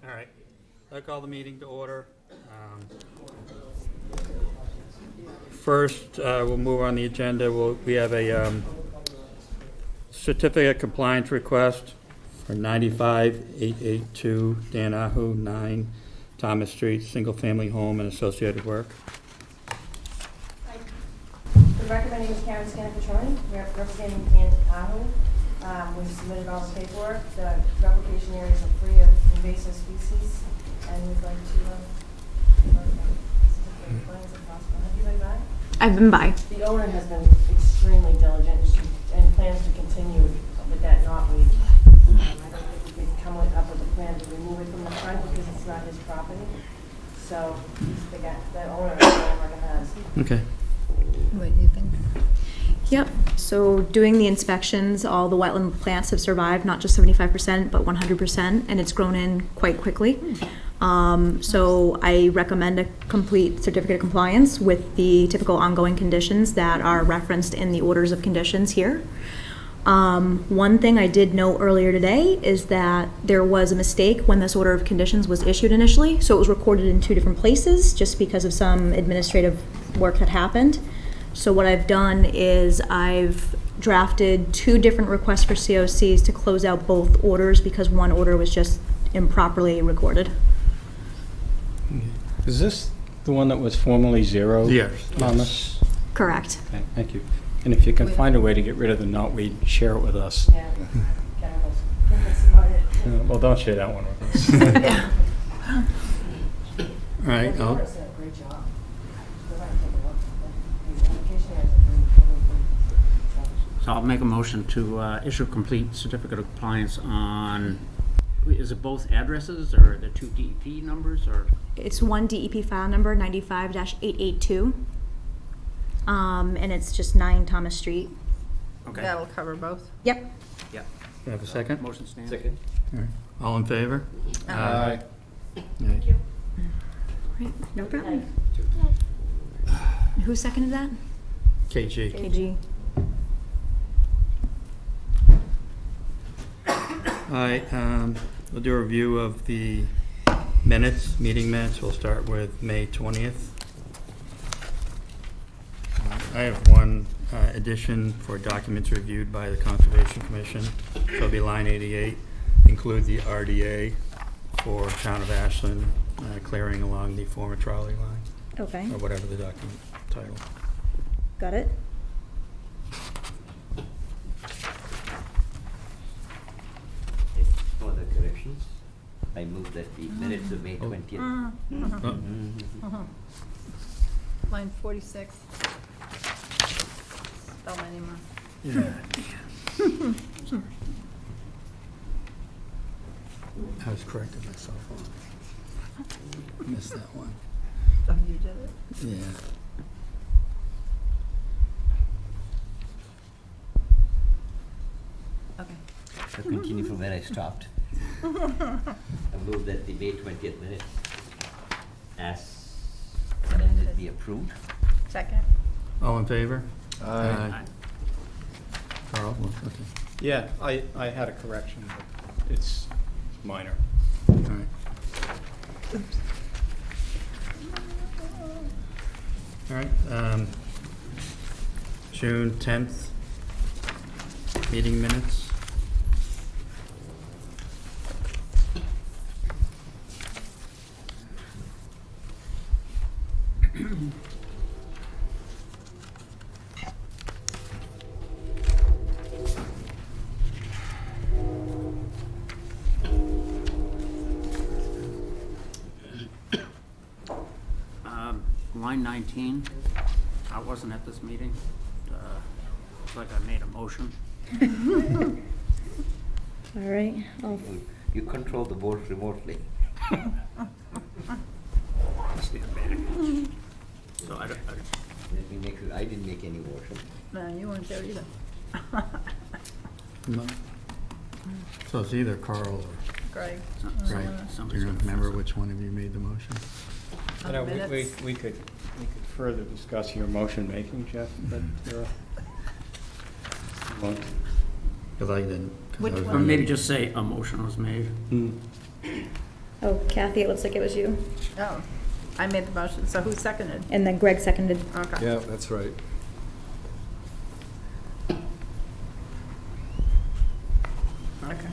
All right, I'll call the meeting to order. First, we'll move on the agenda. We have a certificate of compliance request for 95882 Dan Ahu, 9 Thomas Street, single-family home and associated work. Hi. For the record, my name is Karen Scanapatroni. We're representing Dan Ahu. We've submitted all the paperwork. The replication areas are free of invasive species, and we'd like to plans if possible. Have you been by? I've been by. The owner has been extremely diligent and plans to continue with that knotweed. I don't think we could come up with a plan to remove it from the front because it's not his property. So the owner is the owner has. Okay. What do you think? Yep. So doing the inspections, all the wetland plants have survived, not just 75%, but 100%, and it's grown in quite quickly. So I recommend a complete certificate of compliance with the typical ongoing conditions that are referenced in the orders of conditions here. One thing I did know earlier today is that there was a mistake when this order of conditions was issued initially. So it was recorded in 2 different places just because of some administrative work that happened. So what I've done is I've drafted 2 different requests for COCs to close out both orders because one order was just improperly recorded. Is this the one that was formerly 0? Yes. Thomas? Correct. Okay, thank you. And if you can find a way to get rid of the knotweed, share it with us. Yeah, chemicals. That's about it. Well, don't share that one with us. All right, The owner's done a great job. Go back and take a look. The application areas are free. So I'll make a motion to issue a complete certificate of compliance on, is it both addresses or the 2 DEP numbers or? It's one DEP file number 95-882. And it's just 9 Thomas Street. Okay. That'll cover both. Yep. Yeah. you have a second? Motion stands. Second. All right. All in favor? Aye. Thank you. Right, no problem. Who seconded that? KG. KG. All right, we'll do a review of the minutes, meeting minutes. We'll start with May 20th. I have one addition for documents reviewed by the Conservation Commission. So it'll be line 88, include the RDA for Town of Ashland clearing along the former trolley line, Okay, or whatever the document title. got it. For the corrections, I move that the minutes of May 20th. Oh, Line 46. Spell my name wrong. yeah. I was correcting myself on. Missed that one. Oh, you did it. Yeah. Okay. So continue from where I stopped. I move that the May 20th minutes as amended be approved. Second. All in favor? Aye. Carl? Okay. Yeah, I had a correction, but it's minor. All right. All right, June 10th, meeting minutes. Line 19, I wasn't at this meeting. Looks like I made a motion. All right. You control the board remotely. Stand back. So I don't, Let me make sure I didn't make any motion. No, you weren't there either. No. So it's either Carl or Greg. Greg. Do somebody's you gonna remember fess up. which one of you made the motion? On You know, the minutes. we could further discuss your motion making, Jeff, but won't. Because I didn't. 'cause I Which was one? Or on maybe the- just say a motion was made. Hmm. Oh, Kathy, it looks like it was you. Oh, I made the motion, so who seconded? And then Greg seconded. Okay. Yeah, that's right. Okay.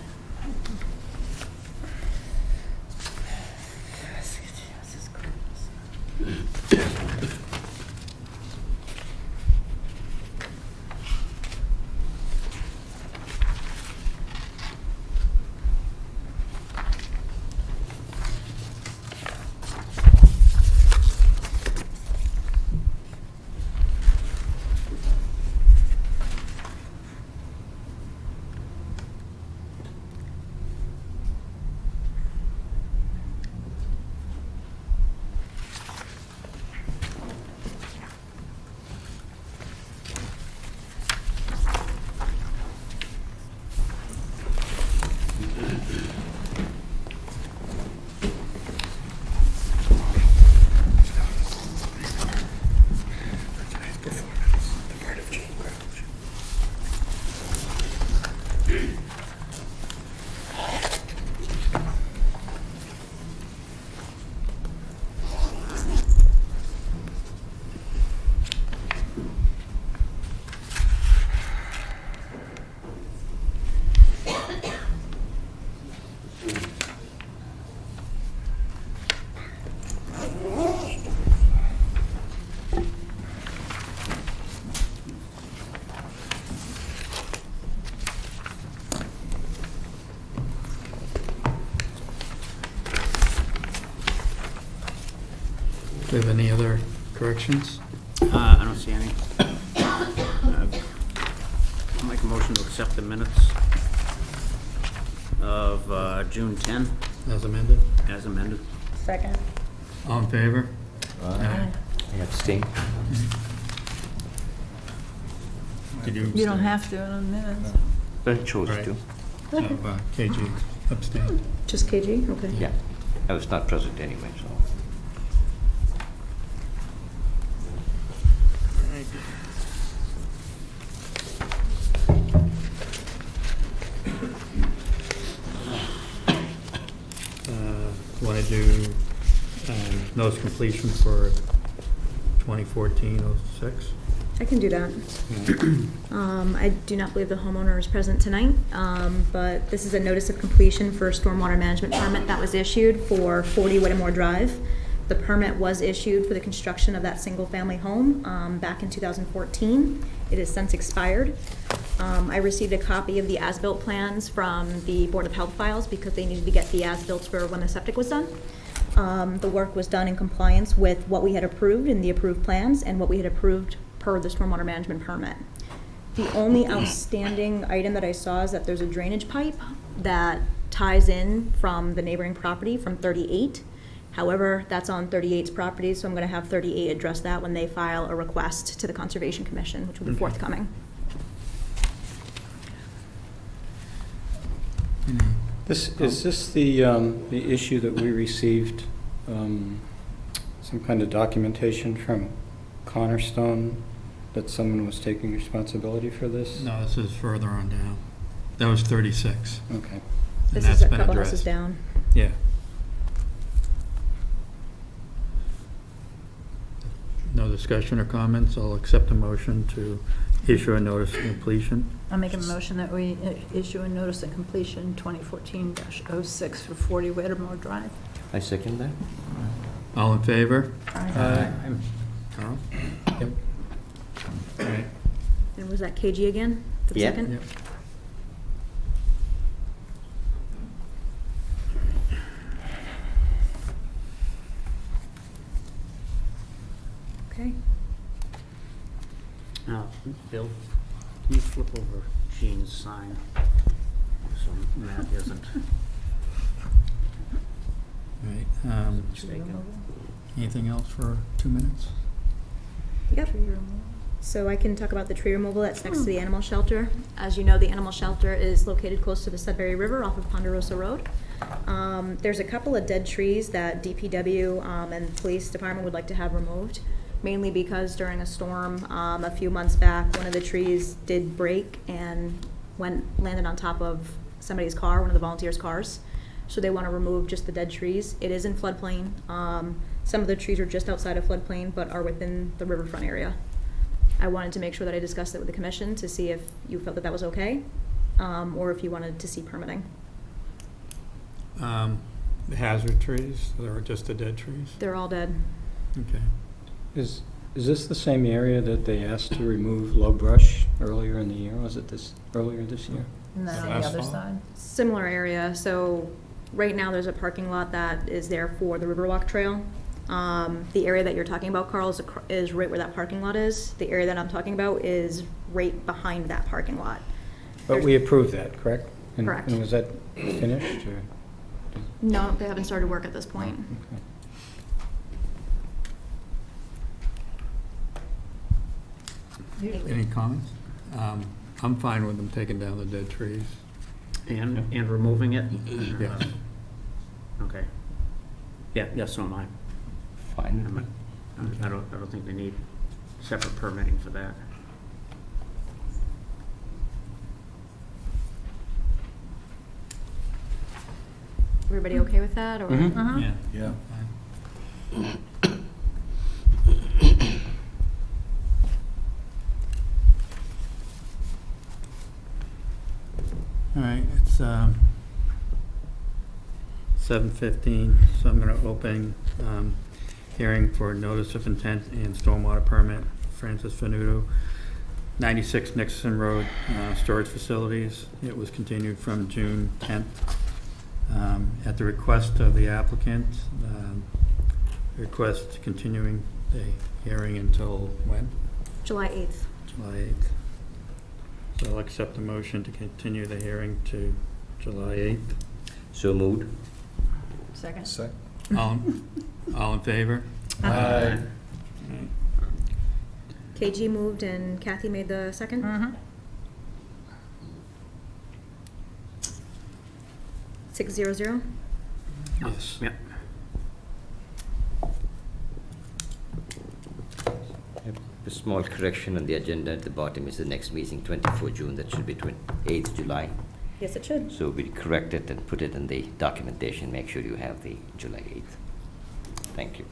Do you have any other corrections? I don't see any. I'll make a motion to accept the minutes of June 10 As amended? as amended. Second. All in favor? I abstain. Did you You don't abstain? have to in a minute. But I chose Right. to. Oh, KG abstained. Just KG? Okay. Yeah, I was not present anyway, so. Want to do notice completion for 2014-06? I can do that. I do not believe the homeowner is present tonight, but this is a notice of completion for a stormwater management permit that was issued for 40 Whittemore Drive. The permit was issued for the construction of that single-family home back in 2014. It has since expired. I received a copy of the as-built plans from the Board of Health files because they needed to get the as-built for when the septic was done. The work was done in compliance with what we had approved in the approved plans and what we had approved per the stormwater management permit. The only outstanding item that I saw is that there's a drainage pipe that ties in from the neighboring property from 38. However, that's on 38's property, so I'm going to have 38 address that when they file a request to the Conservation Commission, which will be forthcoming. Is this the issue that we received, some kind of documentation from Cornerstone that someone was taking responsibility for this? No, this is further on down. That was 36. Okay. And This that's is a been couple addressed. houses down. Yeah. No discussion or comments, I'll accept a motion to issue a notice of completion. I'll make a motion that we issue a notice of completion 2014-06 for 40 Whittemore Drive. I second that. All in favor? I'm- Carl? Yep. All right. And was that KG again for the Yeah. second? Yep. Okay. Now, Bill, can you flip over Jean's sign so Matt isn't All right. mistaken? Anything else for 2 minutes? Yep. So I can talk about the tree removal that's next to the animal shelter. As you know, the animal shelter is located close to the Sudbury River off of Ponderosa Road. There's a couple of dead trees that DPW and police department would like to have removed, mainly because during a storm a few months back, one of the trees did break and landed on top of somebody's car, one of the volunteers' cars. so they want to remove just the dead trees. It is in floodplain. Some of the trees are just outside of floodplain, but are within the riverfront area. I wanted to make sure that I discussed it with the commission to see if you felt that that was okay, or if you wanted to see permitting. The hazard trees, or just the dead trees? They're all dead. Okay. Is this the same area that they asked to remove low brush earlier in the year? Was it earlier this year? And then on the Last other fall? side? Similar area, so right now there's a parking lot that is there for the Riverwalk Trail. The area that you're talking about, Carl, is right where that parking lot is. The area that I'm talking about is right behind that parking lot. But we approved that, correct? Correct. And was that finished, or? No, they haven't started work at this point. Okay. Any comments? I'm fine with them taking down the dead trees. And removing it? Yes. Okay. Yeah, so am I. Fine. I don't think they need separate permitting for that. Everybody okay with that, or? Mhm. Uh-huh. Yeah. All right, it's 7:15, so I'm going to open hearing for notice of intent and stormwater permit, Francis Venuto, 96 Nixon Road, storage facilities. It was continued from June 10th. At the request of the applicant, request continuing the hearing until when? July 8th. July 8th. So I'll accept the motion to continue the hearing to July 8th. So moved. Second? All in favor? Aye. Alright. KG moved and Kathy made the second? Mm-hmm. 600? Yes. Yep. A small correction on the agenda at the bottom is the next meeting, 24 June. That should be 8th July. Yes, it should. So we'll correct it and put it in the documentation. Make sure you have the July 8th. Thank you.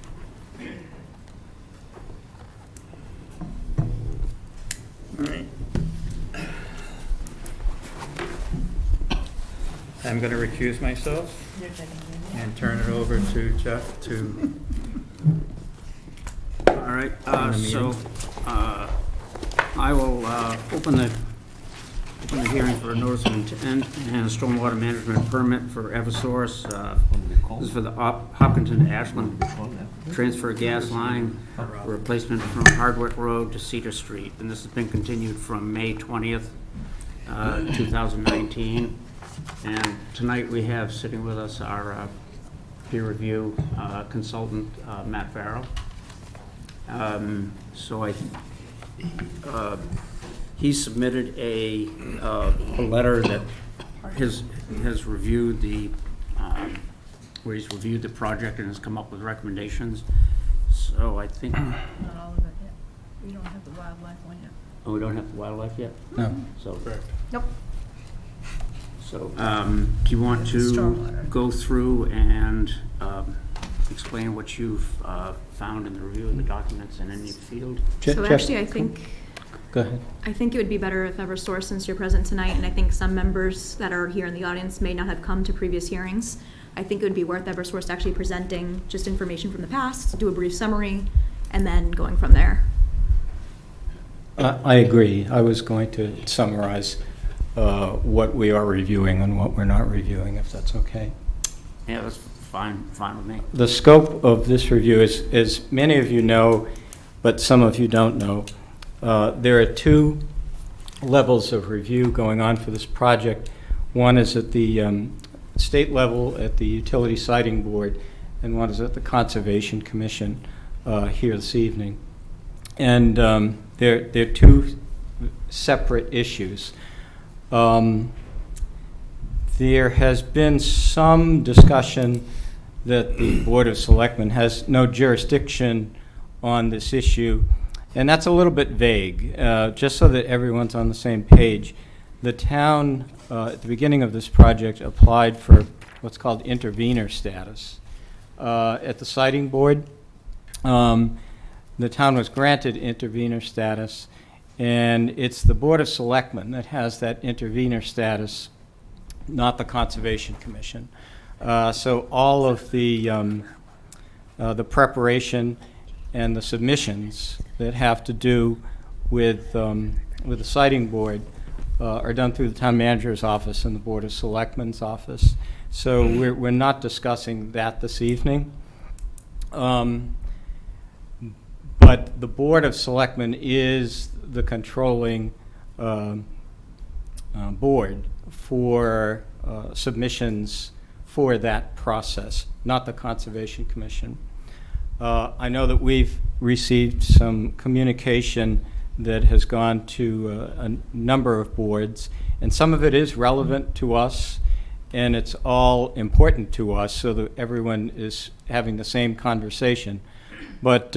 All right. I'm going to recuse myself and turn it over to Jeff to. All right, so I will open the hearing for a notice of intent and a stormwater management permit for Eversource. This is for the Hopkinton to Ashland transfer gas line replacement from Hardwick Road to Cedar Street. And this has been continued from May 20th, 2019. And tonight we have sitting with us our peer review consultant, Matt Farrell. He submitted a letter that has reviewed where he's reviewed the project and has come up with recommendations. So I think, Not all of it yet. We don't have the wildlife one yet. oh, we don't have the wildlife yet? No. So, Nope. so, do you want It's to stormwater. go through and explain what you've found in the review of the documents in any field? So Jeff, actually, I think Go ahead. it would be better if Eversource, since you're present tonight, and I think some members that are here in the audience may not have come to previous hearings. I think it would be worth Eversource actually presenting just information from the past, do a brief summary, and then going from there. I agree. I was going to summarize what we are reviewing and what we're not reviewing, if that's okay. Yeah, that's fine with me. The scope of this review is, as many of you know, but some of you don't know, there are two levels of review going on for this project. One is at the state level at the Utility Siting Board, and one is at the Conservation Commission here this evening. And they're two separate issues. There has been some discussion that the Board of Selectmen has no jurisdiction on this issue, and that's a little bit vague. Just so that everyone's on the same page, the town, at the beginning of this project, applied for what's called intervenor status. At the siting board, the town was granted intervenor status, and it's the Board of Selectmen that has that intervenor status, not the Conservation Commission. So all of the preparation and the submissions that have to do with the siting board are done through the town manager's office and the Board of Selectmen's office. So we're not discussing that this evening. But the Board of Selectmen is the controlling board for submissions for that process, not the Conservation Commission. I know that we've received some communication that has gone to a number of boards, and some of it is relevant to us, and it's all important to us so that everyone is having the same conversation. But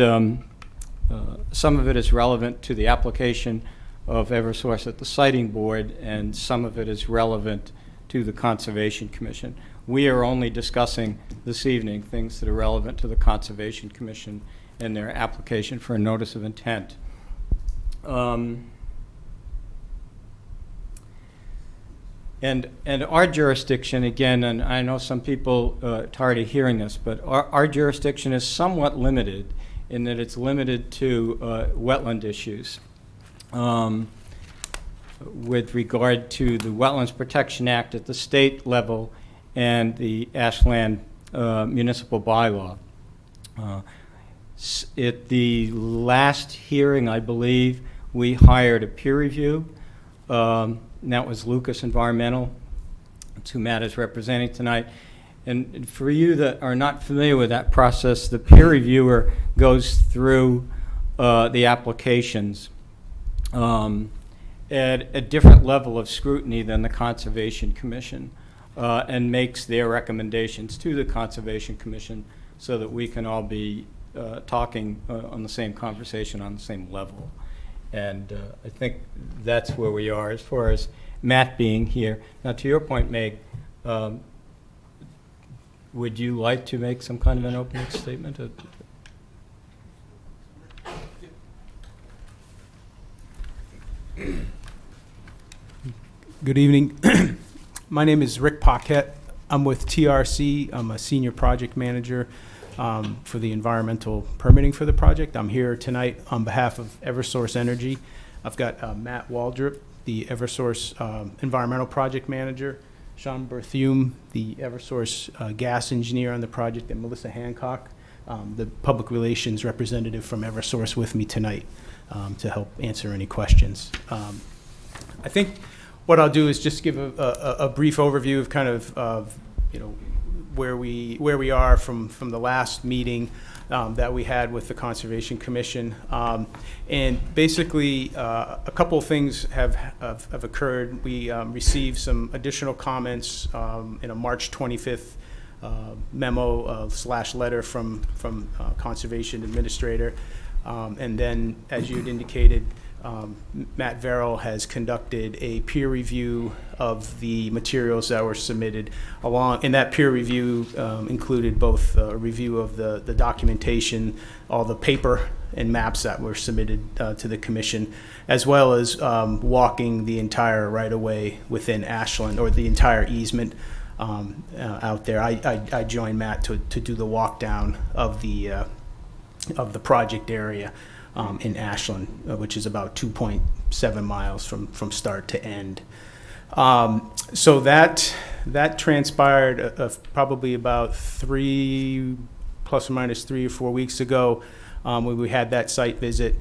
some of it is relevant to the application of Eversource at the siting board, and some of it is relevant to the Conservation Commission. We are only discussing this evening things that are relevant to the Conservation Commission and their application for a notice of intent. And our jurisdiction, again, and I know some people are tired of hearing this, but our jurisdiction is somewhat limited in that it's limited to wetland issues. With regard to the Wetlands Protection Act at the state level and the Ashland municipal bylaw. At the last hearing, I believe, we hired a peer review. And that was Lucas Environmental. That's who Matt is representing tonight. And for you that are not familiar with that process, the peer reviewer goes through the applications at a different level of scrutiny than the Conservation Commission and makes their recommendations to the Conservation Commission so that we can all be talking on the same conversation on the same level. And I think that's where we are as far as Matt being here. Now, to your point, Meg, would you like to make some kind of an opening statement? Good evening. My name is Rick Paquette. I'm with TRC. I'm a senior project manager for the environmental permitting for the project. I'm here tonight on behalf of Eversource Energy. I've got Matt Waldrop, the Eversource environmental project manager, Sean Berthume, the Eversource gas engineer on the project, and Melissa Hancock, the public relations representative from Eversource, with me tonight to help answer any questions. I think what I'll do is just give a brief overview of kind of where we are from the last meeting that we had with the Conservation Commission, and basically a couple of things have occurred. We received some additional comments in a March 25th memo / letter from Conservation Administrator, and then, as you had indicated, Matt Verrill has conducted a peer review of the materials that were submitted and that peer review included both a review of the documentation, all the paper and maps that were submitted to the commission, as well as walking the entire right-of-way within Ashland, or the entire easement out there. I joined Matt to do the walk down of the project area in Ashland, which is about 2.7 miles from start to end. So that transpired probably about 3 or 4 weeks ago when we had that site visit.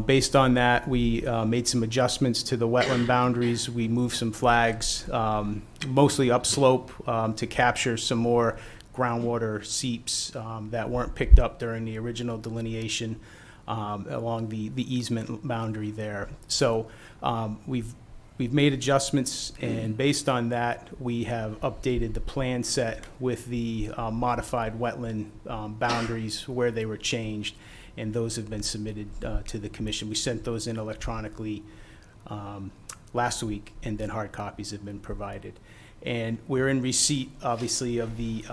Based on that, we made some adjustments to the wetland boundaries. We moved some flags, mostly upslope, to capture some more groundwater seeps that weren't picked up during the original delineation along the easement boundary there. So we've made adjustments, and based on that, we have updated the plan set with the modified wetland boundaries where they were changed, and those have been submitted to the commission. We sent those in electronically last week, and then hard copies have been provided. And we're in receipt, obviously, of the,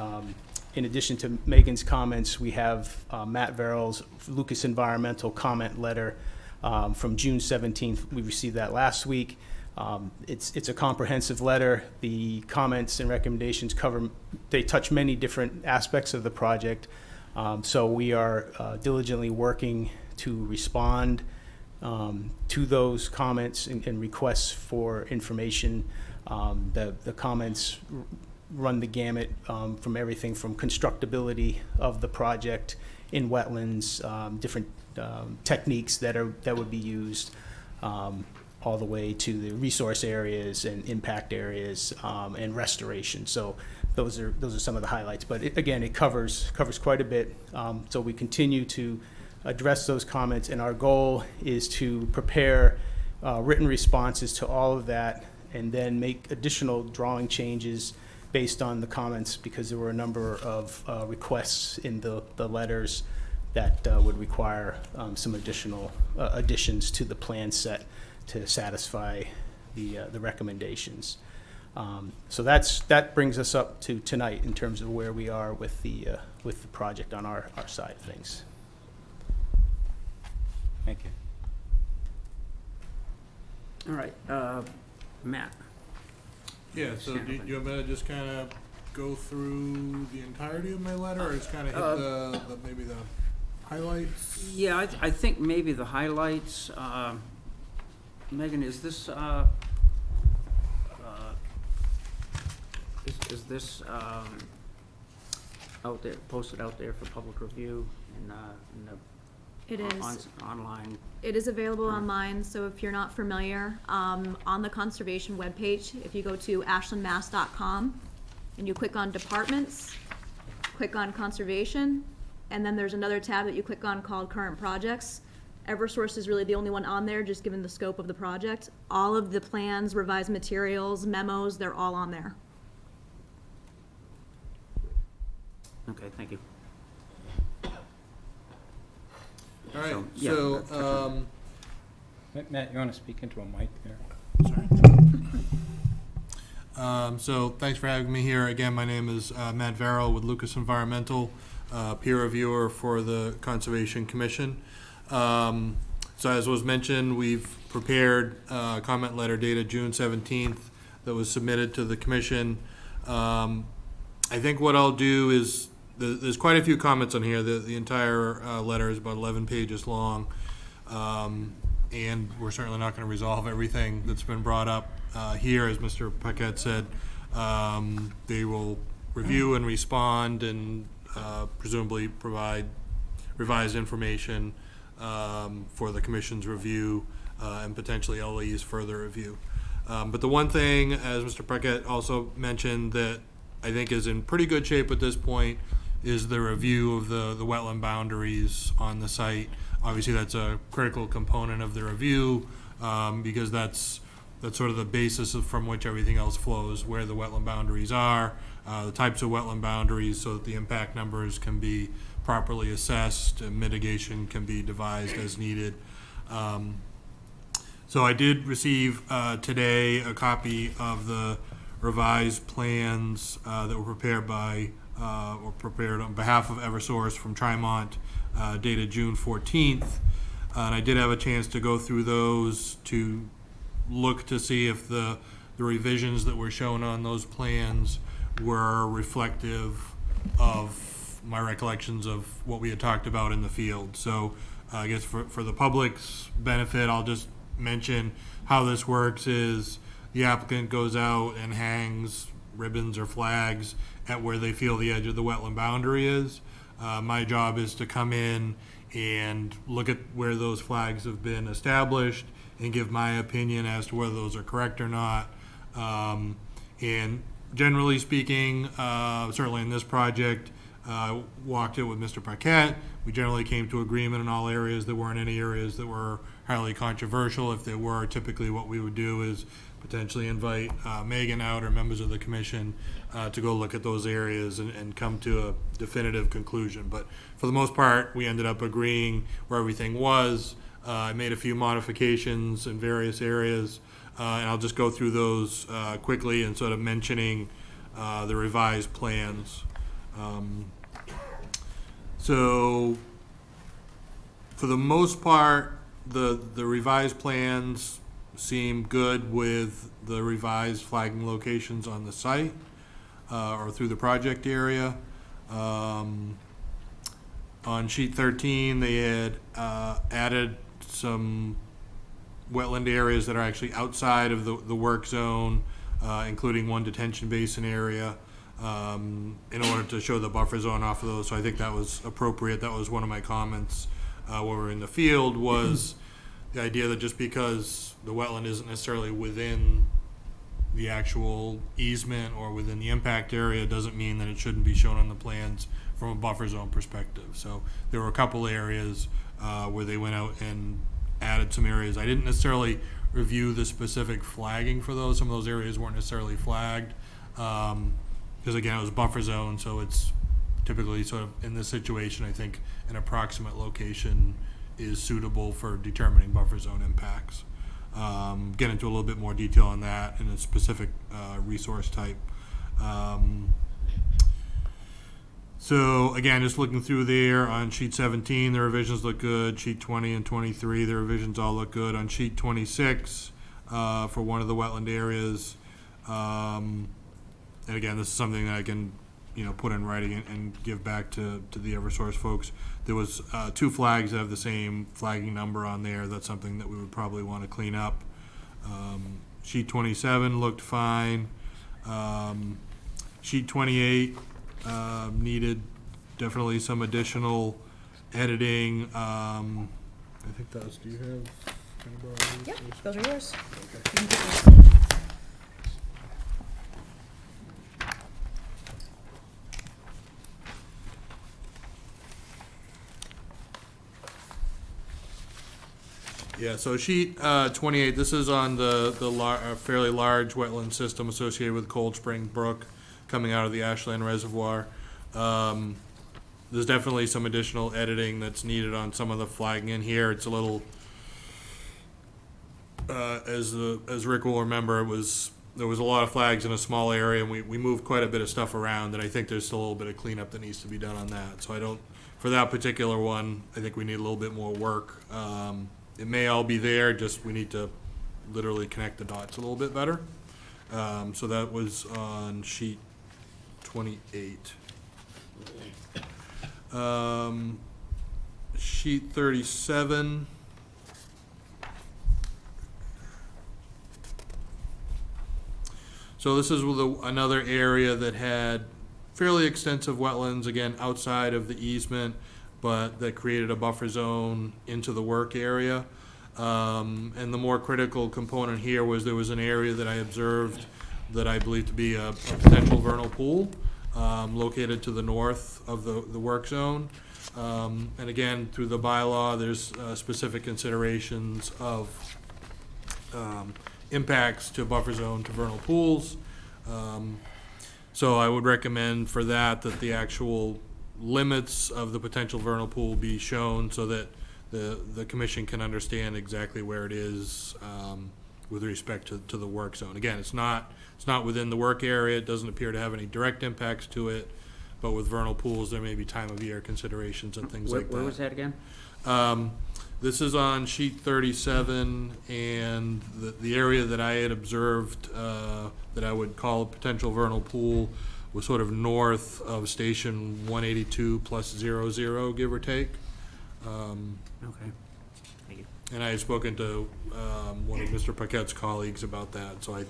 in addition to Megan's comments, we have Matt Verrill's Lucas Environmental comment letter from June 17th. We received that last week. It's a comprehensive letter. The comments and recommendations they touch many different aspects of the project. So we are diligently working to respond to those comments and requests for information. The comments run the gamut from everything from constructability of the project in wetlands, different techniques that would be used, all the way to the resource areas and impact areas and restoration. So those are some of the highlights. But it covers quite a bit. So we continue to address those comments, and our goal is to prepare written responses to all of that, and then make additional drawing changes based on the comments, because there were a number of requests in the letters that would require some additional additions to the plan set to satisfy the recommendations. So that brings us up to tonight in terms of where we are with the project on our side of things. Thank you. All right, Matt. Yeah, so do you want me to just kind of go through the entirety of my letter, or just kind of hit maybe the highlights? Yeah, I think maybe the highlights, Megan, is this, is this out there, posted out there for public review in the It is. online? It is available online, so if you're not familiar, on the conservation webpage, if you go to ashlandmass.com and you click on departments, click on conservation, and then there's another tab that you click on called current projects. Eversource is really the only one on there, just given the scope of the project. All of the plans, revised materials, memos, they're all on there. Okay, thank you. All right, So, yeah, so, Matt, you want to speak into a mic there? so thanks for having me here. Again, my name is Matt Verrill with Lucas Environmental, peer reviewer for the Conservation Commission. So as was mentioned, we've prepared a comment letter dated June 17th that was submitted to the commission. I think what I'll do is, there's quite a few comments on here. The entire letter is about 11 pages long. And we're certainly not going to resolve everything that's been brought up here. As Mr. Paquette said, they will review and respond and presumably provide revised information for the commission's review and potentially LE's further review. But the one thing, as Mr. Paquette also mentioned, that I think is in pretty good shape at this point is the review of the wetland boundaries on the site. Obviously, that's a critical component of the review because that's sort of the basis from which everything else flows, where the wetland boundaries are, the types of wetland boundaries, so that the impact numbers can be properly assessed and mitigation can be devised as needed. So I did receive today a copy of the revised plans that were prepared on behalf of Eversource from Trimont, dated June 14th. And I did have a chance to go through those to look to see if the revisions that were shown on those plans were reflective of my recollections of what we had talked about in the field. So I guess for the public's benefit, I'll just mention how this works is the applicant goes out and hangs ribbons or flags at where they feel the edge of the wetland boundary is. My job is to come in and look at where those flags have been established and give my opinion as to whether those are correct or not. And generally speaking, certainly in this project, walked it with Mr. Paquette. We generally came to agreement in all areas. There weren't any areas that were highly controversial. If there were, typically what we would do is potentially invite Megan out or members of the commission to go look at those areas and come to a definitive conclusion. But for the most part, we ended up agreeing where everything was. I made a few modifications in various areas And I'll just go through those quickly and sort of mentioning the revised plans. So for the most part, the revised plans seem good with the revised flagging locations on the site or through the project area. On sheet 13, they had added some wetland areas that are actually outside of the work zone, including one detention basin area, in order to show the buffer zone off of those. So I think that was appropriate. That was one of my comments when we were in the field, was the idea that just because the wetland isn't necessarily within the actual easement or within the impact area doesn't mean that it shouldn't be shown on the plans from a buffer zone perspective. So there were a couple areas where they went out and added some areas. I didn't necessarily review the specific flagging for those. Some of those areas weren't necessarily flagged because again, it was buffer zone, so it's typically sort of in this situation, I think an approximate location is suitable for determining buffer zone impacts. Get into a little bit more detail on that and a specific resource type. So again, just looking through there on sheet 17, the revisions look good. Sheet 20 and 23, the revisions all look good. On sheet 26, for one of the wetland areas, and again, this is something that I can, put in writing and give back to the Eversource folks. There was 2 flags that have the same flagging number on there. That's something that we would probably want to clean up. Sheet 27 looked fine. Sheet 28 needed definitely some additional editing. I think that was, do you have? Yep, those are yours. Yeah, so sheet 28, this is on the fairly large wetland system associated with Cold Spring Brook coming out of the Ashland Reservoir. There's definitely some additional editing that's needed on some of the flagging in here. It's a little, as Rick will remember, there was a lot of flags in a small area, and we moved quite a bit of stuff around, and I think there's still a little bit of cleanup that needs to be done on that. So for that particular one, I think we need a little bit more work. It may all be there, just we need to literally connect the dots a little bit better. So that was on sheet 28. Sheet 37. So this is another area that had fairly extensive wetlands, again, outside of the easement, but that created a buffer zone into the work area. And the more critical component here was there was an area that I observed that I believe to be a potential vernal pool located to the north of the work zone. And again, through the bylaw, there's specific considerations of impacts to buffer zone to vernal pools. So I would recommend for that the actual limits of the potential vernal pool be shown so that the commission can understand exactly where it is with respect to the work zone. Again, it's not within the work area. It doesn't appear to have any direct impacts to it, but with vernal pools, there may be time of year considerations and things like that. Where was that again? This is on sheet 37, and the area that I had observed that I would call a potential vernal pool was sort of north of station 182 plus 00, give or take. Okay. Thank you. And I had spoken to one of Mr. Paquette's colleagues about that, so I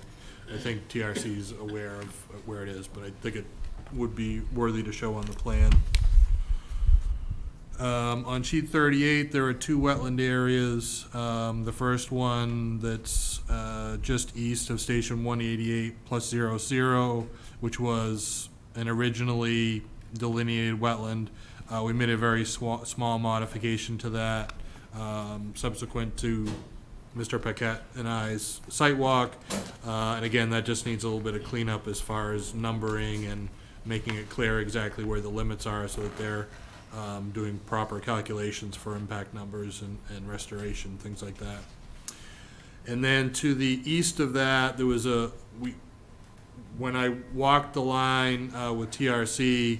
think TRC is aware of where it is, but I think it would be worthy to show on the plan. On sheet 38, there are 2 wetland areas. The first one that's just east of station 188 plus 00, which was an originally delineated wetland. We made a very small modification to that subsequent to Mr. Paquette and I's site walk. And again, that just needs a little bit of cleanup as far as numbering and making it clear exactly where the limits are so that they're doing proper calculations for impact numbers and restoration, things like that. And then to the east of that, there was when I walked the line with TRC,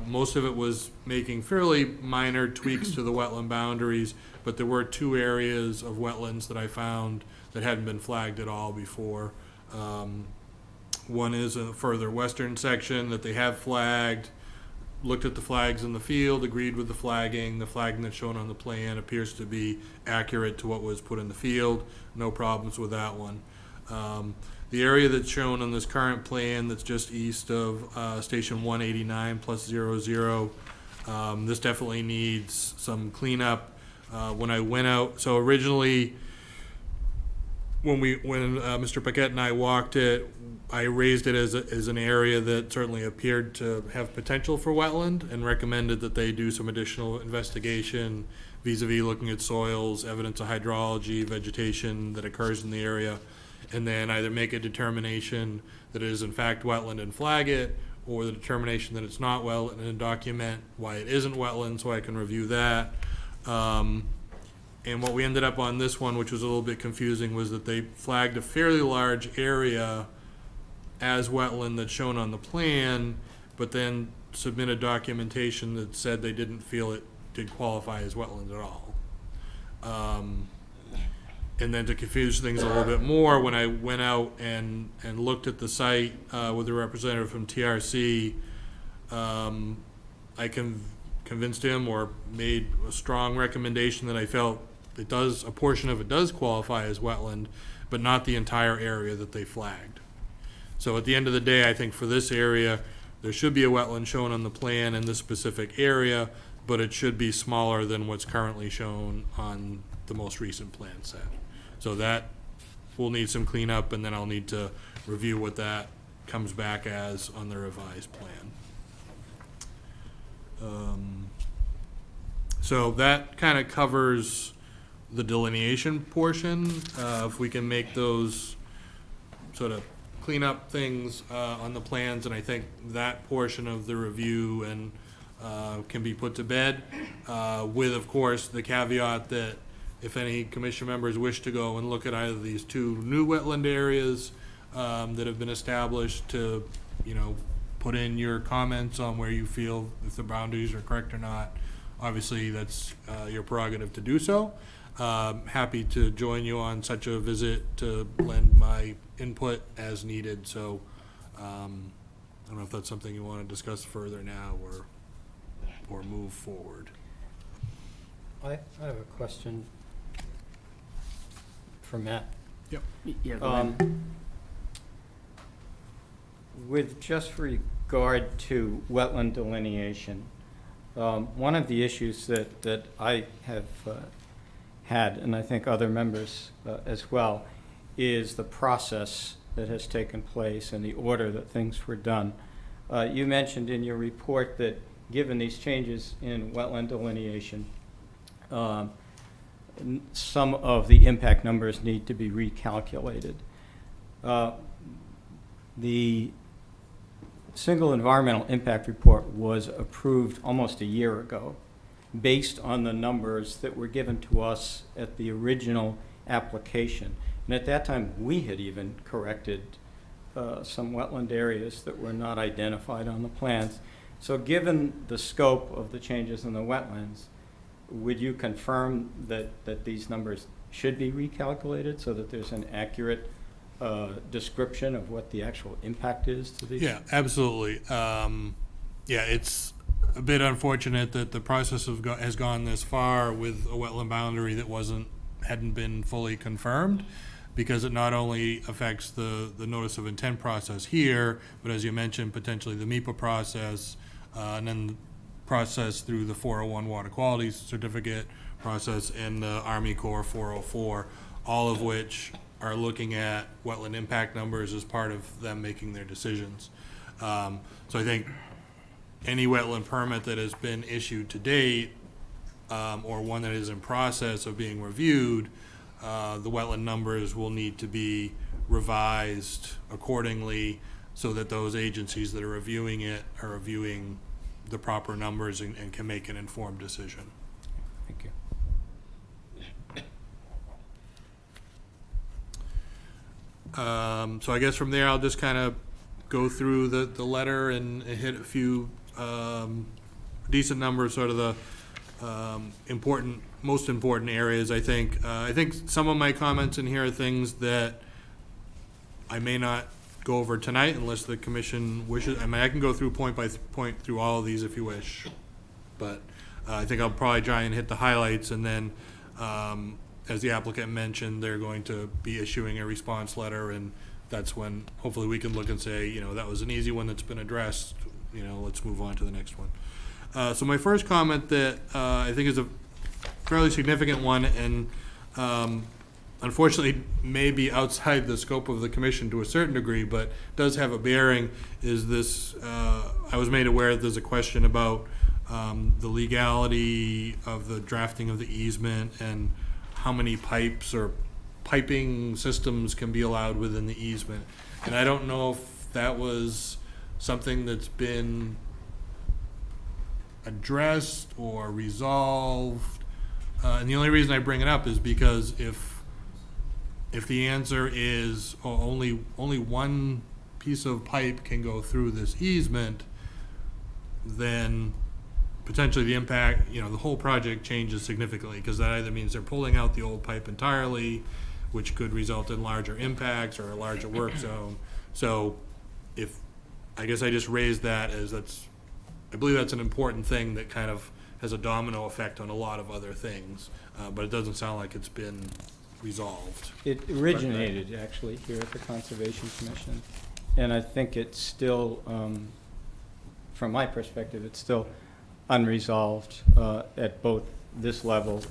most of it was making fairly minor tweaks to the wetland boundaries, but there were 2 areas of wetlands that I found that hadn't been flagged at all before. One is a further western section that they have flagged, looked at the flags in the field, agreed with the flagging. The flagging that's shown on the plan appears to be accurate to what was put in the field. No problems with that one. The area that's shown on this current plan that's just east of station 189 plus 00, this definitely needs some cleanup. When I went out, so originally when Mr. Paquette and I walked it, I raised it as an area that certainly appeared to have potential for wetland and recommended that they do some additional investigation vis-a-vis looking at soils, evidence of hydrology, vegetation that occurs in the area, and then either make a determination that it is in fact wetland and flag it, or the determination that it's not wetland and document why it isn't wetland so I can review that. And what we ended up on this one, which was a little bit confusing, was that they flagged a fairly large area as wetland that's shown on the plan, but then submitted documentation that said they didn't feel it did qualify as wetland at all. And then to confuse things a little bit more, when I went out and looked at the site with a representative from TRC, I convinced him or made a strong recommendation that I felt a portion of it does qualify as wetland, but not the entire area that they flagged. So at the end of the day, I think for this area, there should be a wetland shown on the plan in this specific area, but it should be smaller than what's currently shown on the most recent plan set. So that will need some cleanup, and then I'll need to review what that comes back as on the revised plan. So that kind of covers the delineation portion. If we can make those sort of clean up things on the plans, and I think that portion of the review and can be put to bed, with, of course, the caveat that if any commission members wish to go and look at either of these 2 new wetland areas that have been established, to, put in your comments on where you feel if the boundaries are correct or not. Obviously, that's your prerogative to do so. Happy to join you on such a visit to lend my input as needed. So I don't know if that's something you want to discuss further now or move forward. I have a question for Matt. Yeah, go ahead. With just regard to wetland delineation, one of the issues that I have had, and I think other members as well, is the process that has taken place and the order that things were done. You mentioned in your report that given these changes in wetland delineation, some of the impact numbers need to be recalculated. The single environmental impact report was approved almost a year ago based on the numbers that were given to us at the original application. And at that time, we had even corrected some wetland areas that were not identified on the plans. So given the scope of the changes in the wetlands, would you confirm that these numbers should be recalculated so that there's an accurate description of what the actual impact is to these? Yeah, absolutely. It's a bit unfortunate that the process has gone this far with a wetland boundary that hadn't been fully confirmed, because it not only affects the notice of intent process here, but as you mentioned, potentially the MEPA process, and then process through the 401 water quality certificate process and the Army Corps 404, all of which are looking at wetland impact numbers as part of them making their decisions. So I think any wetland permit that has been issued to date, or one that is in process of being reviewed, the wetland numbers will need to be revised accordingly so that those agencies that are reviewing it are reviewing the proper numbers and can make an informed decision. Thank you. So I guess from there, I'll just kind of go through the letter and hit a few decent numbers, sort of the most important areas, I think. I think some of my comments in here are things that I may not go over tonight unless the commission wishes. I mean, I can go through point by point through all of these if you wish. But I think I'll probably try and hit the highlights, and then, as the applicant mentioned, they're going to be issuing a response letter, and that's when hopefully we can look and say, you know, that was an easy one that's been addressed, you know, let's move on to the next one. So my first comment that I think is a fairly significant one, and unfortunately may be outside the scope of the commission to a certain degree, but does have a bearing, is this, I was made aware that there's a question about the legality of the drafting of the easement and how many pipes or piping systems can be allowed within the easement. And I don't know if that was something that's been addressed or resolved. And the only reason I bring it up is because if the answer is only one piece of pipe can go through this easement, then potentially the impact, you know, the whole project changes significantly, because that either means they're pulling out the old pipe entirely, which could result in larger impacts or a larger work zone. So I guess I just raised that as I believe that's an important thing that kind of has a domino effect on a lot of other things, but it doesn't sound like it's been resolved. It originated actually here at the Conservation Commission, and I think it's still, from my perspective, it's still unresolved at both this level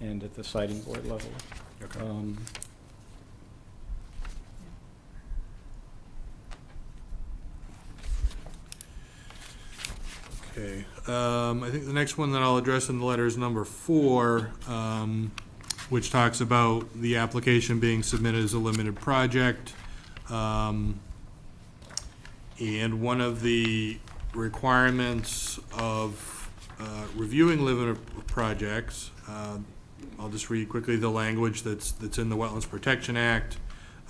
and at the siting board level. Okay. Okay. I think the next one that I'll address in the letter is number 4, which talks about the application being submitted as a limited project. And one of the requirements of reviewing limited projects, I'll just read quickly the language that's in the Wetlands Protection Act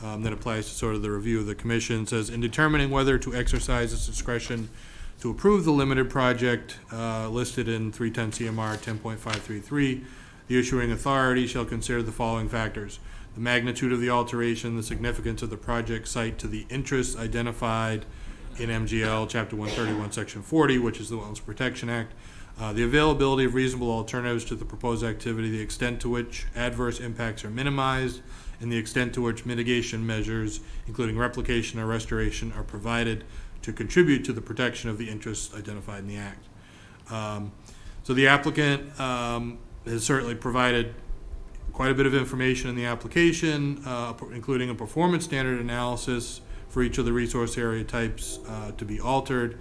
that applies to sort of the review of the commission. It says, in determining whether to exercise its discretion to approve the limited project listed in 310 CMR 10.533, the issuing authority shall consider the following factors: the magnitude of the alteration, the significance of the project site to the interests identified in MGL Chapter 131, Section 40, which is the Wetlands Protection Act, the availability of reasonable alternatives to the proposed activity, the extent to which adverse impacts are minimized, and the extent to which mitigation measures, including replication or restoration, are provided to contribute to the protection of the interests identified in the Act. So the applicant has certainly provided quite a bit of information in the application, including a performance standard analysis for each of the resource area types to be altered.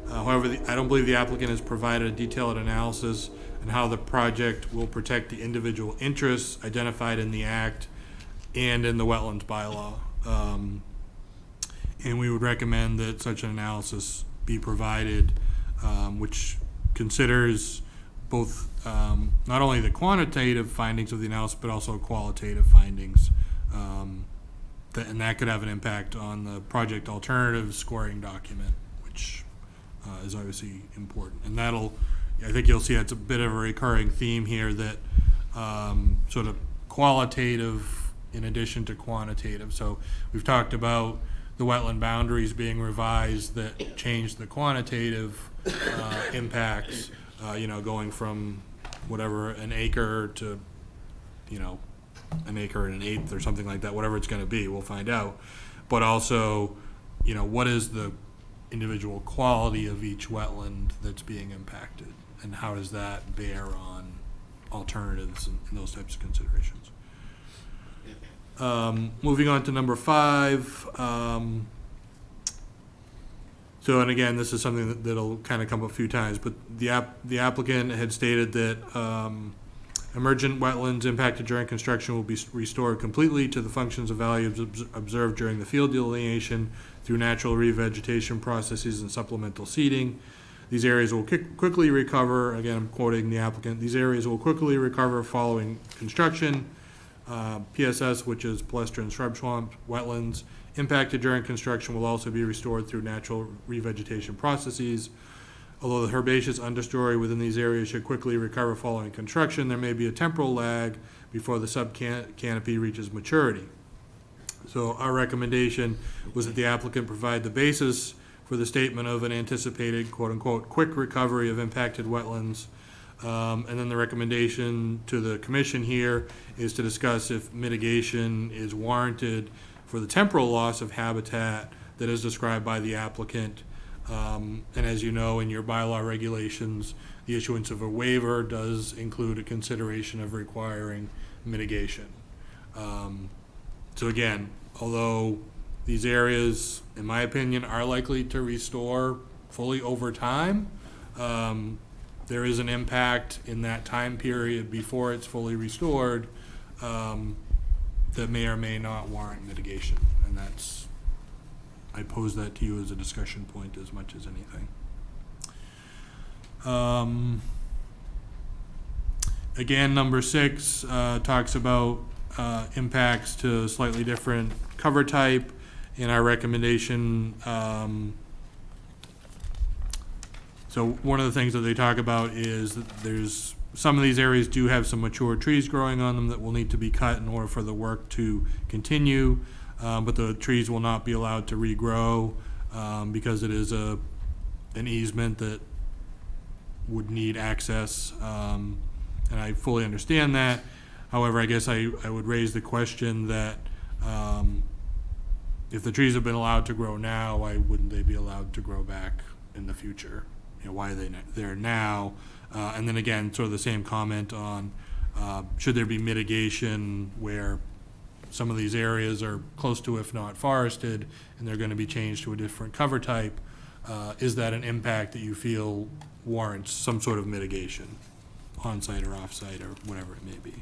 However, I don't believe the applicant has provided a detailed analysis on how the project will protect the individual interests identified in the Act and in the wetlands bylaw. And we would recommend that such an analysis be provided, which considers both not only the quantitative findings of the analysis, but also qualitative findings. And that could have an impact on the project alternative scoring document, which is obviously important. And I think you'll see it's a bit of a recurring theme here, that sort of qualitative in addition to quantitative. So we've talked about the wetland boundaries being revised that change the quantitative impacts, going from whatever, an acre to, an acre and an eighth or something like that, whatever it's going to be, we'll find out. But also, what is the individual quality of each wetland that's being impacted, and how does that bear on alternatives and those types of considerations. Moving on to number 5. So, and again, this is something that'll kind of come up a few times, but the applicant had stated that emergent wetlands impacted during construction will be restored completely to the functions of value observed during the field delineation through natural revegetation processes and supplemental seeding. These areas will quickly recover, again, I'm quoting the applicant, these areas will quickly recover following construction. PSS, which is palestrin and shrub swamp wetlands, impacted during construction will also be restored through natural revegetation processes. Although the herbaceous understory within these areas should quickly recover following construction, there may be a temporal lag before the sub-canopy reaches maturity. So our recommendation was that the applicant provide the basis for the statement of an anticipated quote-unquote quick recovery of impacted wetlands. And then the recommendation to the commission here is to discuss if mitigation is warranted for the temporal loss of habitat that is described by the applicant. And as you know, in your bylaw regulations, the issuance of a waiver does include a consideration of requiring mitigation. So again, although these areas, in my opinion, are likely to restore fully over time, there is an impact in that time period before it's fully restored that may or may not warrant mitigation. And that's, I pose that to you as a discussion point as much as anything. Again, number 6 talks about impacts to slightly different cover type. In our recommendation, so one of the things that they talk about is that there's some of these areas do have some mature trees growing on them that will need to be cut in order for the work to continue, but the trees will not be allowed to regrow because it is an easement that would need access, and I fully understand that. However, I guess I would raise the question that if the trees have been allowed to grow now, why wouldn't they be allowed to grow back in the future? You know, why are they there now? And then again, sort of the same comment on should there be mitigation where some of these areas are close to, if not forested, and they're going to be changed to a different cover type. Is that an impact that you feel warrants some sort of mitigation, on-site or off-site or whatever it may be?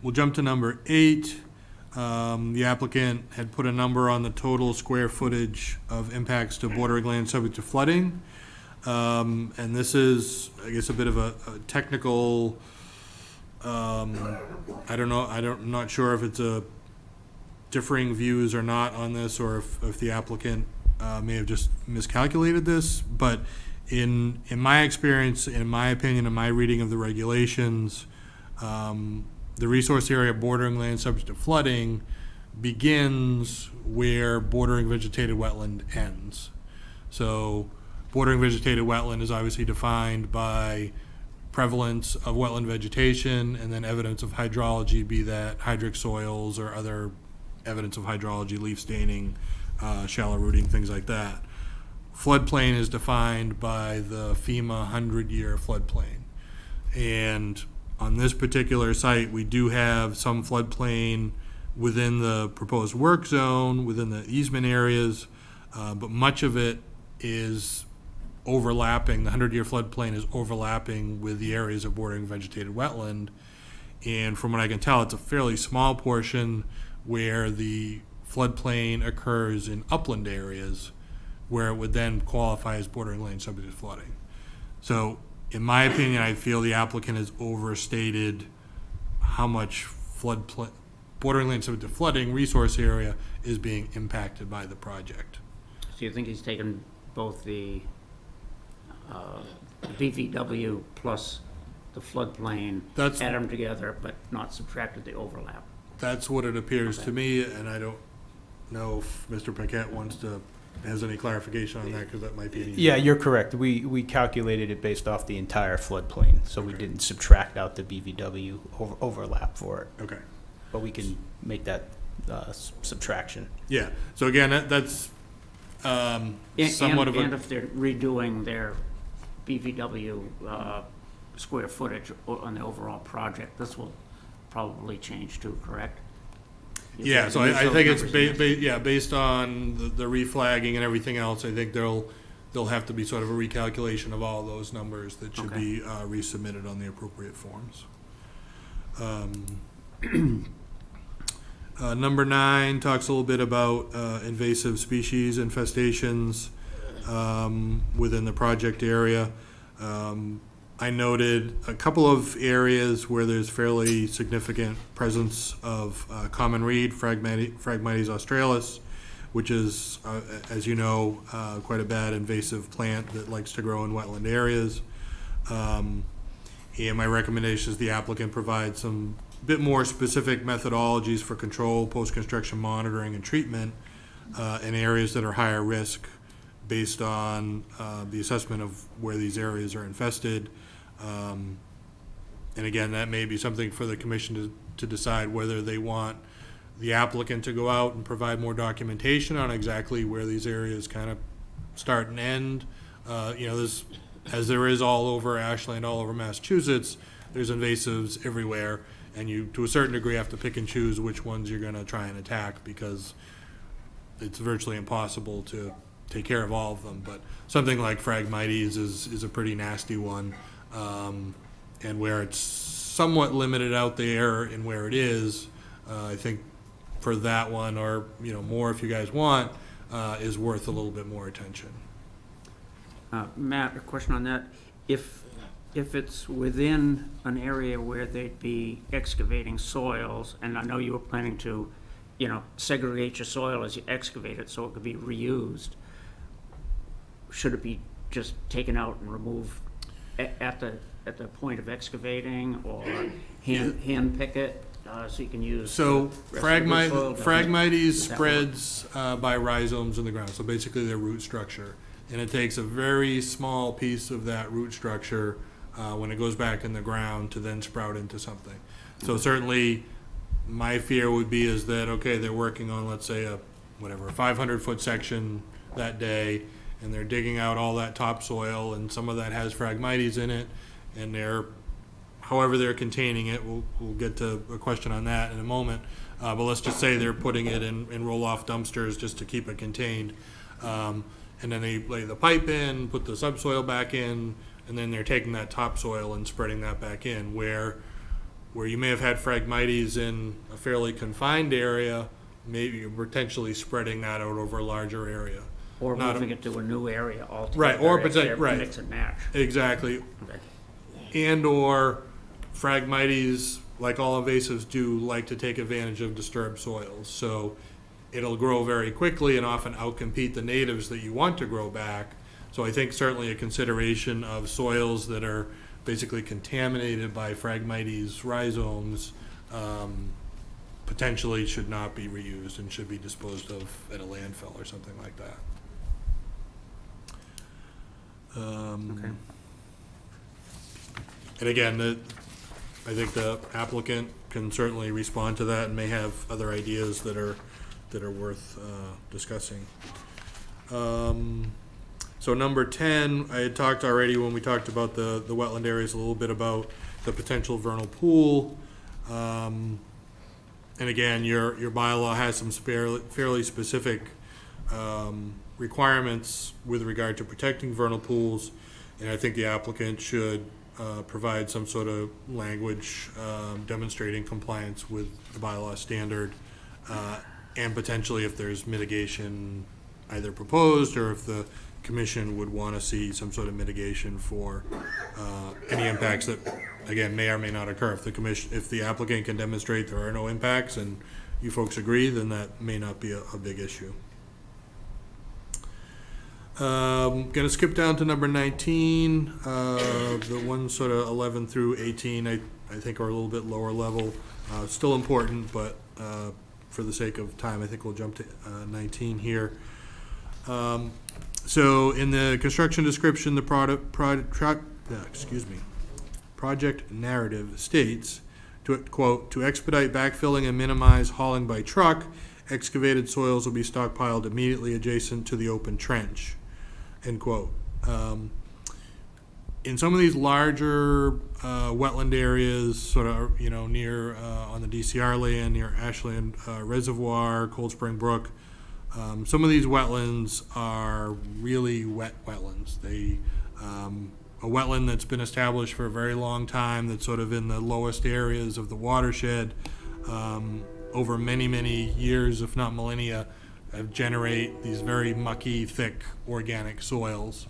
We'll jump to number 8. The applicant had put a number on the total square footage of impacts to bordering land subject to flooding. And this is, I guess, a bit of a technical, I don't know, I'm not sure if it's a differing views or not on this, or if the applicant may have just miscalculated this, but in my experience, in my opinion, in my reading of the regulations, the resource area bordering land subject to flooding begins where bordering vegetated wetland ends. So bordering vegetated wetland is obviously defined by prevalence of wetland vegetation and then evidence of hydrology, be that hydric soils or other evidence of hydrology, leaf staining, shallow rooting, things like that. Floodplain is defined by the FEMA 100-year floodplain. And on this particular site, we do have some floodplain within the proposed work zone, within the easement areas, but much of it is overlapping. The 100-year floodplain is overlapping with the areas of bordering vegetated wetland. And from what I can tell, it's a fairly small portion where the floodplain occurs in upland areas where it would then qualify as bordering land subject to flooding. So in my opinion, I feel the applicant has overstated how much bordering land subject to flooding resource area is being impacted by the project. So you think he's taken both the BVW plus the floodplain, add them together, but not subtracted the overlap? That's what it appears to me, and I don't know if Mr. Paquette has any clarification on that, because that might be an easy. Yeah, you're correct. We calculated it based off the entire floodplain, so we didn't subtract out the BVW overlap for it. Okay. But we can make that subtraction. Yeah, so again, that's somewhat of a... And if they're redoing their BVW square footage on the overall project, this will probably change too, correct? Yeah, so I think it's based on the reflagging and everything else. I think there'll have to be sort of a recalculation of all those numbers that should be resubmitted on the appropriate forms. Number 9 talks a little bit about invasive species infestations within the project area. I noted a couple of areas where there's fairly significant presence of common reed, Phragmites australis, which is, as you know, quite a bad invasive plant that likes to grow in wetland areas. And my recommendation is the applicant provide some bit more specific methodologies for control, post-construction monitoring, and treatment in areas that are higher risk based on the assessment of where these areas are infested. And again, that may be something for the commission to decide whether they want the applicant to go out and provide more documentation on exactly where these areas kind of start and end. There's, as there is all over Ashland, all over Massachusetts, there's invasives everywhere, and you, to a certain degree, have to pick and choose which ones you're gonna try and attack, because it's virtually impossible to take care of all of them. But something like Phragmites is a pretty nasty one. And where it's somewhat limited out there and where it is, I think for that one, or more if you guys want, is worth a little bit more attention. Matt, a question on that. If it's within an area where they'd be excavating soils, and I know you were planning to, segregate your soil as you excavate it so it could be reused, should it be just taken out and removed at the point of excavating, or hand pick it so you can use? So the rest of the soil? Phragmites spreads by rhizomes in the ground, so basically their root structure. And it takes a very small piece of that root structure when it goes back in the ground to then sprout into something. So certainly my fear would be is that, okay, they're working on, let's say, a 500-foot section that day, and they're digging out all that topsoil, and some of that has Phragmites in it, and however they're containing it, we'll get to a question on that in a moment, but let's just say they're putting it in roll-off dumpsters just to keep it contained, and then they lay the pipe in, put the subsoil back in, and then they're taking that topsoil and spreading that back in, where you may have had Phragmites in a fairly confined area, maybe you're potentially spreading that out over a larger area. Or moving it to a new area altogether. Right, or right. Mix and match. Exactly. Okay. And or Phragmites, like all invasives do, like to take advantage of disturbed soils. So it'll grow very quickly and often outcompete the natives that you want to grow back. So I think certainly a consideration of soils that are basically contaminated by Phragmites rhizomes potentially should not be reused and should be disposed of at a landfill or something like that. Okay. And again, I think the applicant can certainly respond to that and may have other ideas that are worth discussing. So number 10, I had talked already when we talked about the wetland areas a little bit about the potential vernal pool. And again, your bylaw has some fairly specific requirements with regard to protecting vernal pools, and I think the applicant should provide some sort of language demonstrating compliance with the bylaw standard, and potentially if there's mitigation either proposed or if the commission would want to see some sort of mitigation for any impacts that, again, may or may not occur. If the applicant can demonstrate there are no impacts and you folks agree, then that may not be a big issue. Going to skip down to number 19. The ones sort of 11 through 18, I think are a little bit lower level. Still important, but for the sake of time, I think we'll jump to 19 here. So in the construction description, the project narrative states, to quote, to expedite backfilling and minimize hauling by truck, excavated soils will be stockpiled immediately adjacent to the open trench, end quote. In some of these larger wetland areas, sort of, near on the DCR land, near Ashland Reservoir, Cold Spring Brook, some of these wetlands are really wet wetlands. A wetland that's been established for a very long time, that's sort of in the lowest areas of the watershed, over many, many years, if not millennia, generate these very mucky, thick, organic soils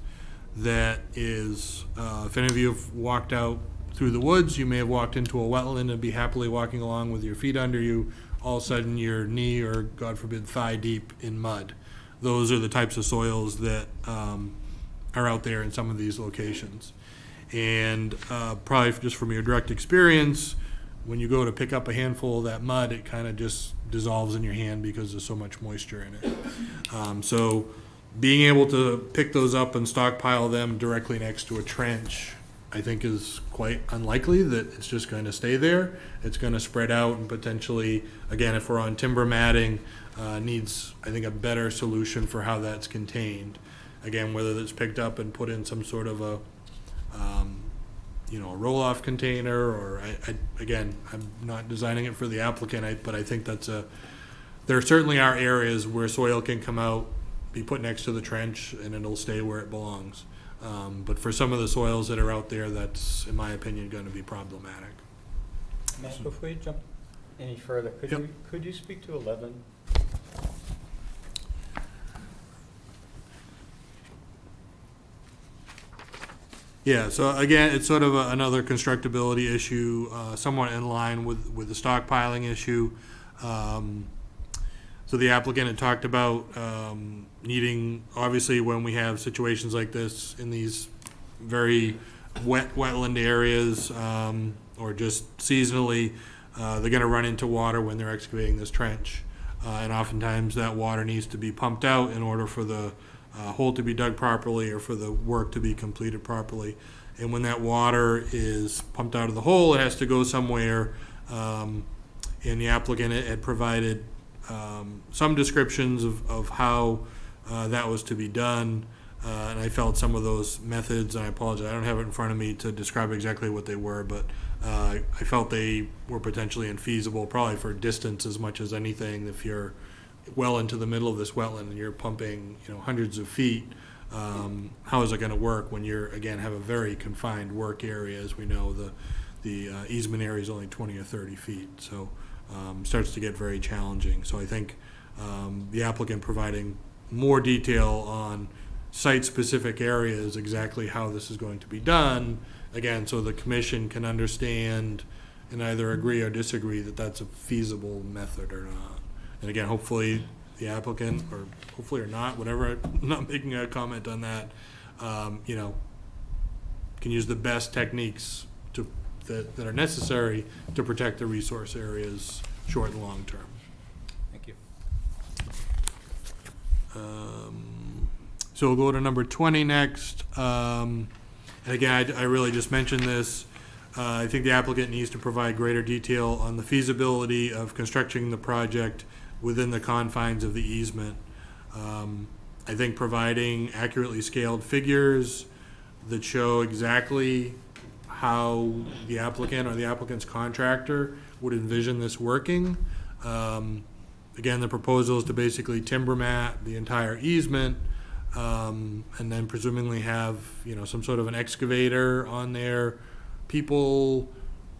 that is, if any of you have walked out through the woods, you may have walked into a wetland and be happily walking along with your feet under you. All of a sudden, your knee or, God forbid, thigh deep in mud. Those are the types of soils that are out there in some of these locations. And probably just from your direct experience, when you go to pick up a handful of that mud, it kind of just dissolves in your hand because there's so much moisture in it. So being able to pick those up and stockpile them directly next to a trench, I think is quite unlikely that it's just going to stay there. It's going to spread out and potentially, again, if we're on timber matting, needs, I think, a better solution for how that's contained. Again, whether that's picked up and put in some sort of a, a roll-off container, or again, I'm not designing it for the applicant, but I think there certainly are areas where soil can come out, be put next to the trench, and it'll stay where it belongs. But for some of the soils that are out there, that's, in my opinion, going to be problematic. Matt, before you jump any further, Yep. could you speak to 11? Yeah, so again, it's sort of another constructability issue, somewhat in line with the stockpiling issue. So the applicant had talked about needing, obviously, when we have situations like this in these very wetland areas, or just seasonally, they're going to run into water when they're excavating this trench. And oftentimes that water needs to be pumped out in order for the hole to be dug properly or for the work to be completed properly. And when that water is pumped out of the hole, it has to go somewhere. And the applicant had provided some descriptions of how that was to be done. And I felt some of those methods, and I apologize, I don't have it in front of me to describe exactly what they were, but I felt they were potentially infeasible, probably for distance as much as anything. If you're well into the middle of this wetland and you're pumping, hundreds of feet, how is it going to work when you're, again, have a very confined work area? As we know, the easement area is only 20 or 30 feet, so starts to get very challenging. So I think the applicant providing more detail on site-specific areas, exactly how this is going to be done, again, so the commission can understand and either agree or disagree that that's a feasible method or not. And again, hopefully the applicant, or hopefully or not, whatever, I'm not making a comment on that, can use the best techniques that are necessary to protect the resource areas short and long term. Thank you. So we'll go to number 20 next. And again, I really just mentioned this. I think the applicant needs to provide greater detail on the feasibility of constructing the project within the confines of the easement. I think providing accurately scaled figures that show exactly how the applicant or the applicant's contractor would envision this working. Again, the proposal is to basically timber mat the entire easement, and then presumably have some sort of an excavator on there, people,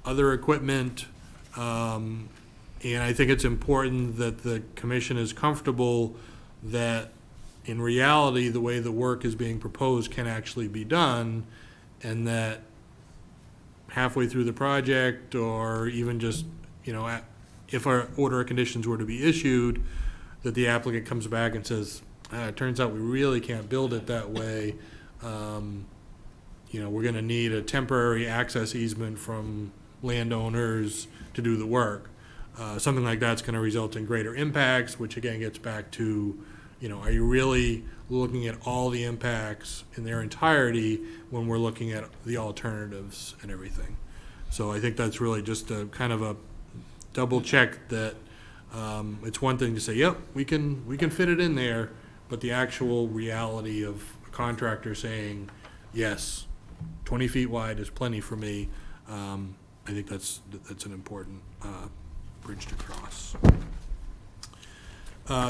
other equipment. And I think it's important that the commission is comfortable that in reality, the way the work is being proposed can actually be done, and that halfway through the project, or even just, if our order of conditions were to be issued, that the applicant comes back and says, it turns out we really can't build it that way. We're going to need a temporary access easement from landowners to do the work. Something like that's going to result in greater impacts, which again gets back to, are you really looking at all the impacts in their entirety when we're looking at the alternatives and everything? So I think that's really just a kind of a double check that it's one thing to say, yep, we can fit it in there, but the actual reality of a contractor saying, yes, 20 feet wide is plenty for me, I think that's an important bridge to cross.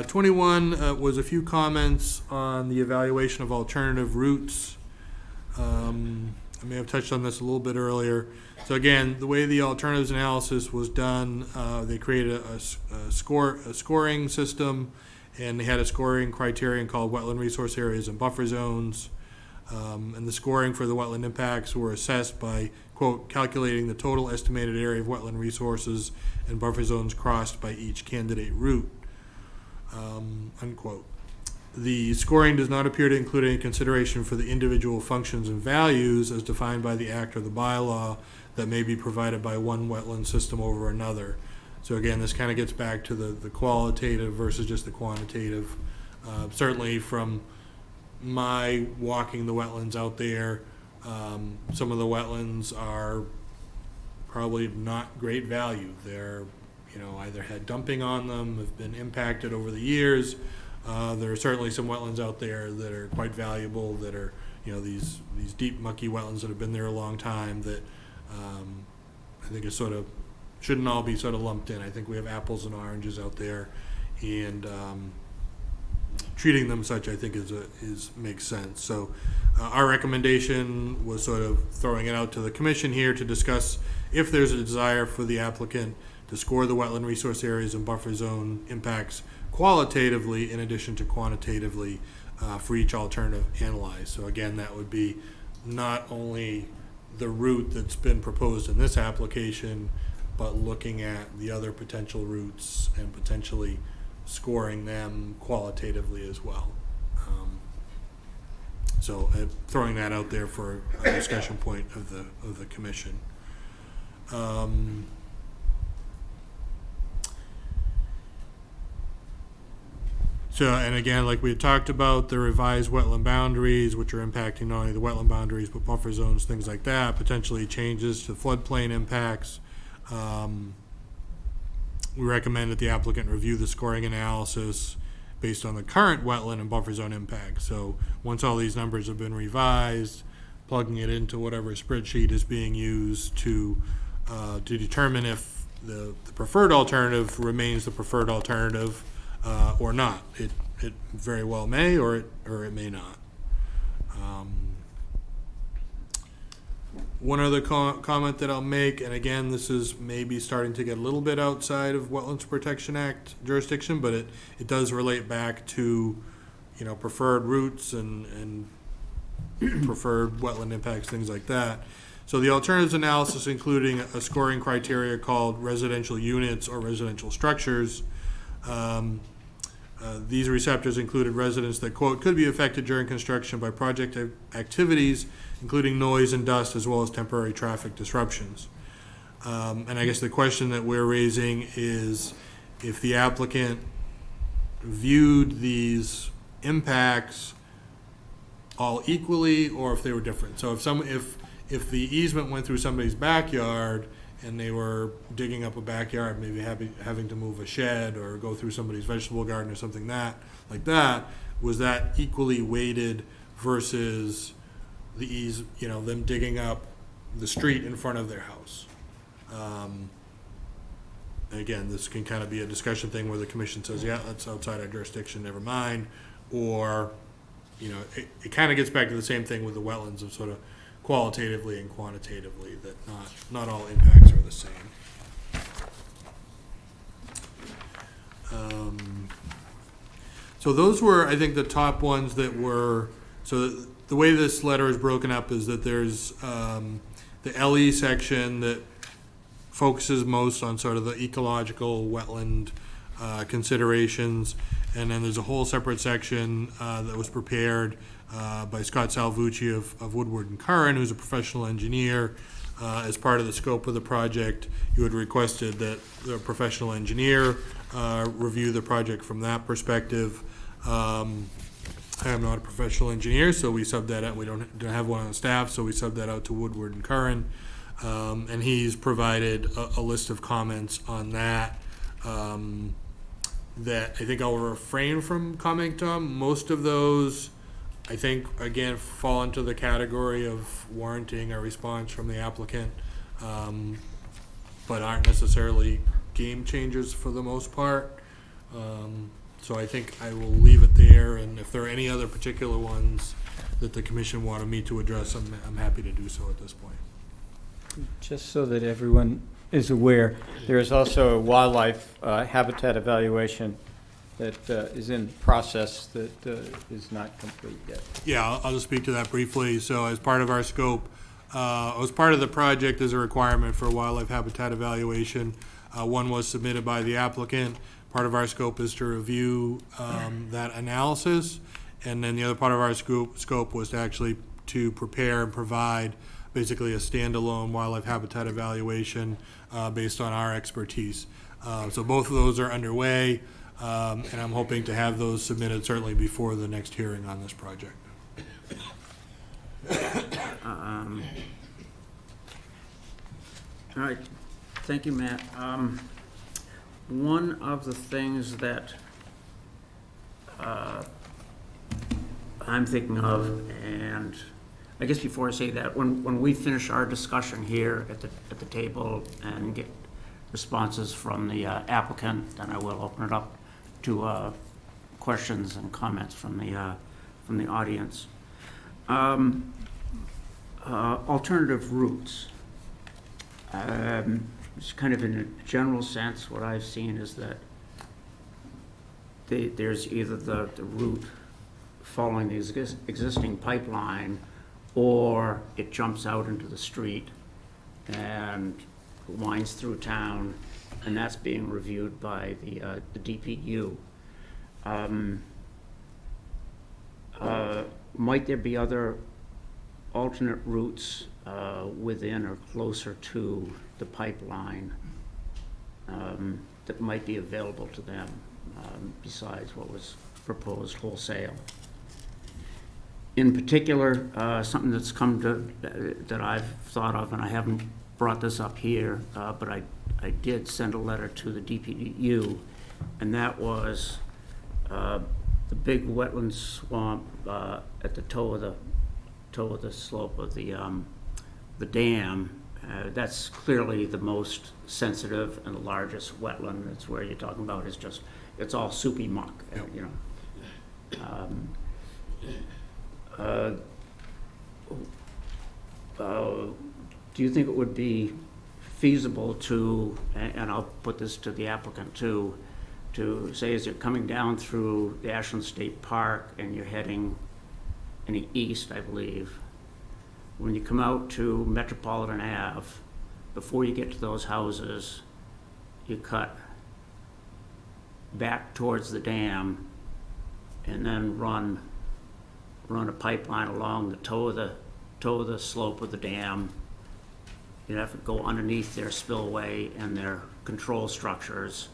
21 was a few comments on the evaluation of alternative routes. I may have touched on this a little bit earlier. So again, the way the alternatives analysis was done, they created a scoring system, and they had a scoring criterion called wetland resource areas and buffer zones. And the scoring for the wetland impacts were assessed by, quote, calculating the total estimated area of wetland resources and buffer zones crossed by each candidate route, unquote. The scoring does not appear to include any consideration for the individual functions and values as defined by the act or the bylaw that may be provided by one wetland system over another. So again, this kind of gets back to the qualitative versus just the quantitative. Certainly from my walking the wetlands out there, some of the wetlands are probably not great value. They're, either had dumping on them, have been impacted over the years. There are certainly some wetlands out there that are quite valuable, that are, these deep mucky wetlands that have been there a long time that I think is shouldn't all be sort of lumped in. I think we have apples and oranges out there, and treating them such, I think, makes sense. So our recommendation was sort of throwing it out to the commission here to discuss if there's a desire for the applicant to score the wetland resource areas and buffer zone impacts qualitatively in addition to quantitatively for each alternative analyzed. So again, that would be not only the route that's been proposed in this application, but looking at the other potential routes and potentially scoring them qualitatively as well. So throwing that out there for a discussion point of the commission. So, and again, like we had talked about, the revised wetland boundaries, which are impacting not only the wetland boundaries, but buffer zones, things like that, potentially changes to floodplain impacts. We recommend that the applicant review the scoring analysis based on the current wetland and buffer zone impact. So once all these numbers have been revised, plugging it into whatever spreadsheet is being used to determine if the preferred alternative remains the preferred alternative or not. It very well may, or it may not. One other comment that I'll make, and again, this is maybe starting to get a little bit outside of Wetlands Protection Act jurisdiction, but it does relate back to, preferred routes and preferred wetland impacts, things like that. So the alternatives analysis, including a scoring criteria called residential units or residential structures. These receptors included residents that, quote, could be affected during construction by project activities, including noise and dust, as well as temporary traffic disruptions. And I guess the question that we're raising is if the applicant viewed these impacts all equally, or if they were different. So if the easement went through somebody's backyard and they were digging up a backyard, maybe having to move a shed or go through somebody's vegetable garden or something like that, was that equally weighted versus them digging up the street in front of their house? Again, this can kind of be a discussion thing where the commission says, yeah, that's outside our jurisdiction, never mind. Or, it kind of gets back to the same thing with the wetlands of sort of qualitatively and quantitatively, that not all impacts are the same. So those were, I think, the top ones that were, so the way this letter is broken up is that there's the LE section that focuses most on sort of the ecological wetland considerations, and then there's a whole separate section that was prepared by Scott Salvucci of Woodward and Curran, who's a professional engineer. As part of the scope of the project, you had requested that the professional engineer review the project from that perspective. I am not a professional engineer, so we subbed that out. We don't have one on staff, so we subbed that out to Woodward and Curran. And he's provided a list of comments on that that I think I'll refrain from commenting on. Most of those, I think, again, fall into the category of warranting a response from the applicant, but aren't necessarily game changers for the most part. So I think I will leave it there, and if there are any other particular ones that the commission wanted me to address, I'm happy to do so at this point. Just so that everyone is aware, there is also a wildlife habitat evaluation that is in process that is not complete yet. Yeah, I'll just speak to that briefly. So as part of our scope, as part of the project as a requirement for wildlife habitat evaluation, one was submitted by the applicant. Part of our scope is to review that analysis. And then the other part of our scope was to actually to prepare and provide basically a standalone wildlife habitat evaluation based on our expertise. So both of those are underway. And I'm hoping to have those submitted certainly before the next hearing on this project. All right, thank you, Matt. One of the things that I'm thinking of, and I guess before I say that, when we finish our discussion here at the table and get responses from the applicant, then I will open it up to questions and comments from the audience. Alternative routes. Just kind of in a general sense, what I've seen is that there's either the route following the existing pipeline, or it jumps out into the street and winds through town, and that's being reviewed by the DPU. Might there be other alternate routes within or closer to the pipeline that might be available to them besides what was proposed wholesale? In particular, something that's come to that I've thought of, and I haven't brought this up here, but I did send a letter to the DPU, and that was the big wetland swamp at the toe of the slope of the dam. That's clearly the most sensitive and the largest wetland. That's where you're talking about is just, it's all soupy muck, you know. Do you think it would be feasible to, and I'll put this to the applicant too, to say as you're coming down through the Ashland State Park and you're heading east, I believe, when you come out to Metropolitan Ave, before you get to those houses, you cut back towards the dam and then run a pipeline along the toe of the slope of the dam. You'd have to go underneath their spillway and their control structures.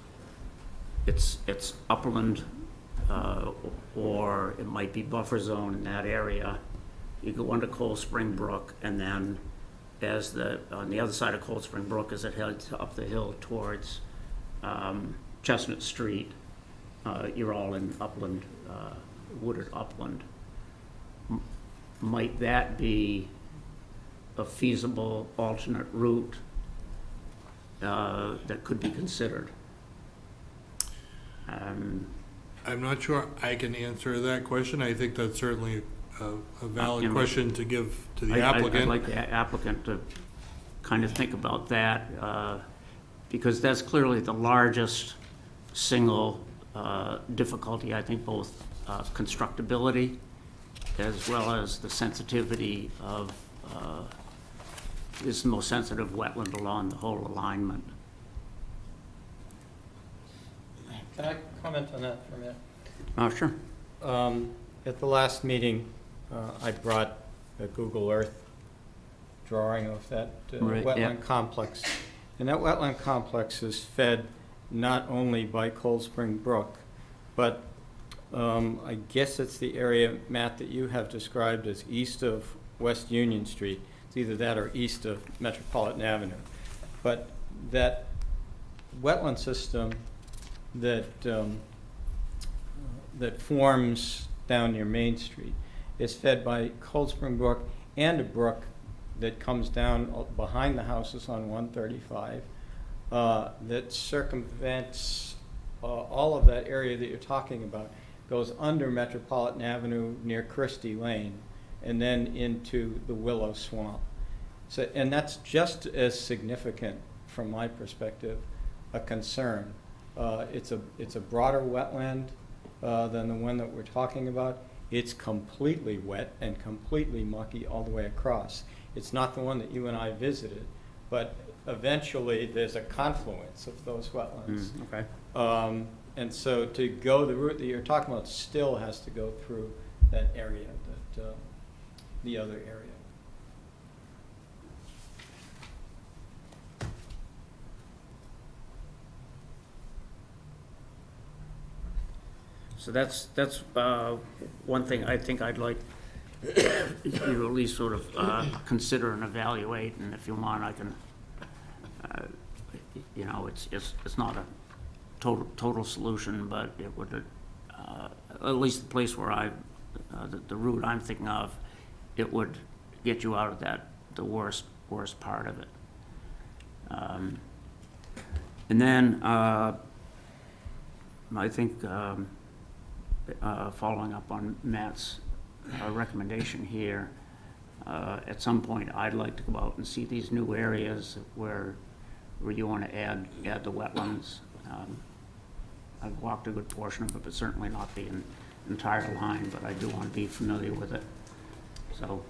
It's upland, or it might be buffer zone in that area. You go under Cold Spring Brook, and then on the other side of Cold Spring Brook, as it heads up the hill towards Chestnut Street, you're all in upland, wooded upland. Might that be a feasible alternate route that could be considered? I'm not sure I can answer that question. I think that's certainly a valid question to give to the applicant. I'd like the applicant to kind of think about that, because that's clearly the largest single difficulty, I think, both constructability as well as the sensitivity of is the most sensitive wetland along the whole alignment. Can I comment on that for a minute? Oh, sure. At the last meeting, I brought a Google Earth drawing of that Right, wetland yeah. complex. And that wetland complex is fed not only by Cold Spring Brook, but I guess it's the area, Matt, that you have described as east of West Union Street. It's either that or east of Metropolitan Avenue. But that wetland system that that forms down near Main Street is fed by Cold Spring Brook and a brook that comes down behind the houses on 135 that circumvents all of that area that you're talking about, goes under Metropolitan Avenue near Christie Lane, and then into the Willow Swamp. So, and that's just as significant, from my perspective, a concern It's a broader wetland than the one that we're talking about. It's completely wet and completely mucky all the way across. It's not the one that you and I visited, but eventually there's a confluence of those wetlands. Okay. And so to go the route that you're talking about still has to go through that area, the other area. So that's one thing I think I'd like you to at least sort of consider and evaluate, and if you want, I can, you know, it's not a total solution, but it would, at least the place where the route I'm thinking of, it would get you out of the worst part of it. And then I think following up on Matt's recommendation here, at some point I'd like to go out and see these new areas where you want to add the wetlands. I've walked a good portion of it, but certainly not the entire line, but I do want to be familiar with it. So,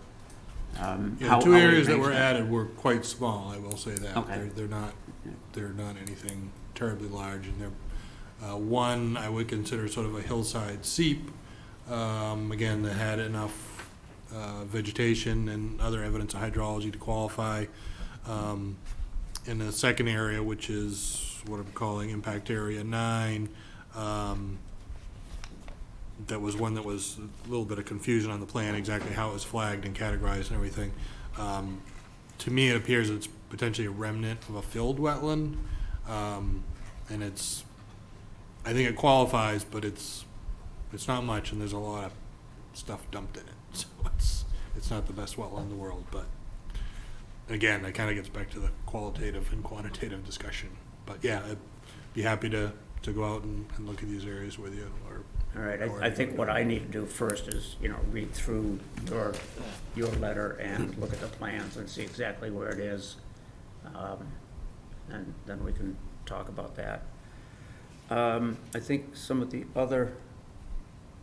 Yeah, the how two we areas that arrange were added were quite small, I will say that. Okay. They're not anything terribly large, and they're, one I would consider sort of a hillside seep, again, that had enough vegetation and other evidence of hydrology to qualify. In the second area, which is what I'm calling Impact Area 9, that was one that was a little bit of confusion on the plan, exactly how it was flagged and categorized and everything. To me, it appears it's potentially a remnant of a filled wetland, and I think it qualifies, but it's not much, and there's a lot of stuff dumped in it, so it's not the best wetland in the world, but again, that kind of gets back to the qualitative and quantitative discussion. But yeah, I'd be happy to go out and look at these areas with you. All right, I think what I need to do first is, you know, read through your letter and look at the plans and see exactly where it is. And then we can talk about that. I think some of the other,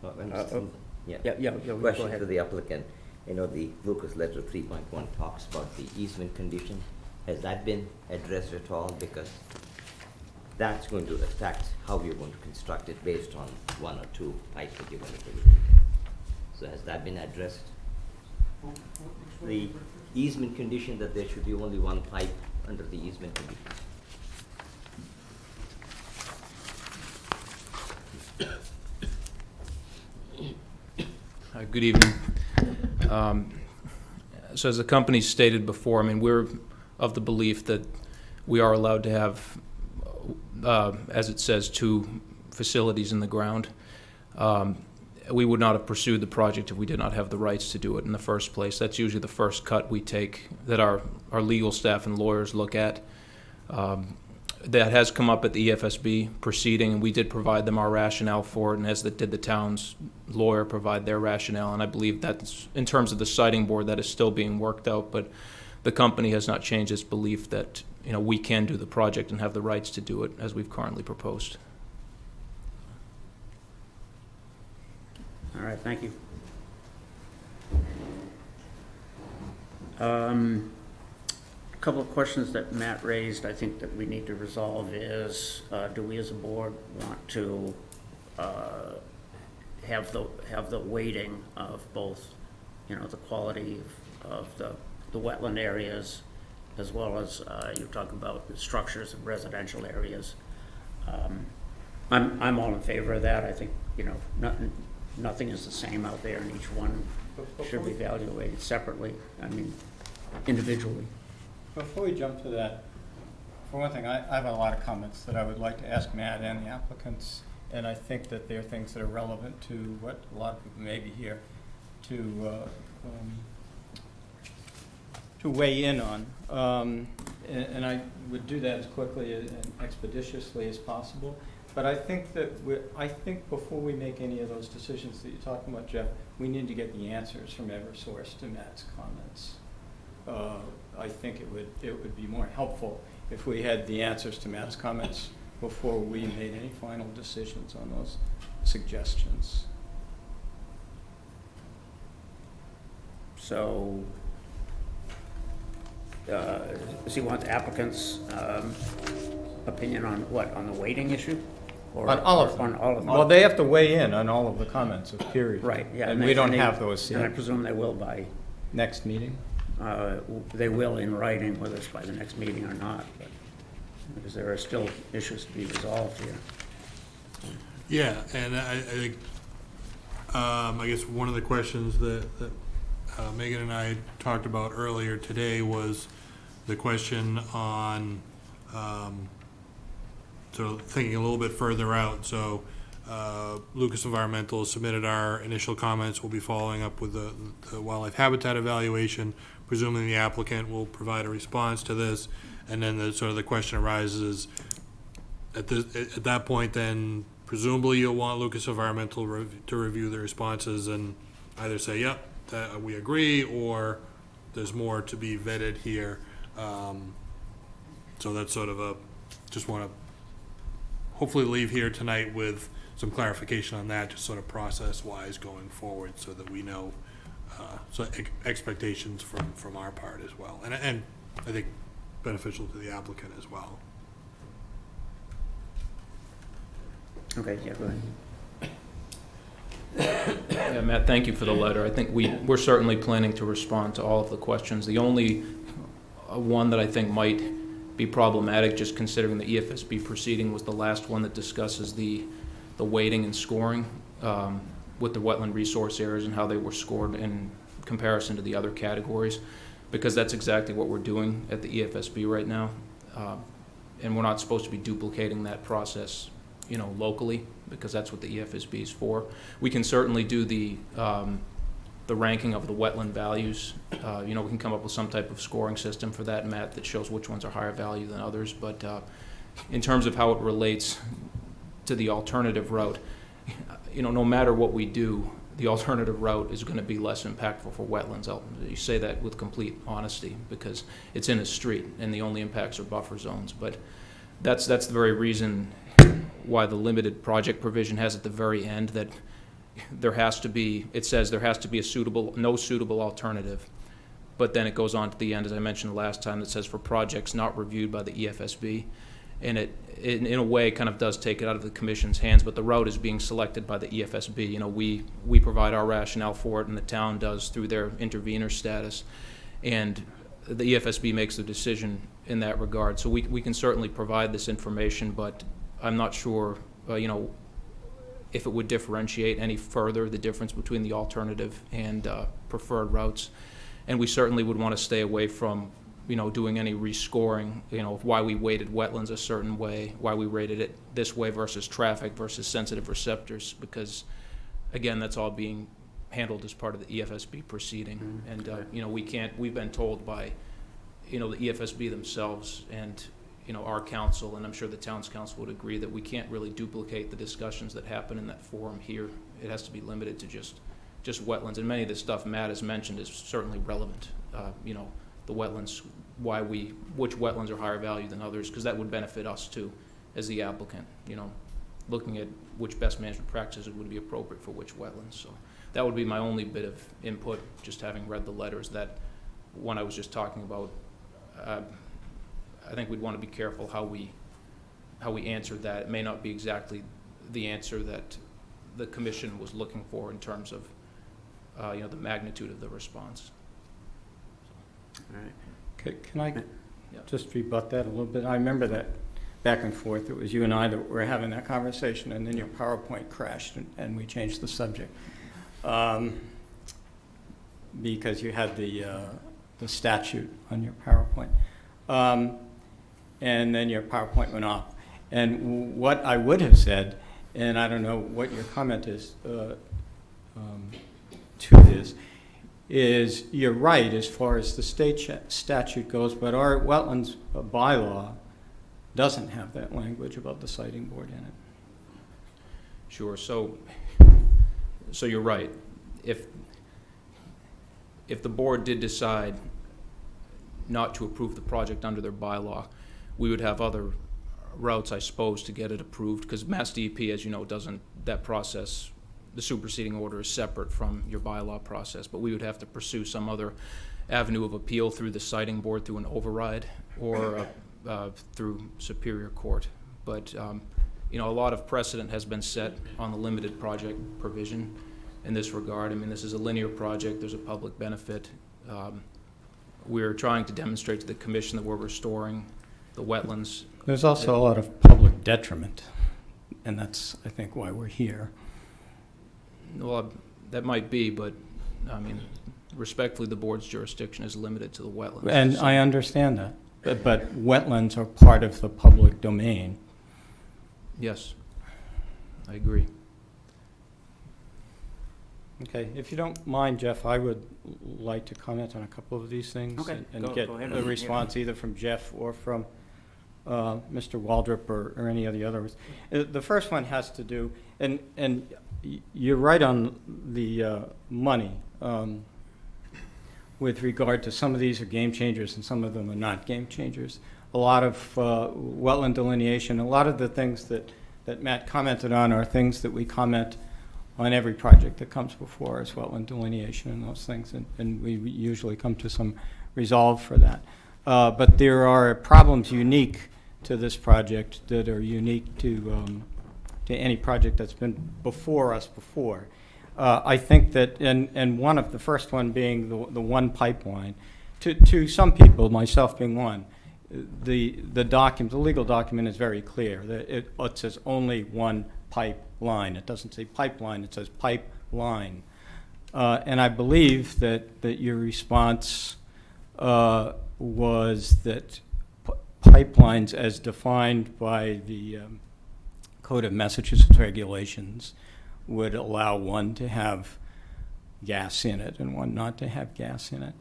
Yeah. go Question ahead. to the applicant. You know, the Lucas letter 3.1 talks about the easement condition. Has that been addressed at all? Because that's going to affect how you're going to construct it based on one or two pipes that you're going to put in. So has that been addressed? The easement condition, that there should be only one pipe under the easement condition. Good evening. So as the company stated before, I mean, we're of the belief that we are allowed to have, as it says, 2 facilities in the ground. We would not have pursued the project if we did not have the rights to do it in the first place. That's usually the first cut we take, that our legal staff and lawyers look at. That has come up at the EFSB proceeding, and we did provide them our rationale for it, and as did the town's lawyer provide their rationale, and I believe that's, in terms of the siting board, that is still being worked out, but the company has not changed its belief that, you know, we can do the project and have the rights to do it as we've currently proposed. All right, thank you. A couple of questions that Matt raised, I think that we need to resolve is, do we as a board want to have the weighting of both, you know, the quality of the wetland areas, as well as you talk about the structures of residential areas. I'm all in favor of that. I think, you know, nothing is the same out there, and each one should be evaluated separately, I mean, individually. Before we jump to that, for one thing, I have a lot of comments that I would like to ask Matt and the applicants, and I think that they're things that are relevant to what a lot of people may be here to weigh in on. And I would do that as quickly and expeditiously as possible. But I think that I think before we make any of those decisions that you're talking about, Jeff, we need to get the answers from Eversource to Matt's comments. I think it would be more helpful if we had the answers to Matt's comments before we made any final decisions on those suggestions. So, does he want the applicant's opinion on what, on the weighting issue? Or On all of On them. all of them? Well, they have to weigh in on all of the comments of peer review. Right, yeah. And we don't they- have those And I yet. presume they will by, Next meeting? they will in writing, whether it's by the next meeting or not, but, because there are still issues to be resolved here. Yeah, and I think, I guess one of the questions that Megan and I talked about earlier today was the question on, so thinking a little bit further out. So Lucas Environmental submitted our initial comments. We'll be following up with the wildlife habitat evaluation. Presuming the applicant will provide a response to this. And then the question arises, at that point then, presumably you'll want Lucas Environmental to review the responses and either say, yep, we agree, or there's more to be vetted here. So that's sort of just want to hopefully leave here tonight with some clarification on that, just sort of process-wise going forward, so that we know expectations from our part as well. And I think beneficial to the applicant as well. Okay, yeah, go ahead. Yeah, Matt, thank you for the letter. I think we're certainly planning to respond to all of the questions. The only one that I think might be problematic, just considering the EFSB proceeding, was the last one that discusses the weighting and scoring with the wetland resource areas and how they were scored in comparison to the other categories, because that's exactly what we're doing at the EFSB right now. And we're not supposed to be duplicating that process, locally, because that's what the EFSB is for. We can certainly do the ranking of the wetland values. We can come up with some type of scoring system for that, Matt, that shows which ones are higher value than others. But in terms of how it relates to the alternative route, no matter what we do, the alternative route is going to be less impactful for wetlands. You say that with complete honesty, because it's in a street and the only impacts are buffer zones. But that's the very reason why the limited project provision has at the very end that it says there has to be no suitable alternative. But then it goes on to the end, as I mentioned last time, that says for projects not reviewed by the EFSB. And it in a way kind of does take it out of the Commission's hands, but the route is being selected by the EFSB. We provide our rationale for it, and the town does through their intervenor status. And the EFSB makes the decision in that regard. So we can certainly provide this information, but I'm not sure, if it would differentiate any further the difference between the alternative and preferred routes. And we certainly would want to stay away from, doing any rescoring, why we weighted wetlands a certain way, why we rated it this way versus traffic versus sensitive receptors, because, again, that's all being handled as part of the EFSB proceeding. Mm-hmm. And, we've been told by, the EFSB themselves and, our council, and I'm sure the town's council would agree, that we can't really duplicate the discussions that happen in that forum here. It has to be limited to just wetlands. And many of the stuff Matt has mentioned is certainly relevant. The wetlands, which wetlands are higher value than others, because that would benefit us too, as the applicant, looking at which best management practices would be appropriate for which wetlands. So that would be my only bit of input, just having read the letters. That one I was just talking about, I think we'd want to be careful how we answered that. It may not be exactly the answer that the Commission was looking for in terms of the magnitude of the response. All right. Can I Yeah. just rebut that a little bit? I remember that back and forth. It was you and I that were having that conversation, and then your PowerPoint crashed, and we changed the subject. Because you had the statute on your PowerPoint. And then your PowerPoint went off. And what I would have said, and I don't know what your comment is to this, is you're right as far as the state statute goes, but our wetlands bylaw doesn't have that language about the siting board in it. Sure. So you're right. If the board did decide not to approve the project under their bylaw, we would have other routes, I suppose, to get it approved, because Mass DEP, as you know, doesn't, that process, the superseding order is separate from your bylaw process, but we would have to pursue some other avenue of appeal through the siting board, through an override, or through Superior Court. But, you know, a lot of precedent has been set on the limited project provision in this regard. I mean, this is a linear project, there's a public benefit. We're trying to demonstrate to the commission that we're restoring the wetlands. There's also a lot of public detriment, and that's, I think, why we're here. Well, that might be, but, I mean, respectfully, the board's jurisdiction is limited to the wetlands. And I understand that, but wetlands are part of the public domain. Yes, I agree. Okay, if you don't mind, Jeff, I would like to comment on a couple of these things. Okay, And go get ahead. a response either from Jeff or from Mr. Waldrop or any of the others. The first one has to do, and you're right on the money with regard to some of these are game changers and some of them are not game changers. A lot of wetland delineation, a lot of the things that Matt commented on are things that we comment on every project that comes before us, wetland delineation and those things, and we usually come to some resolve for that. But there are problems unique to this project that are unique to any project that's been before us before. I think that, and one of the first one being the one pipeline, to some people, myself being one, the document, the legal document is very clear. That it says only one pipeline. It doesn't say pipeline, it says pipeline. And I believe that your response was that pipelines as defined by the Code of Massachusetts regulations would allow one to have gas in it and one not to have gas in it.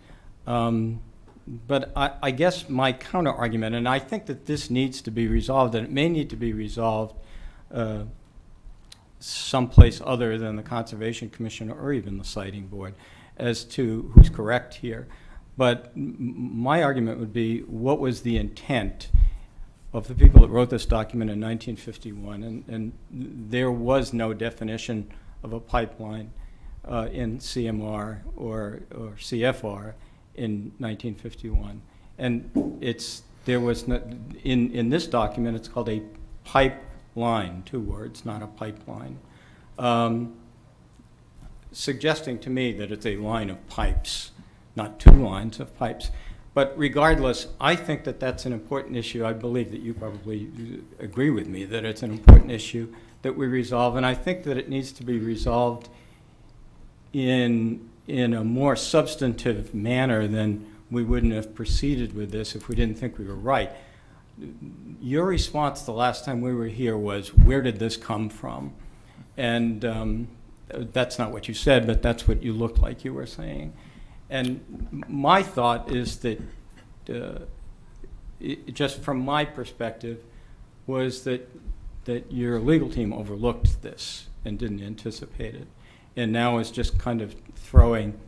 But I guess my counter argument, and I think that this needs to be resolved, and it may need to be resolved someplace other than the Conservation Commission or even the Siting Board as to who's correct here. But my argument would be, what was the intent of the people that wrote this document in 1951? And there was no definition of a pipeline in CMR or CFR in 1951. And there was no, in this document, it's called a pipeline, 2 words, not a pipeline, suggesting to me that it's a line of pipes, not 2 lines of pipes. But regardless, I think that that's an important issue. I believe that you probably agree with me that it's an important issue that we resolve, and I think that it needs to be resolved in a more substantive manner than we wouldn't have proceeded with this if we didn't think we were right. Your response the last time we were here was, where did this come from? And that's not what you said, but that's what you looked like you were saying. And my thought is that, just from my perspective, was that your legal team overlooked this and didn't anticipate it, and now is just kind of throwing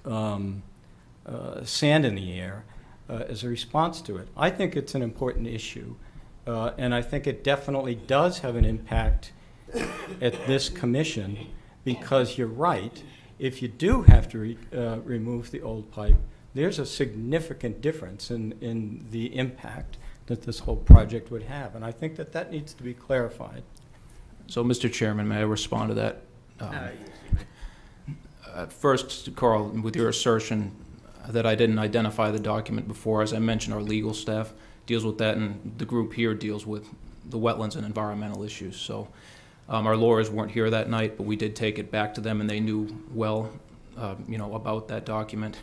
sand in the air as a response to it. I think it's an important issue, and I think it definitely does have an impact at this commission, because you're right. If you do have to remove the old pipe, there's a significant difference in the impact that this whole project would have. And I think that that needs to be clarified. So, Mr. Chairman, may I respond to that? First, Carl, with your assertion that I didn't identify the document before, as I mentioned, our legal staff deals with that, and the group here deals with the wetlands and environmental issues. So our lawyers weren't here that night, but we did take it back to them, and they knew well, about that document.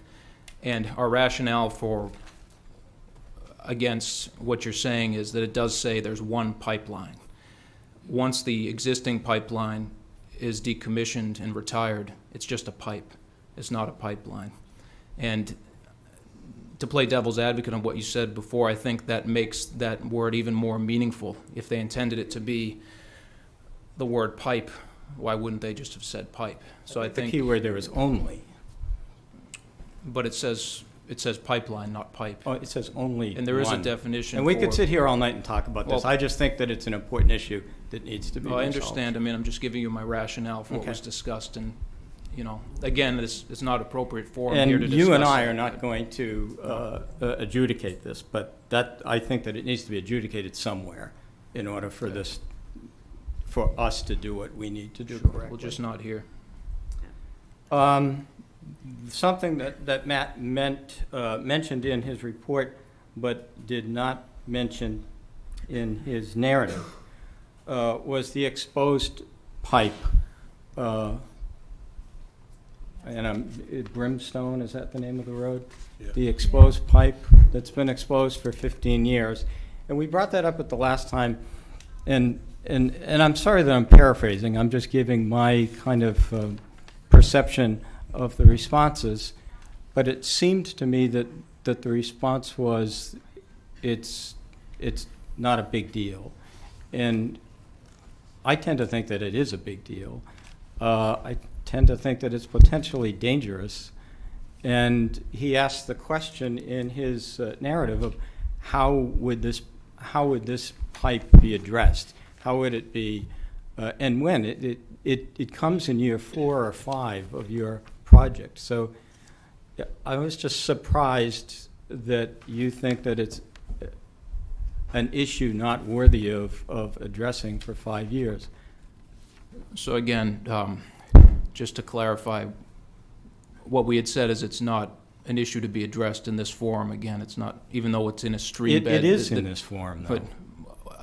And our rationale for against what you're saying is that it does say there's one pipeline. Once the existing pipeline is decommissioned and retired, it's just a pipe. It's not a pipeline. And to play devil's advocate on what you said before, I think that makes that word even more meaningful. If they intended it to be the word pipe, why wouldn't they just have said pipe? So I think the key word there is only. But it says it says pipeline, not pipe. Oh, it says only And there is a one. definition And we could for- sit here all night and talk about this. Well- I just think that it's an important issue that needs to be Well, I resolved. understand. I mean, I'm just giving you my rationale for what Okay. was discussed, and, again, it's not appropriate forum here to And discuss. you and I it. are not going to adjudicate this, but I think that it needs to be adjudicated somewhere in order for for us to do what we need to do Sure, correctly. we'll just not here. Something that Matt mentioned in his report, but did not mention in his narrative, was the exposed pipe. Brimstone, is that the name of the road? Yeah. The exposed pipe that's been exposed for 15 years. And we brought that up at the last time, and I'm sorry that I'm paraphrasing. I'm just giving my kind of perception of the responses. But it seemed to me that the response was, it's not a big deal. And I tend to think that it is a big deal. I tend to think that it's potentially dangerous. And he asked the question in his narrative of how would this pipe be addressed? How would it be, and when? It comes in year 4 or 5 of your project. So yeah, I was just surprised that you think that it's an issue not worthy of addressing for 5 years. So again, just to clarify, what we had said is it's not an issue to be addressed in this forum. Again, it's not, even though it's in a stream bed. It is in this forum, though.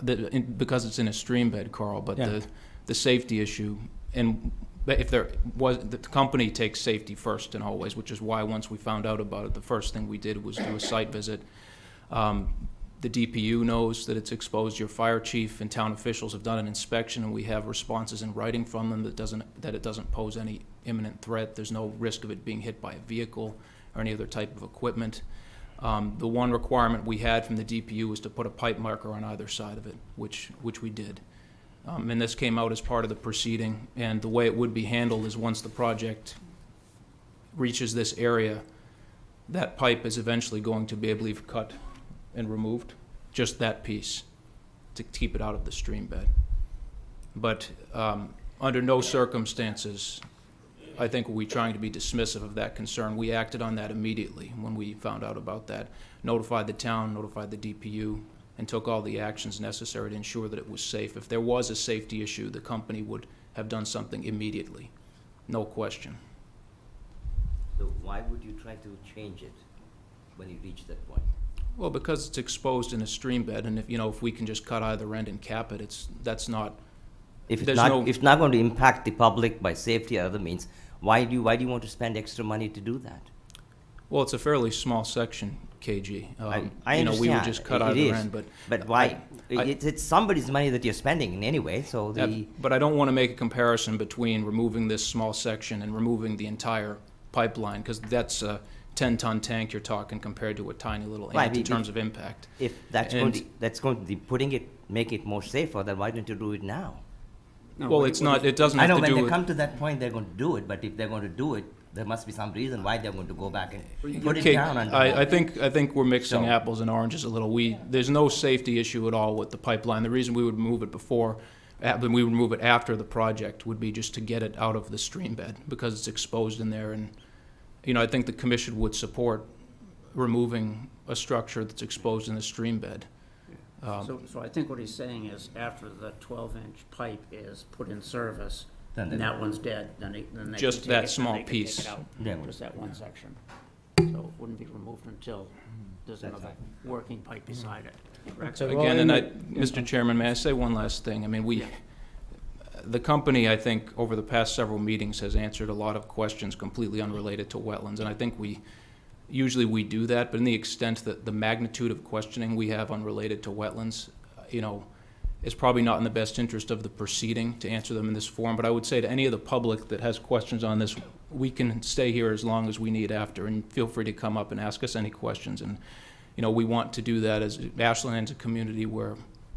But because it's in a stream bed, Carl, but Yeah. the safety issue, and if there was, the company takes safety first and always, which is why once we found out about it, the first thing we did was do a site visit. The DPU knows that it's exposed. Your fire chief and town officials have done an inspection, and we have responses in writing from them that it doesn't pose any imminent threat. There's no risk of it being hit by a vehicle or any other type of equipment. The one requirement we had from the DPU was to put a pipe marker on either side of it, which we did. And this came out as part of the proceeding, and the way it would be handled is once the project reaches this area, that pipe is eventually going to be, I believe, cut and removed, just that piece, to keep it out of the stream bed. But under no circumstances, I think, were we trying to be dismissive of that concern. We acted on that immediately when we found out about that, notified the town, notified the DPU, and took all the actions necessary to ensure that it was safe. If there was a safety issue, the company would have done something immediately, no question. So why would you try to change it when you reach that point? Well, because it's exposed in a stream bed, and if we can just cut either end and cap it, that's not. If There's it's not going to impact the public by safety or other means, why do you want to spend extra money to do that? Well, it's a fairly small section, KG. I understand. We would just cut It either is. end, But why? I- It's somebody's money that you're spending in anyway, so the... But I don't want to make a comparison between removing this small section and removing the entire pipeline, because that's a 10-ton tank you're talking compared to a tiny little Right, ant in terms of impact. If that's And- going to be make it more safer, then why don't you do it now? Well, it's not, it doesn't I have know to when do they with. come to that point, they're going to do it, but if they're going to do it, there must be some reason why they're going to go back and put it Okay, down. I think we're mixing So- apples and oranges a little. There's no safety issue at all with the pipeline. The reason we would move it we would move it after the project would be just to get it out of the stream bed, because it's exposed in there. And, I think the commission would support removing a structure that's exposed in the stream bed. So I think what he's saying is after the 12-inch pipe is put in service, Then and they- that one's dead, then they can Just take that it, small then they can take piece. it out, Yeah. just that one section. So it wouldn't be removed until there's That's another working pipe beside it. Correct? So- Again, and Mr. Chairman, may I say one last thing? I mean, the company, I think, over the past several meetings has answered a lot of questions completely unrelated to wetlands, and I think usually we do that, but in the extent that the magnitude of questioning we have unrelated to wetlands, is probably not in the best interest of the proceeding to answer them in this forum. But I would say to any of the public that has questions on this, we can stay here as long as we need after, and feel free to come up and ask us any questions. And, we want to do that as Ashland's a community where,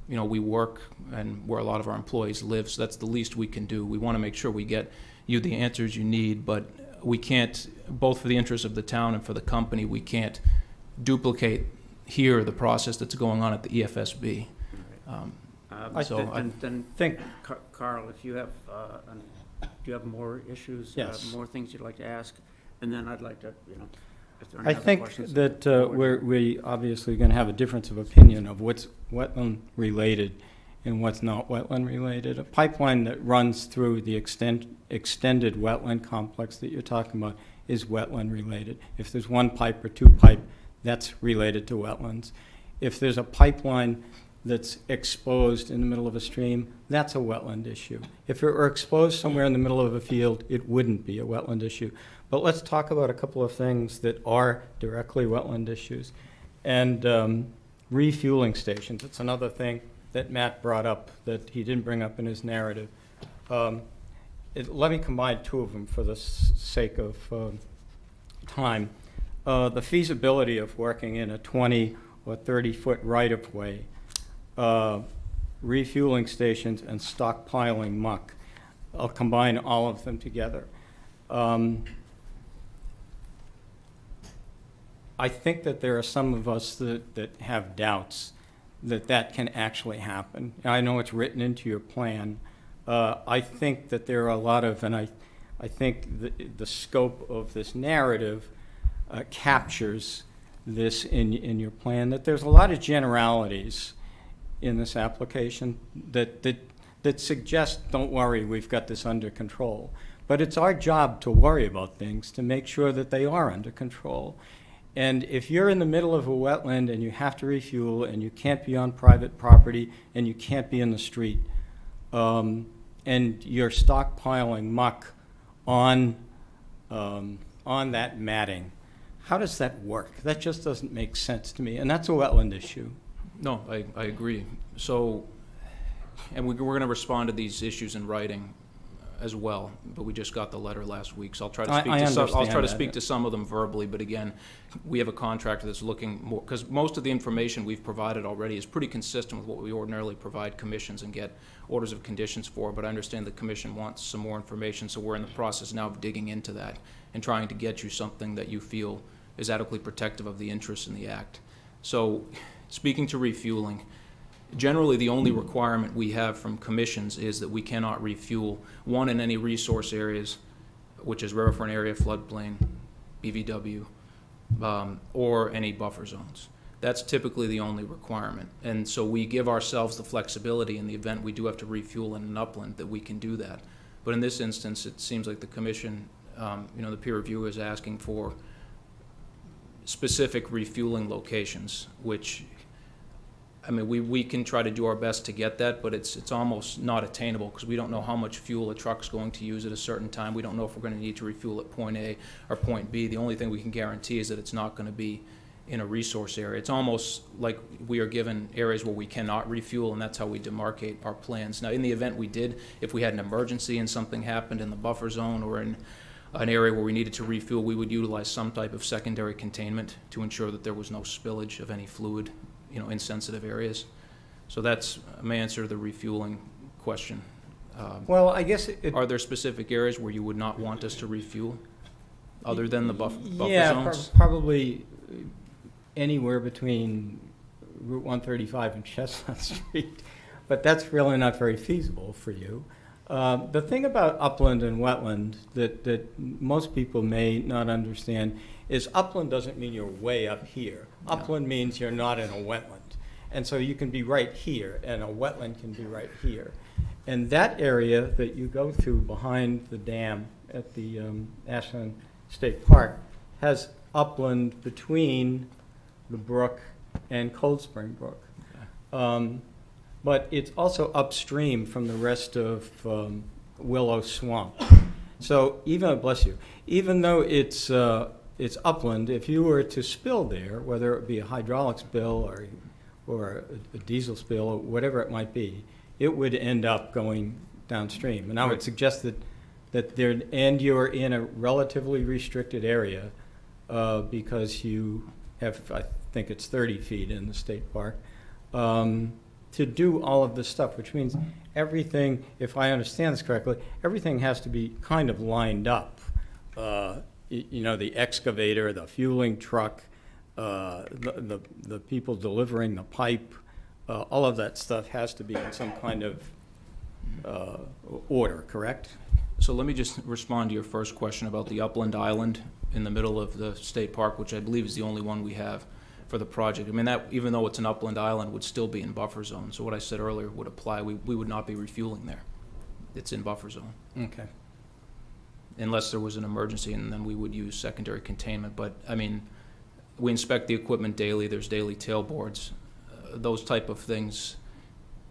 we work and where a lot of our employees live, so that's the least we can do. We want to make sure we get you the answers you need, but we can't, both for the interests of the town and for the company, we can't duplicate here the process that's going on at the EFSB. Then, Carl, if you have, do you have more issues? Yes. More things you'd like to ask? And then I'd like to, if there are I any other think questions. that we obviously going to have a difference of opinion of what's wetland-related and what's not wetland-related. A pipeline that runs through the extended wetland complex that you're talking about is wetland-related. If there's one pipe or two pipe, that's related to wetlands. If there's a pipeline that's exposed in the middle of a stream, that's a wetland issue. If it were exposed somewhere in the middle of a field, it wouldn't be a wetland issue. But let's talk about a couple of things that are directly wetland issues. And refueling stations, it's another thing that Matt brought up that he didn't bring up in his narrative. Let me combine two of them for the sake of time. The feasibility of working in a 20 or 30-foot right-of-way, refueling stations and stockpiling muck. I'll combine all of them together. I think that there are some of us that have doubts that can actually happen. I know it's written into your plan. I think that there are a lot of, and I think the scope of this narrative captures this in your plan, that there's a lot of generalities in this application that suggest, don't worry, we've got this under control. But it's our job to worry about things, to make sure that they are under control. And if you're in the middle of a wetland and you have to refuel and you can't be on private property and you can't be in the street, and you're stockpiling muck on that matting, how does that work? That just doesn't make sense to me, and that's a wetland issue. No, I agree. So, and we're going to respond to these issues in writing as well, but we just got the letter last week, so I'll try to speak to some. I'll try to speak to some of them verbally, but again, we have a contractor that's looking more, because most of the information we've provided already is pretty consistent with what we ordinarily provide commissions and get orders of conditions for, but I understand the commission wants some more information, so we're in the process now of digging into that and trying to get you something that you feel is adequately protective of the interests in the act. So, speaking to refueling, generally the only requirement we have from commissions is that we cannot refuel, one, in any resource areas, which is riverfront area, floodplain, BVW, or any buffer zones. That's typically the only requirement. And so we give ourselves the flexibility in the event we do have to refuel in an upland that we can do that. But in this instance, it seems like the commission, the peer reviewer is asking for specific refueling locations, which, I mean, we can try to do our best to get that, but it's almost not attainable because we don't know how much fuel a truck's going to use at a certain time. We don't know if we're going to need to refuel at point A or point B. The only thing we can guarantee is that it's not going to be in a resource area. It's almost like we are given areas where we cannot refuel, and that's how we demarcate our plans. Now, in the event we did, if we had an emergency and something happened in the buffer zone or in an area where we needed to refuel, we would utilize some type of secondary containment to ensure that there was no spillage of any fluid, in sensitive areas. So that's my answer to the refueling question. Well, I guess are there specific areas where you would not want us to refuel, other than the buffer zones? Probably anywhere between Route 135 and Chestnut Street, but that's really not very feasible for you. The thing about upland and wetland that most people may not understand is upland doesn't mean you're way up here. Upland means you're not in a wetland. And so you can be right here, and a wetland can be right here. And that area that you go through behind the dam at the Ashland State Park has upland between the brook and Cold Spring Brook. But it's also upstream from the rest of Willow Swamp. So even though it's upland, if you were to spill there, whether it be a hydraulic spill or a diesel spill or whatever it might be, it would end up going downstream. And I would suggest that you're in a relatively restricted area because you have, I think it's 30 feet in the state park, to do all of this stuff, which means everything, if I understand this correctly, everything has to be kind of lined up the excavator, the fueling truck, the people delivering the pipe, all of that stuff has to be in some kind of order, correct? So let me just respond to your first question about the upland island in the middle of the state park, which I believe is the only one we have for the project. I mean, that, even though it's an upland island, would still be in buffer zone. So what I said earlier would apply. We would not be refueling there. It's in buffer zone. Okay. Unless there was an emergency, and then we would use secondary containment. But, I mean, we inspect the equipment daily. There's daily tailboards. Those type of things,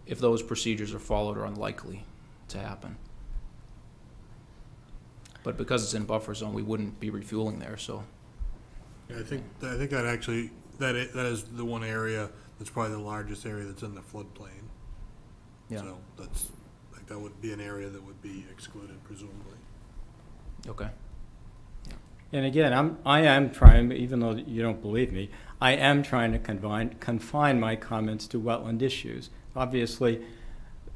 if those procedures are followed, are unlikely to happen. But because it's in buffer zone, we wouldn't be refueling there, so. Yeah, I think that actually, that is the one area that's probably the largest area that's in the floodplain. Yeah. So that's, like, that would be an area that would be excluded presumably. Okay. And again, I am trying, even though you don't believe me, I am trying to confine my comments to wetland issues. Obviously,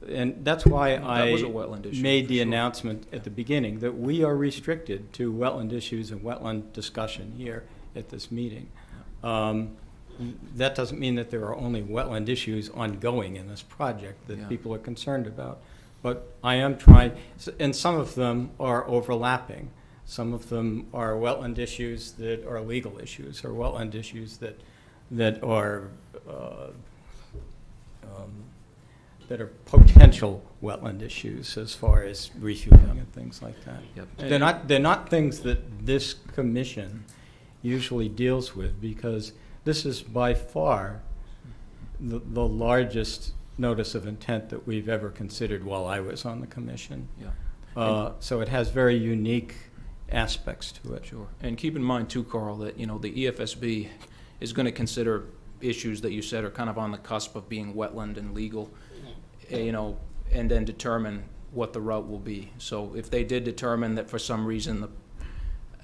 and that's why That was a I wetland issue, made for the sure. announcement at the beginning that we are restricted to wetland issues and wetland discussion here at this meeting. That doesn't mean that there are only wetland issues ongoing in this project that Yeah. people are concerned about. But I am trying, and some of them are overlapping. Some of them are wetland issues that are legal issues, or wetland issues that are potential wetland issues as far as refueling and things like that. Yep. They're not things that this commission usually deals with, because this is by far the largest notice of intent that we've ever considered while I was on the commission. Yeah. So it has very unique aspects to it. Sure. And keep in mind too, Carl, that, the EFSB is going to consider issues that you said are kind of on the cusp of being wetland and legal, and then determine what the route will be. So if they did determine that for some reason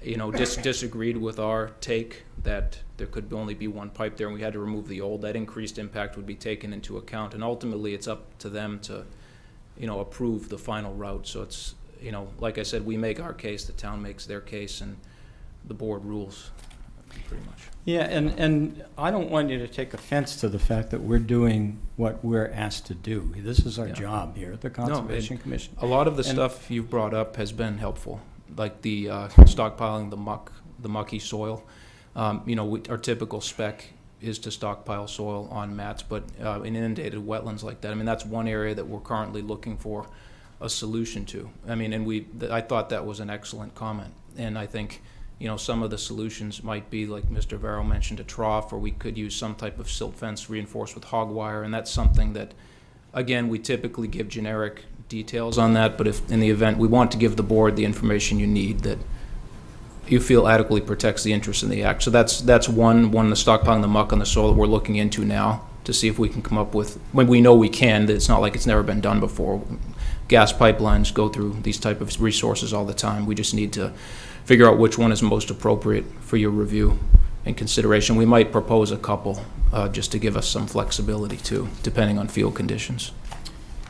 disagreed with our take that there could only be one pipe there and we had to remove the old, that increased impact would be taken into account. And ultimately, it's up to them to, approve the final route. So it's, like I said, we make our case, the town makes their case, and the board rules, pretty much. Yeah, and I don't want you to take offense to the fact that we're doing what we're asked to do. This is our Yeah. job here at the Conservation Commission. A lot of the And- stuff you've brought up has been helpful, like the stockpiling the mucky soil. Our typical spec is to stockpile soil on mats, but in inundated wetlands like that, that's one area that we're currently looking for a solution to. I thought that was an excellent comment, and I think, some of the solutions might be, like Mr. Varro mentioned, a trough, or we could use some type of silt fence reinforced with hog wire, and that's something that, again, we typically give generic details on that, but if in the event we want to give the board the information you need that you feel adequately protects the interests in the act. So that's one, the stockpiling the muck on the soil that we're looking into now to see if we can come up with, when we know we can, that it's not like it's never been done before. Gas pipelines go through these type of resources all the time. We just need to figure out which one is most appropriate for your review and consideration. We might propose a couple just to give us some flexibility too, depending on field conditions.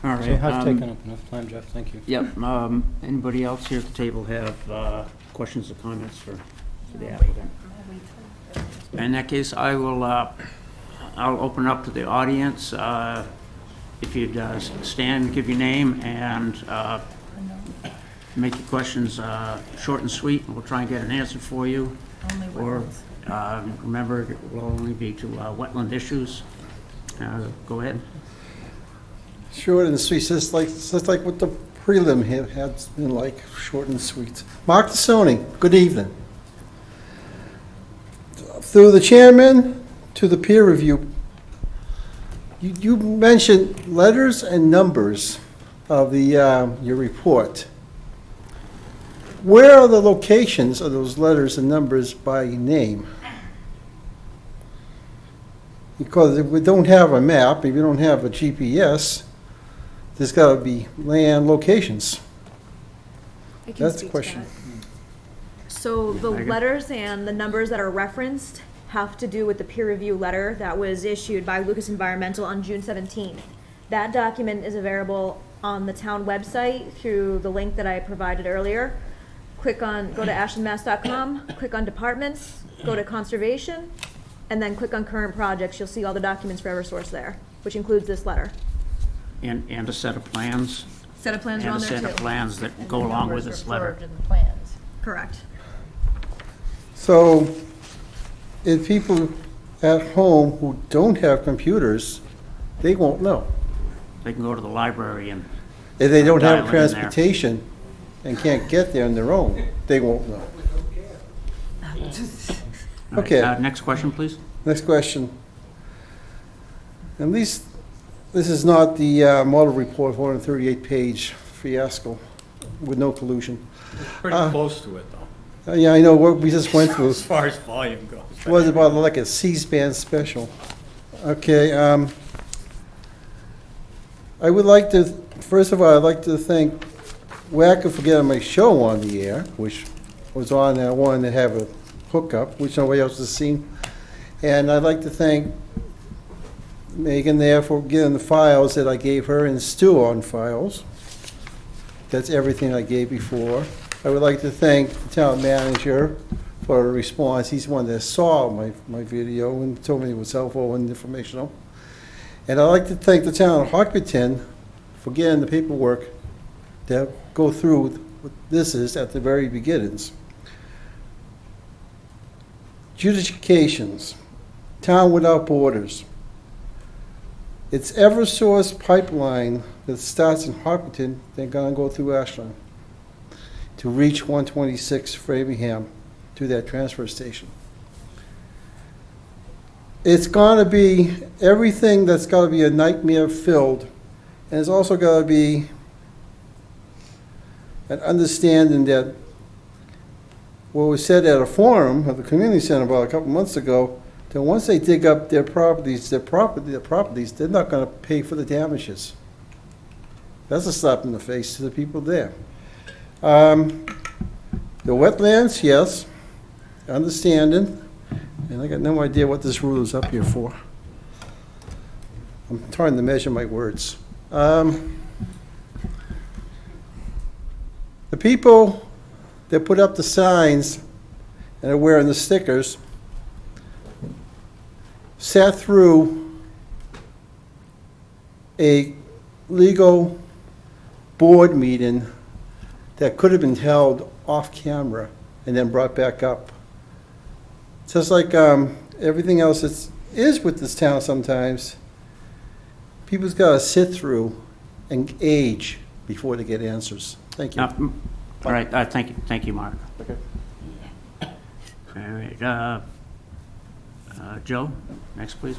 All right. So I've taken up enough time, Jeff, thank you. Yep. Anybody else here at the table have questions or comments for the applicant? In that case, I'll open up to the audience. If you'd stand, give your name, and make your questions short and sweet, and we'll try and get an answer for you. Or remember, it will only be to wetland issues. Go ahead. Short and sweet, just like what the prelim had been like, short and sweet. Mark Tassoni, good evening. Through the chairman to the peer review, you mentioned letters and numbers of your report. Where are the locations of those letters and numbers by name? Because if we don't have a map, if you don't have a GPS, there's got to be land locations. I can That's speak the to question. that. So the Megan? letters and the numbers that are referenced have to do with the peer review letter that was issued by Lucas Environmental on June 17th. That document is available on the town website through the link that I provided earlier. go to ashlandmass.com, click on departments, go to conservation, and then click on current projects. You'll see all the documents for Eversource there, which includes this letter. And a set of plans, Set of plans are and a on there set of too. plans that go along with this letter. Referred to the plans. Correct. So, if people at home who don't have computers, they won't know. They can go to the library and If they don't Dial have it in there. transportation and can't get there on their own, they won't know. All right, Okay. next question, please. Next question. At least, this is not the model report, 438-page fiasco with no collusion. Pretty close to it, though, Yeah, I know what we just went through. as far as volume goes. It was about like a C-SPAN special. Okay, I would like to, first of all, I'd like to thank WACA for getting my show on the air, which was on that one that have a hookup, which nobody else has seen. And I'd like to thank Megan there for getting the files that I gave her and Stu on files. That's everything I gave before. I would like to thank the town manager for a response. He's the one that saw my video and told me it was helpful and informational. And I'd like to thank the town of Hopkinton for getting the paperwork to go through what this is at the very beginnings. Adjudications, town without borders. It's Eversource pipeline that starts in Hopkinton, they're gonna go through Ashland to reach 126 Framingham to that transfer station. It's gonna be everything that's gotta be a nightmare filled, and it's also gotta be an understanding that what was said at a forum of the community center about a couple months ago, that once they dig up their properties, they're not gonna pay for the damages. That's a slap in the face to the people there. The wetlands, yes, understanding, and I got no idea what this rule is up here for. I'm trying to measure my words. The people that put up the signs and are wearing the stickers sat through a legal board meeting that could have been held off camera and then brought back up. Just like everything else that is with this town sometimes, people's got to sit through and age before they get answers. Thank you. All right, thank you, Mark. Okay. All right, Joe, next, please.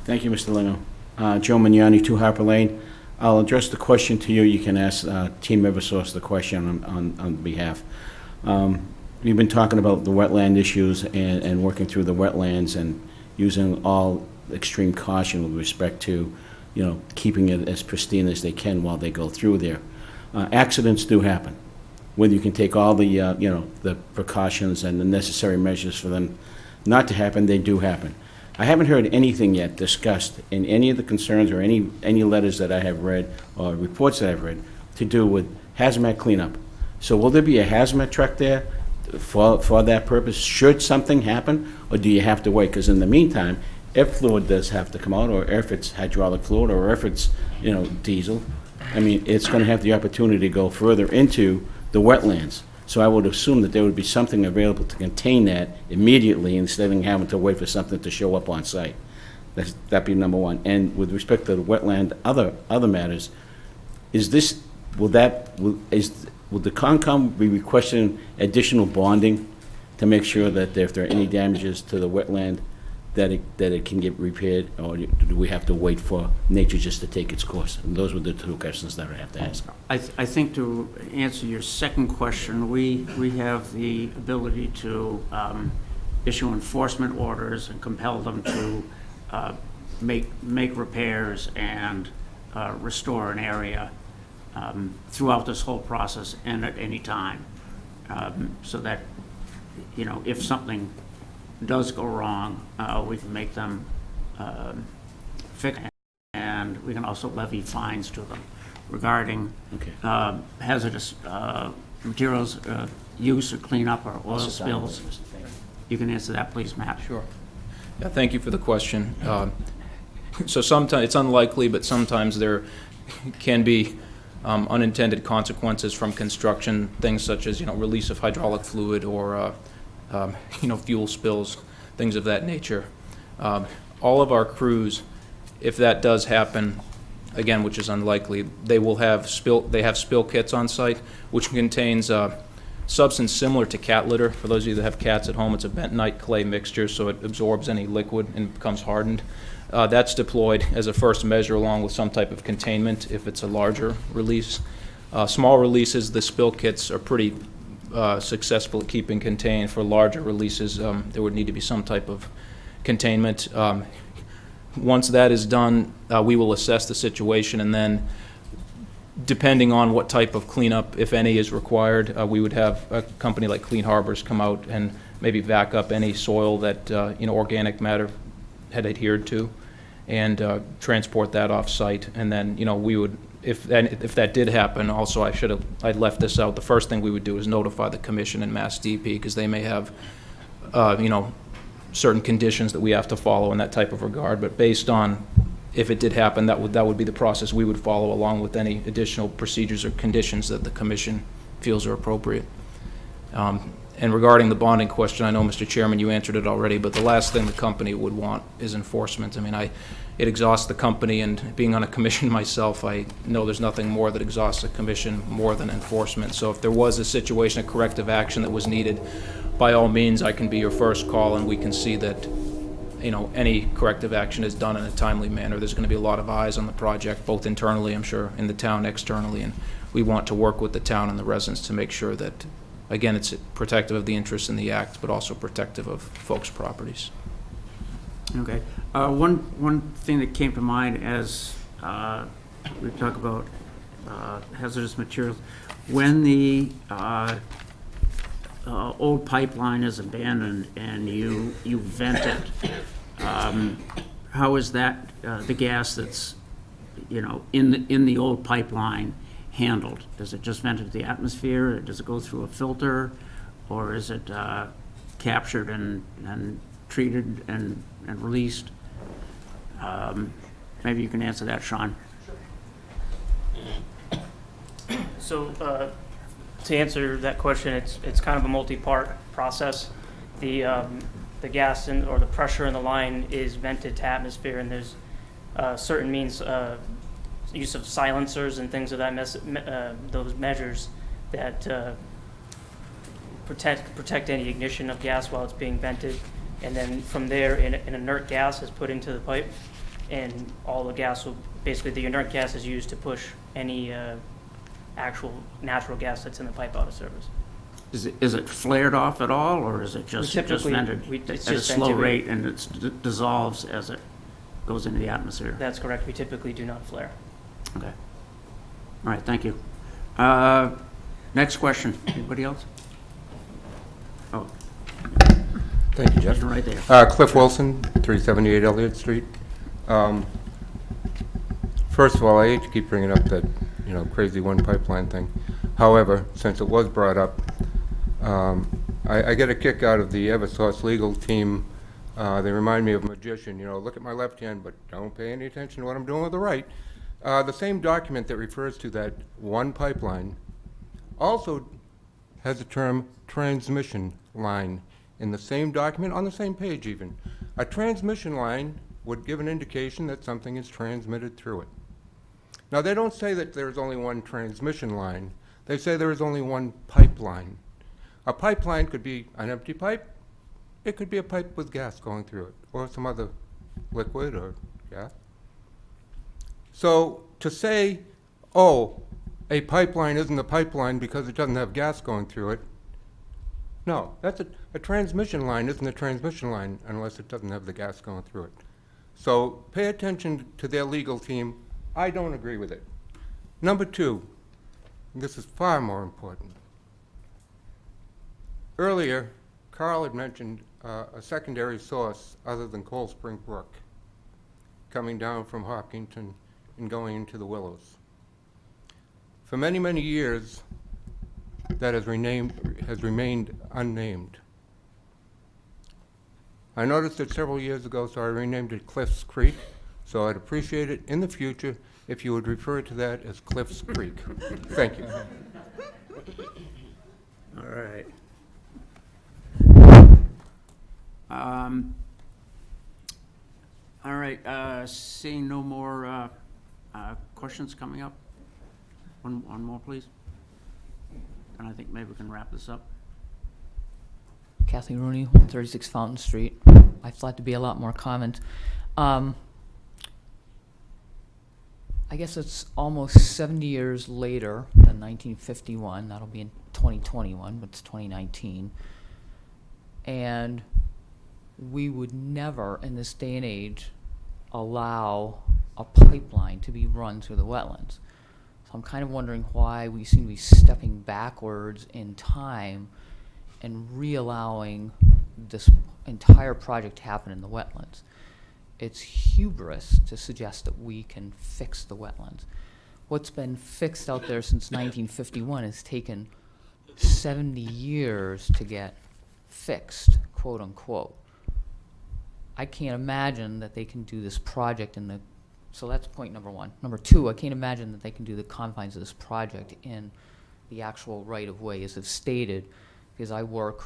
Thank you, Mr. Lino. Joe Mignani, 2 Harper Lane. I'll address the question to you. You can ask Team Eversource the question on behalf. We've been talking about the wetland issues and working through the wetlands and using all extreme caution with respect to, keeping it as pristine as they can while they go through there. Accidents do happen. Whether you can take all the, the precautions and the necessary measures for them not to happen, they do happen. I haven't heard anything yet discussed in any of the concerns or any letters that I have read or reports that I've read to do with hazmat cleanup. So will there be a hazmat truck there for that purpose, should something happen, or do you have to wait? Because in the meantime, if fluid does have to come out, or if it's hydraulic fluid, or if it's, diesel, I mean, it's going to have the opportunity to go further into the wetlands. So I would assume that there would be something available to contain that immediately instead of having to wait for something to show up on site. That'd be number one. And with respect to the wetland, other matters, will the Concom be requesting additional bonding to make sure that if there are any damages to the wetland, that it can get repaired, or do we have to wait for nature just to take its course? And those were the 2 questions that I have to ask. I think to answer your second question, we have the ability to issue enforcement orders and compel them to make repairs and restore an area throughout this whole process and at any time, so that, if something does go wrong, we can make them fix it, and we can also levy fines to them regarding hazardous materials use or cleanup or oil spills? You can answer that, please, Matt. Sure. Yeah, thank you for the question. So sometimes, it's unlikely, but sometimes there can be unintended consequences from construction, things such as, release of hydraulic fluid or, fuel spills, things of that nature. All of our crews, if that does happen, again, which is unlikely, they have spill kits on site, which contains substance similar to cat litter. For those of you that have cats at home, it's a bentonite clay mixture, so it absorbs any liquid and becomes hardened. That's deployed as a first measure along with some type of containment if it's a larger release. Small releases, the spill kits are pretty successful at keeping contained. For larger releases, there would need to be some type of containment. Once that is done, we will assess the situation, and then depending on what type of cleanup, if any, is required, we would have a company like Clean Harbors come out and maybe vac up any soil that organic matter had adhered to, and transport that off-site. And then we would, if that did happen, also I'd left this out. The first thing we would do is notify the Commission and Mass DP, because they may have certain conditions that we have to follow in that type of regard. But based on, if it did happen, that would be the process we would follow, along with any additional procedures or conditions that the Commission feels are appropriate. And regarding the bonding question, I know, Mr. Chairman, you answered it already, but the last thing the company would want is enforcement. I mean, it exhausts the company, and being on a commission myself, I know there's nothing more that exhausts a commission more than enforcement. So if there was a situation, a corrective action that was needed, by all means, I can be your first call, and we can see that any corrective action is done in a timely manner. There's going to be a lot of eyes on the project, both internally, I'm sure, in the town, externally, and we want to work with the town and the residents to make sure that, again, it's protective of the interests in the act, but also protective of folks' properties. Okay. One thing that came to mind as we talk about hazardous materials, when the old pipeline is abandoned and you vent it, how is that the gas that's in the old pipeline handled? Does it just vent into the atmosphere? Does it go through a filter, or is it captured and treated and released? Maybe you can answer that, Sean. So to answer that question, it's kind of a multi-part process. The gas or the pressure in the line is vented to atmosphere, and there's certain means, use of silencers and things of that those measures that protect any ignition of gas while it's being vented. And then from there, an inert gas is put into the pipe, and all the gas basically the inert gas is used to push any actual natural gas that's in the pipe out of service. Is it flared off at all, or is it just vented at a slow rate and it dissolves as it goes into the atmosphere? That's correct. We typically do not flare. Okay. All right, thank you. Next question. Anybody else? Oh. Thank you, Jeff. Right there. Cliff Wilson, 378 Elliott Street. First of all, I hate to keep bringing up that, crazy one pipeline thing. However, since it was brought up, I get a kick out of the Eversource legal team. They remind me of a magician. Look at my left hand, but don't pay any attention to what I'm doing with the right. The same document that refers to that one pipeline also has the term transmission line in the same document, on the same page even. A transmission line would give an indication that something is transmitted through it. Now, they don't say that there's only one transmission line. They say there is only one pipeline. A pipeline could be an empty pipe. It could be a pipe with gas going through it, or some other liquid or gas. So to say, oh, a pipeline isn't a pipeline because it doesn't have gas going through it, no, that's a transmission line isn't a transmission line unless it doesn't have the gas going through it. So pay attention to their legal team. I don't agree with it. Number two, and this is far more important. Earlier, Carl had mentioned a secondary source other than Cold Spring Brook coming down from Hopkinton and going into the Willows. For many, many years, that has remained unnamed. I noticed it several years ago, so I renamed it Cliffs Creek, so I'd appreciate it in the future if you would refer to that as Cliffs Creek. Thank you. All right. All right, seeing no more questions coming up. One more, please. And I think maybe we can wrap this up. Kathy Rooney, 136 Fountain Street. I thought to be a lot more comment. I guess it's almost 70 years later than 1951. That'll be in 2021, but it's 2019. And we would never, in this day and age, allow a pipeline to be run through the wetlands. So I'm kind of wondering why we seem to be stepping backwards in time and re-allowing this entire project to happen in the wetlands. It's hubris to suggest that we can fix the wetlands. What's been fixed out there since 1951 has taken 70 years to get fixed, quote unquote. I can't imagine that they can do this project in the, so that's point number one. Number two, I can't imagine that they can do the confines of this project in the actual right-of-way as I've stated, because I work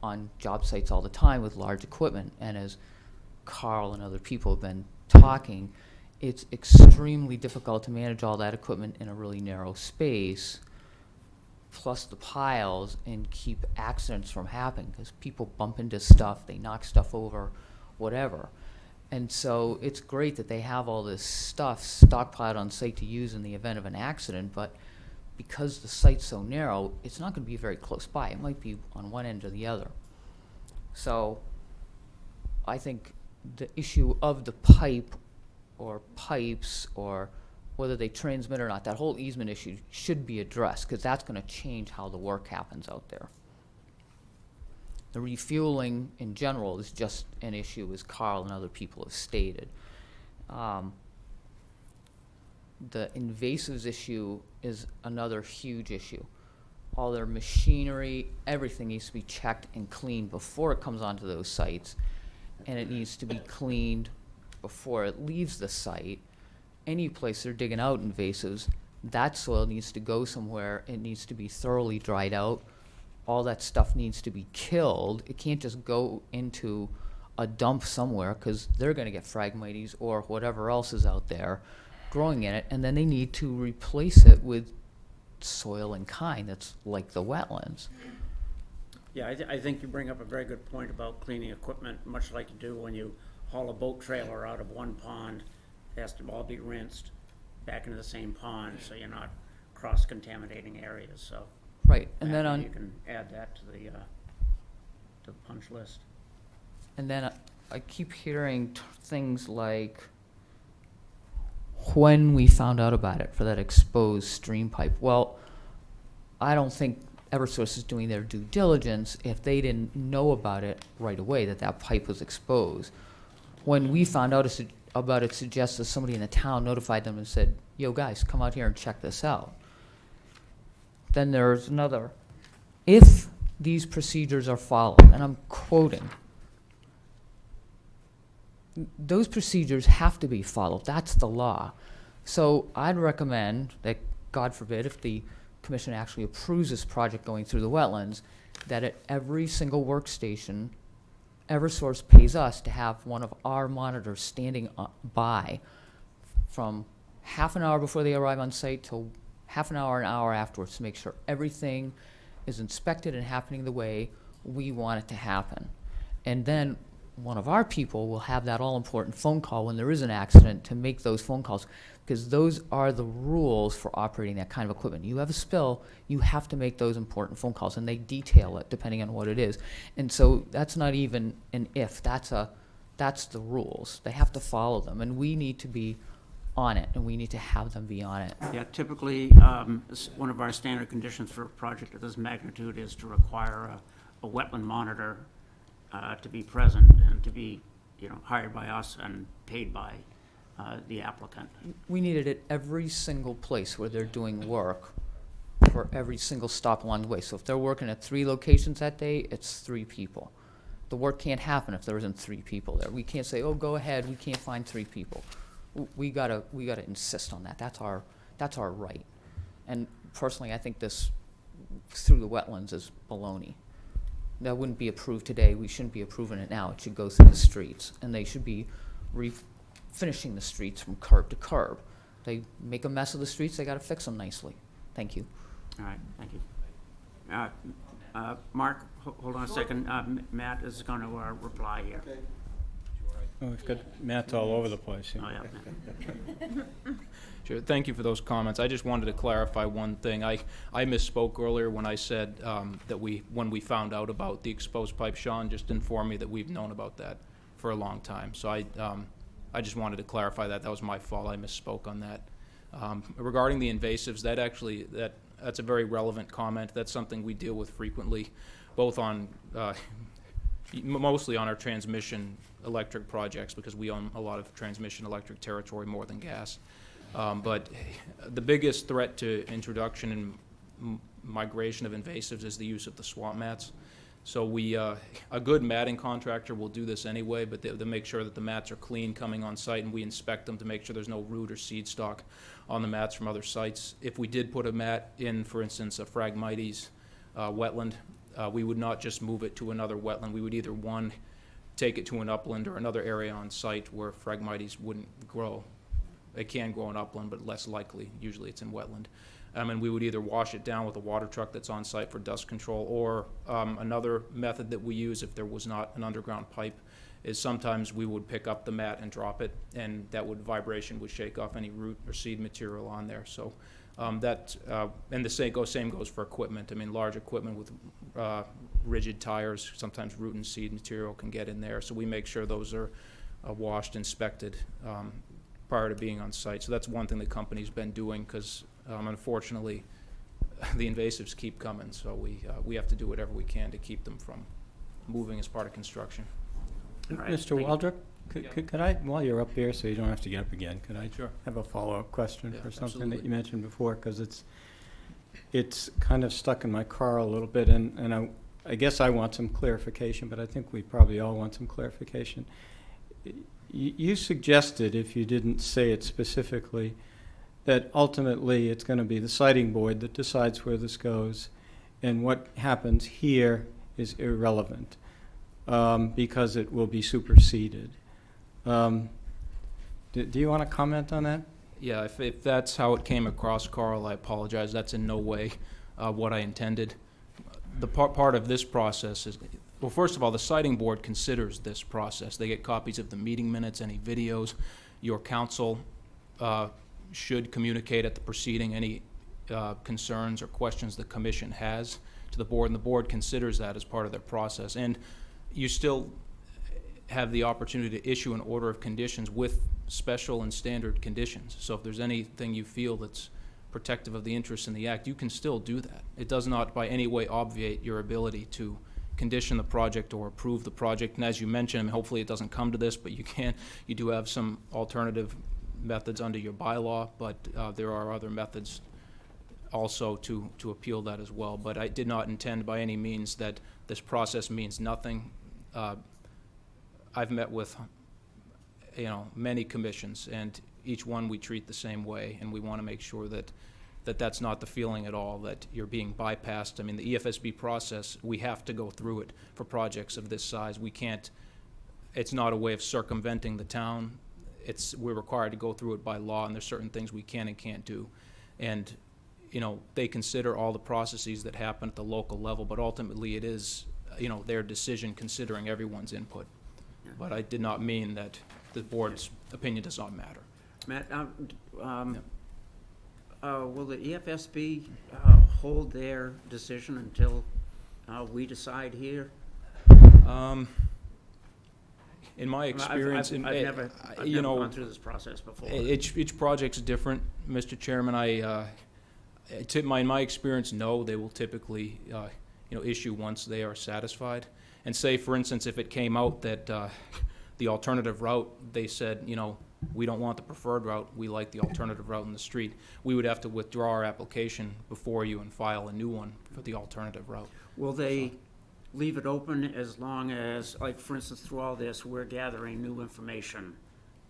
on job sites all the time with large equipment, and as Carl and other people have been talking, it's extremely difficult to manage all that equipment in a really narrow space, plus the piles, and keep accidents from happening, because people bump into stuff, they knock stuff over, whatever. And so it's great that they have all this stuff stockpiled on site to use in the event of an accident, but because the site's so narrow, it's not going to be very close by. It might be on one end or the other. So I think the issue of the pipe or pipes or whether they transmit or not, that whole easement issue should be addressed, because that's going to change how the work happens out there. The refueling in general is just an issue, as Carl and other people have stated. The invasives issue is another huge issue. All their machinery, everything needs to be checked and cleaned before it comes onto those sites, and it needs to be cleaned before it leaves the site. Any place they're digging out invasives, that soil needs to go somewhere. It needs to be thoroughly dried out. All that stuff needs to be killed. It can't just go into a dump somewhere, because they're going to get Phragmites or whatever else is out there growing in it, and then they need to replace it with soil and kind that's like the wetlands. Yeah, I think you bring up a very good point about cleaning equipment, much like you do when you haul a boat trailer out of one pond. It has to all be rinsed back into the same pond, so you're not cross-contaminating areas. So Right, and then on, you can add that to the punch list. and then I keep hearing things like, when we found out about it for that exposed stream pipe. Well, I don't think Eversource is doing their due diligence if they didn't know about it right away, that that pipe was exposed. When we found out about it suggests that somebody in the town notified them and said, yo guys, come out here and check this out. Then there's another, if these procedures are followed, and I'm quoting, those procedures have to be followed. That's the law. So I'd recommend that, God forbid, if the commission actually approves this project going through the wetlands, that at every single workstation, Eversource pays us to have one of our monitors standing by from half an hour before they arrive on site till half an hour afterwards, to make sure everything is inspected and happening the way we want it to happen. And then one of our people will have that all-important phone call when there is an accident to make those phone calls, because those are the rules for operating that kind of equipment. You have a spill, you have to make those important phone calls, and they detail it depending on what it is. And so that's not even an if, that's the rules. They have to follow them, and we need to be on it, and we need to have them be on it. Yeah, typically, one of our standard conditions for a project of this magnitude is to require a wetland monitor to be present and to be, hired by us and paid by the applicant. We need it at every single place where they're doing work, for every single stop along the way. So if they're working at 3 locations that day, it's 3 people. The work can't happen if there isn't 3 people there. We can't say, oh, go ahead, we can't find 3 people. We gotta insist on that. That's our right. And personally, I think this through the wetlands is baloney. That wouldn't be approved today. We shouldn't be approving it now. It should go through the streets, and they should be finishing the streets from curb to curb. They make a mess of the streets, they gotta fix them nicely. Thank you. All right, thank you. Mark, hold on a second. Matt is going to reply here. Oh, we've got Matt all over the place here. Oh, yeah. Sure, thank you for those comments. I just wanted to clarify one thing. I misspoke earlier when I said that when we found out about the exposed pipe, Sean just informed me that we've known about that for a long time. So I just wanted to clarify that. That was my fault. I misspoke on that. Regarding the invasives, that's a very relevant comment. That's something we deal with frequently, both on mostly on our transmission electric projects, because we own a lot of transmission electric territory more than gas. But the biggest threat to introduction and migration of invasives is the use of the swamp mats. So a good matting contractor will do this anyway, but they'll make sure that the mats are clean coming on site, and we inspect them to make sure there's no root or seed stock on the mats from other sites. If we did put a mat in, for instance, a Phragmites wetland, we would not just move it to another wetland. We would either, one, take it to an upland or another area on site where Phragmites wouldn't grow. They can grow in upland, but less likely. Usually it's in wetland. And we would either wash it down with a water truck that's on site for dust control, or another method that we use if there was not an underground pipe is sometimes we would pick up the mat and drop it, and vibration would shake off any root or seed material on there. So and the same goes for equipment. I mean, large equipment with rigid tires, sometimes root and seed material can get in there. So we make sure those are washed, inspected prior to being on site. So that's one thing the company's been doing, because unfortunately the invasives keep coming. So we have to do whatever we can to keep them from moving as part of construction. Right. Mr. Waldrop, could I, while you're up here, so you don't have to get up again, could I Sure. have a follow-up question Yeah, for something absolutely. that you mentioned before? Because it's kind of stuck in my car a little bit, and I guess I want some clarification, but I think we probably all want some clarification. You suggested, if you didn't say it specifically, that ultimately it's going to be the siting board that decides where this goes, and what happens here is irrelevant. Because it will be superseded. Do you want to comment on that? Yeah, if that's how it came across, Carl, I apologize. That's in no way what I intended. The part of this process is, well, first of all, the siting board considers this process. They get copies of the meeting minutes, any videos. Your council should communicate at the proceeding any concerns or questions the commission has to the board, and the board considers that as part of their process. And you still have the opportunity to issue an order of conditions with special and standard conditions. So if there's anything you feel that's protective of the interests in the act, you can still do that. It does not by any way obviate your ability to condition the project or approve the project. And as you mentioned, I mean, hopefully it doesn't come to this, but you do have some alternative methods under your bylaw, but there are other methods also to appeal that as well. But I did not intend by any means that this process means nothing. I've met with many commissions, and each one we treat the same way, and we want to make sure that that's not the feeling at all, that you're being bypassed. I mean, the EFSB process, we have to go through it for projects of this size. We can't, it's not a way of circumventing the town. We're required to go through it by law, and there's certain things we can and can't do. And they consider all the processes that happen at the local level, but ultimately it is their decision considering everyone's input. Yeah. But I did not mean that the board's opinion does not matter. Matt, will the EFSB hold their decision until we decide here? In my experience, I've never gone through this process before. Each project's different, Mr. Chairman. In my experience, no, they will typically issue once they are satisfied. And say, for instance, if it came out that the alternative route, they said, we don't want the preferred route, we like the alternative route in the street, we would have to withdraw our application before you and file a new one for the alternative route. Will they leave it open as long as, like, for instance, through all this, we're gathering new information?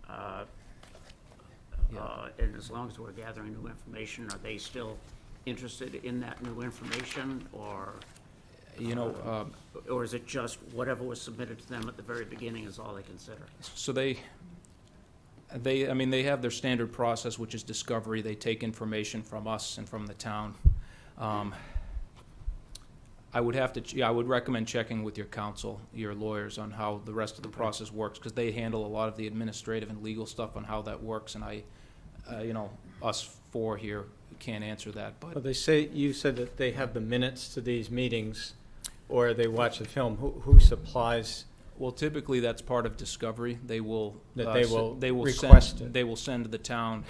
And as long as we're gathering new information, are they still interested in that new information, or? You know, Or is it just whatever was submitted to them at the very beginning is all they consider? so they have their standard process, which is discovery. They take information from us and from the town. I would recommend checking with your counsel, your lawyers, on how the rest of the process works, because they handle a lot of the administrative and legal stuff on how that works, and us four here can't answer that, Well, but you said that they have the minutes to these meetings, or they watch the film. Who supplies? well, typically that's part of discovery. They will request it. They will send to the town,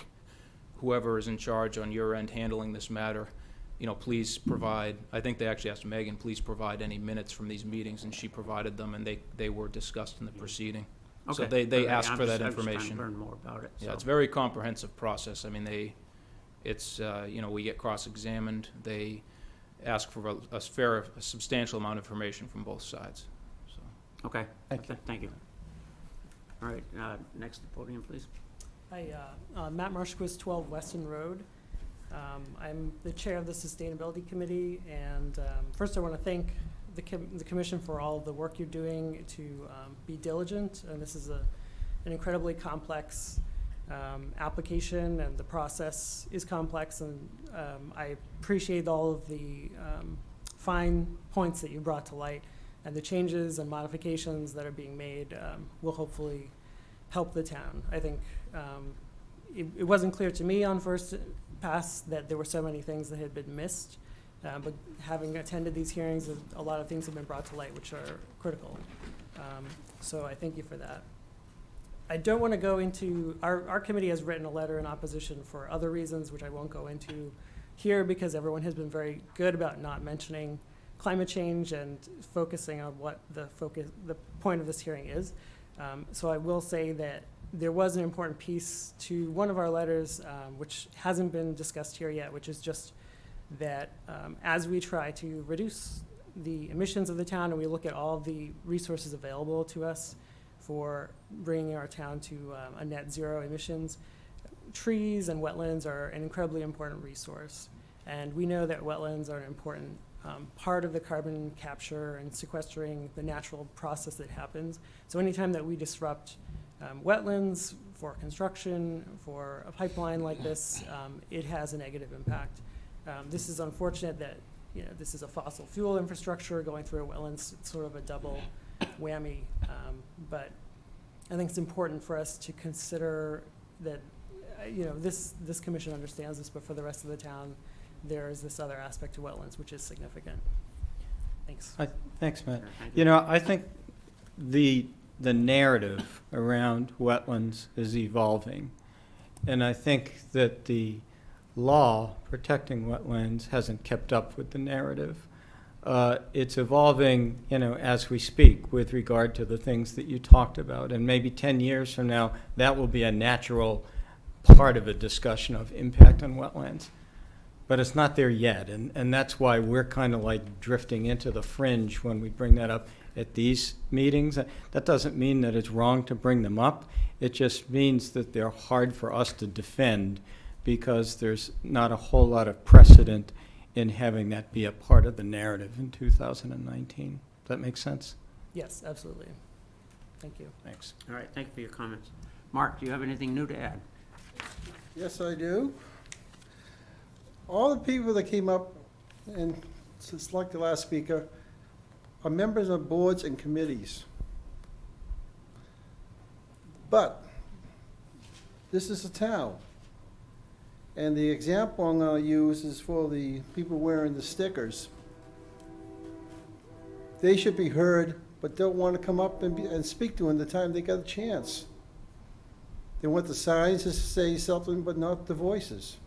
whoever is in charge on your end handling this matter, please provide, I think they actually asked Megan, please provide any minutes from these meetings, and she provided them, and they were discussed in the proceeding. So Okay. they asked I'm for that just trying to information. learn more about it. Yeah, so. it's a very comprehensive process. I mean, we get cross-examined. They ask for a substantial amount of information from both sides, so. Okay, Thank you. All right, next to the podium, please. Hi, Matt Marshquist, 12 Weston Road. I'm the chair of the Sustainability Committee, and first I want to thank the Commission for all of the work you're doing to be diligent, and this is an incredibly complex application, and the process is complex, and I appreciate all of the fine points that you brought to light, and the changes and modifications that are being made will hopefully help the town. I think it wasn't clear to me on first pass that there were so many things that had been missed, but having attended these hearings, a lot of things have been brought to light which are critical. So I thank you for that. I don't want to go into, our committee has written a letter in opposition for other reasons, which I won't go into here, because everyone has been very good about not mentioning climate change and focusing on what the point of this hearing is. So I will say that there was an important piece to one of our letters, which hasn't been discussed here yet, which is just that as we try to reduce the emissions of the town and we look at all the resources available to us for bringing our town to a net zero emissions, trees and wetlands are an incredibly important resource. And we know that wetlands are an important part of the carbon capture and sequestering the natural process that happens. So anytime that we disrupt wetlands for construction, for a pipeline like this, it has a negative impact. This is unfortunate that this is a fossil fuel infrastructure going through a wetlands. It's sort of a double whammy, but I think it's important for us to consider that this commission understands this, but for the rest of the town, there is this other aspect to wetlands which is significant. Thanks. Thanks, Matt. Thank you. I think the narrative around wetlands is evolving, and I think that the law protecting wetlands hasn't kept up with the narrative. It's evolving, as we speak with regard to the things that you talked about, and maybe 10 years from now, that will be a natural part of a discussion of impact on wetlands. But it's not there yet, and that's why we're kind of like drifting into the fringe when we bring that up at these meetings. That doesn't mean that it's wrong to bring them up. It just means that they're hard for us to defend because there's not a whole lot of precedent in having that be a part of the narrative in 2019. Does that make sense? Yes, absolutely. Thank you. Thanks. All right, thank you for your comments. Mark, do you have anything new to add? Yes, I do. All the people that came up and select the last speaker are members of boards and committees. But this is a town. And the example I'm going to use is for the people wearing the stickers. They should be heard, but don't want to come up and speak to them the time they got a chance. They want the signs to say something, but not the voices.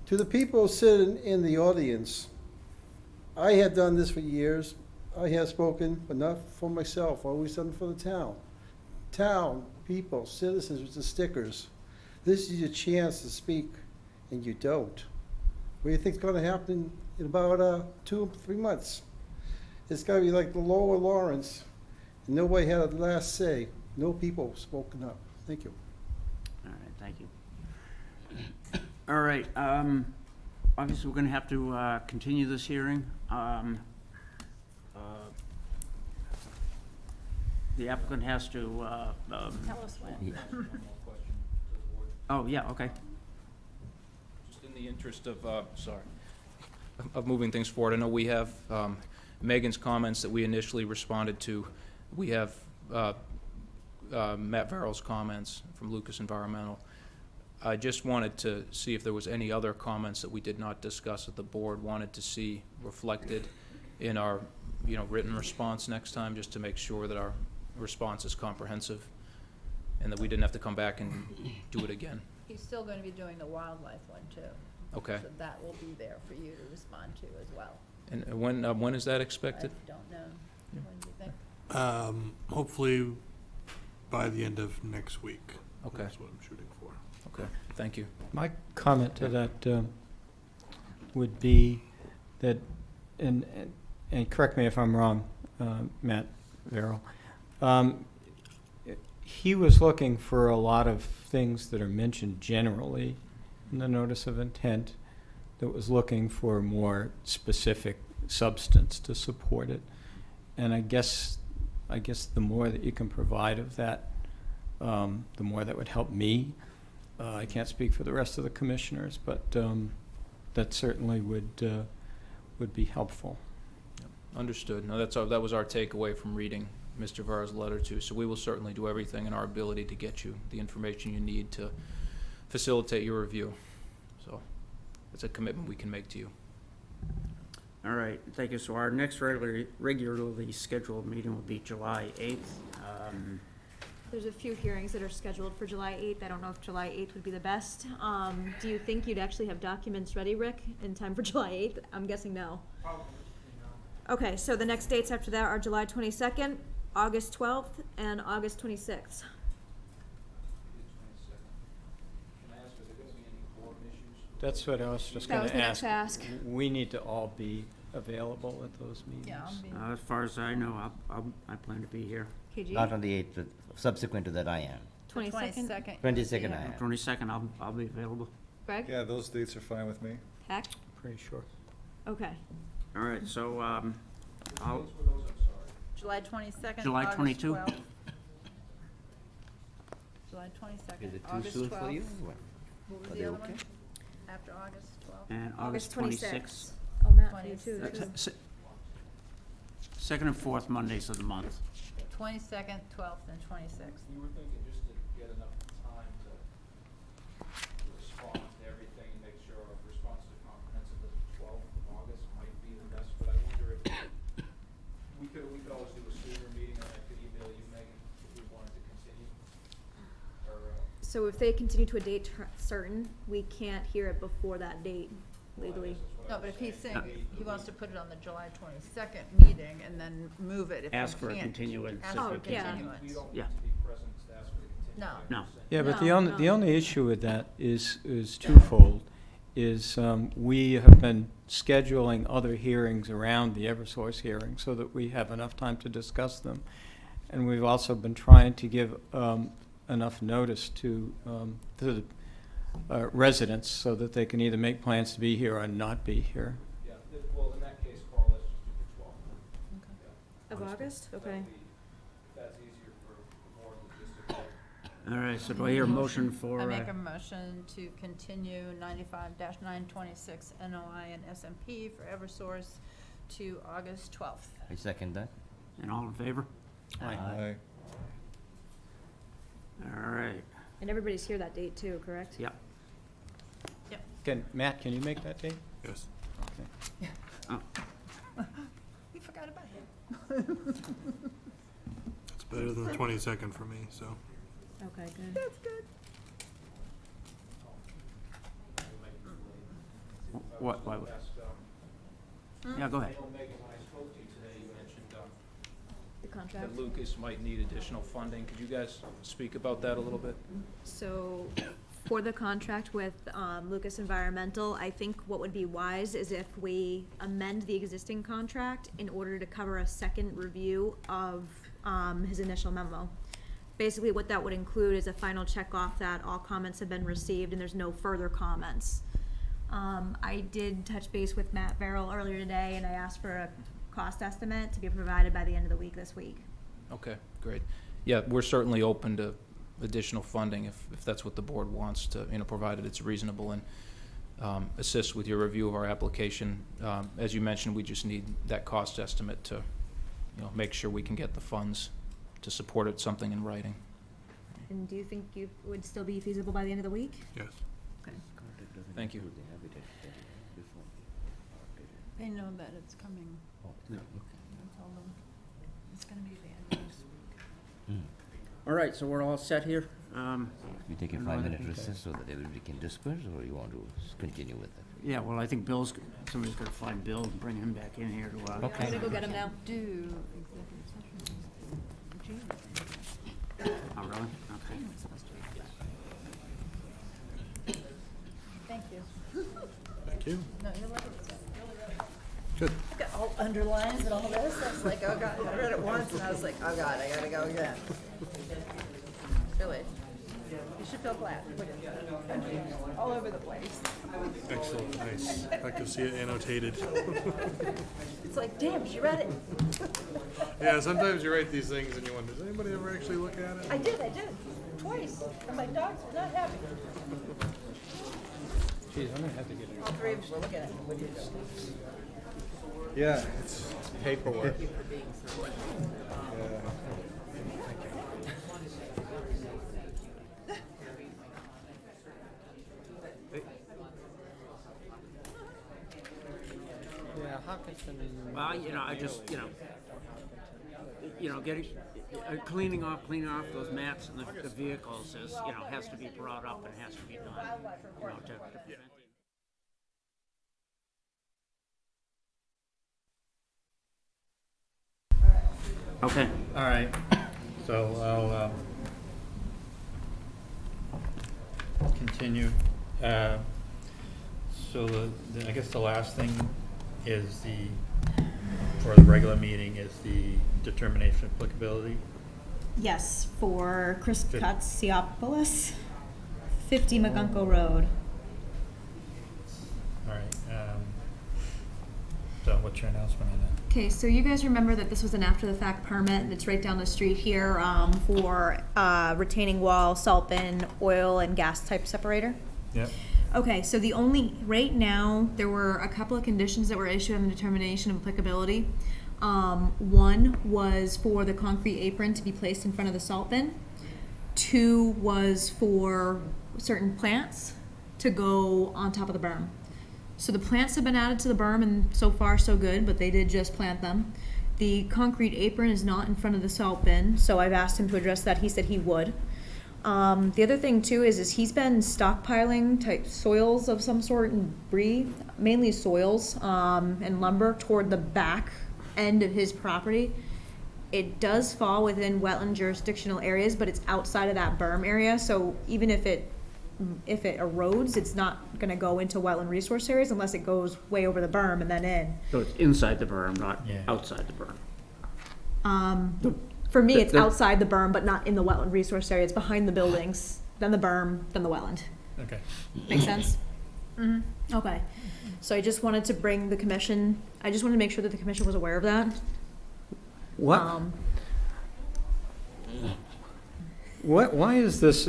To the people sitting in the audience, I have done this for years. I have spoken, but not for myself. I've always done it for the town. people, citizens with the stickers. This is your chance to speak, and you don't. What do you think's gonna happen in about 2 or 3 months? It's gonna be like the Lower Lawrence, and nobody had a last say. No people spoken up. Thank you. All right, thank you. All right, obviously, we're gonna have to continue this hearing. The applicant has to, Tell us when. oh, yeah, okay. Just in the interest of, of moving things forward, I know we have Megan's comments that we initially responded to. We have Matt Verrill's comments from Lucas Environmental. I just wanted to see if there was any other comments that we did not discuss that the board wanted to see reflected in our, written response next time, just to make sure that our response is comprehensive and that we didn't have to come back and do it again. He's still going to be doing the wildlife one, too. Okay. So that will be there for you to respond to as well. And when is that expected? I don't know. When do you think? Hopefully by the end of next week. Okay. That's what I'm shooting for. Okay, thank you. My comment to that would be that, and correct me if I'm wrong, Matt Verrill, he was looking for a lot of things that are mentioned generally in the notice of intent, that was looking for more specific substance to support it. And I guess the more that you can provide of that, the more that would help me. I can't speak for the rest of the commissioners, but that certainly would be helpful. Understood. No, that was our takeaway from reading Mr. Verrill's letter too. So we will certainly do everything in our ability to get you the information you need to facilitate your review. So it's a commitment we can make to you. All right, thank you. So our next regularly scheduled meeting will be July 8th. There's a few hearings that are scheduled for July 8th. I don't know if July 8th would be the best. Do you think you'd actually have documents ready, Rick, in time for July 8th? I'm guessing no. Probably, Okay, so the next dates after that are July 22nd, August 12th, and August 26th. That's what I was just That going was to the next ask. We need to all be available at those meetings. Yeah, I'll be. As far as I know, I plan to be here. KG? Not on the 8th, but subsequent to that I am. 22nd? 22nd I am. 22nd, I'll be available. Greg? Yeah, those dates are fine with me. Heck? Pretty sure. Okay. All right, so, I'll, July 22nd, July August 22. 12th. July 22nd, Is it too August soon 12th. for you? What was Are the they other okay? one? After August 12th? and August 26th. Oh, Matt, for you too. 26th. Second and fourth Mondays of the month. 22nd, 12th, and 26th. We were thinking just to get enough time to respond to everything and make sure our response is comprehensive, that the 12th of August might be the best, but I wonder if we could always do a sooner meeting, and I could email you, Megan, if we wanted to continue. Or, So if they continue to a date certain, we can't hear it before that date legally. No, but if he's saying he wants to put it on the July 22nd meeting and then move it if he can't. Ask for a continuance. Ask if for we a can. yeah. continuance. we don't Yeah. need to be present to ask for a continuance. No. No. Yeah, but No, the no. only issue with that is twofold. Is we have been scheduling other hearings around the Eversource hearing so that we have enough time to discuss them, and we've also been trying to give enough notice to the residents so that they can either make plans to be here or not be here. Yeah, well, in that case, Carl, let's just do the 12th. Of August? Okay. If that's easier for more logistical. All right, so do I hear a motion for? I make a motion to continue 95-926 NOI and SMP for Eversource to August 12th. I second that. And all in favor? Aye. All right. And everybody's here that date too, correct? Yep. Matt, can you make that date? Yes. We forgot about him. It's better than the 22nd for me, so. Okay, good. That's good. What? Yeah, go ahead. I know, Megan, when I spoke to you today, you mentioned The contract? that Lucas might need additional funding. Could you guys speak about that a little bit? So for the contract with Lucas Environmental, I think what would be wise is if we amend the existing contract in order to cover a second review of his initial memo. Basically, what that would include is a final check off that all comments have been received and there's no further comments. I did touch base with Matt Verrill earlier today, and I asked for a cost estimate to be provided by the end of the week this week. Okay, great. Yeah, we're certainly open to additional funding if that's what the board wants to, provided it's reasonable and assist with your review of our application. As you mentioned, we just need that cost estimate to, make sure we can get the funds to support it, something in writing. And do you think you would still be feasible by the end of the week? Yes. Okay. Thank you. They know that it's coming. I told them it's gonna be the end of this week. All right, so we're all set here? We take a 5-minute recess so that everybody can disperse, or you want to continue with it? Yeah, well, I think somebody's gonna find Bill and bring him back in here to, I'm gonna go get him now. Do executive session. Oh, really? Okay. Thank you. Thank you. No, you're right. Good. Got all underlines and all this. I was like, oh God, I read it once and I was like, oh God, I gotta go again. Really. You should feel glad. All over the place. Excellent, nice. I like to see it annotated. It's like, damn, she read it. Yeah, sometimes you write these things and you wonder, does anybody ever actually look at it? I did. Twice. And my dogs were not happy. Geez, I'm gonna have to get it. All three of us were looking at it. What do you do? Yeah, it's paperwork. Thank you for being so Yeah, Hawkinson. Well, I just, getting, cleaning off those mats and the vehicles is, has to be brought up and has to be done, to prevent. Okay. All right, so I'll continue. So I guess the last thing is for the regular meeting is the determination of applicability. Yes, for Chris Katsiopoulos, 50 Magunko Road. All right, so what's your announcement on that? Okay, so you guys remember that this was an after-the-fact permit, and it's right down the street here for retaining wall, salt bin, oil, and gas type separator? Yep. Okay, so right now, there were a couple of conditions that were issued on the determination of applicability. One was for the concrete apron to be placed in front of the salt bin. 2 was for certain plants to go on top of the berm. So the plants have been added to the berm, and so far so good, but they did just plant them. The concrete apron is not in front of the salt bin, so I've asked him to address that. He said he would. The other thing too is he's been stockpiling type soils of some sort and debris, mainly soils and lumber toward the back end of his property. It does fall within wetland jurisdictional areas, but it's outside of that berm area, so even if it erodes, it's not going to go into wetland resource areas unless it goes way over the berm and then in. So it's inside the berm, not outside the berm. For me, it's outside the berm, but not in the wetland resource area. It's behind the buildings, then the berm, then the wetland. Okay. Make sense? Mm-hmm. Okay. So I just wanted to bring the commission, I just wanted to make sure that the commission was aware of that. What? Why is this?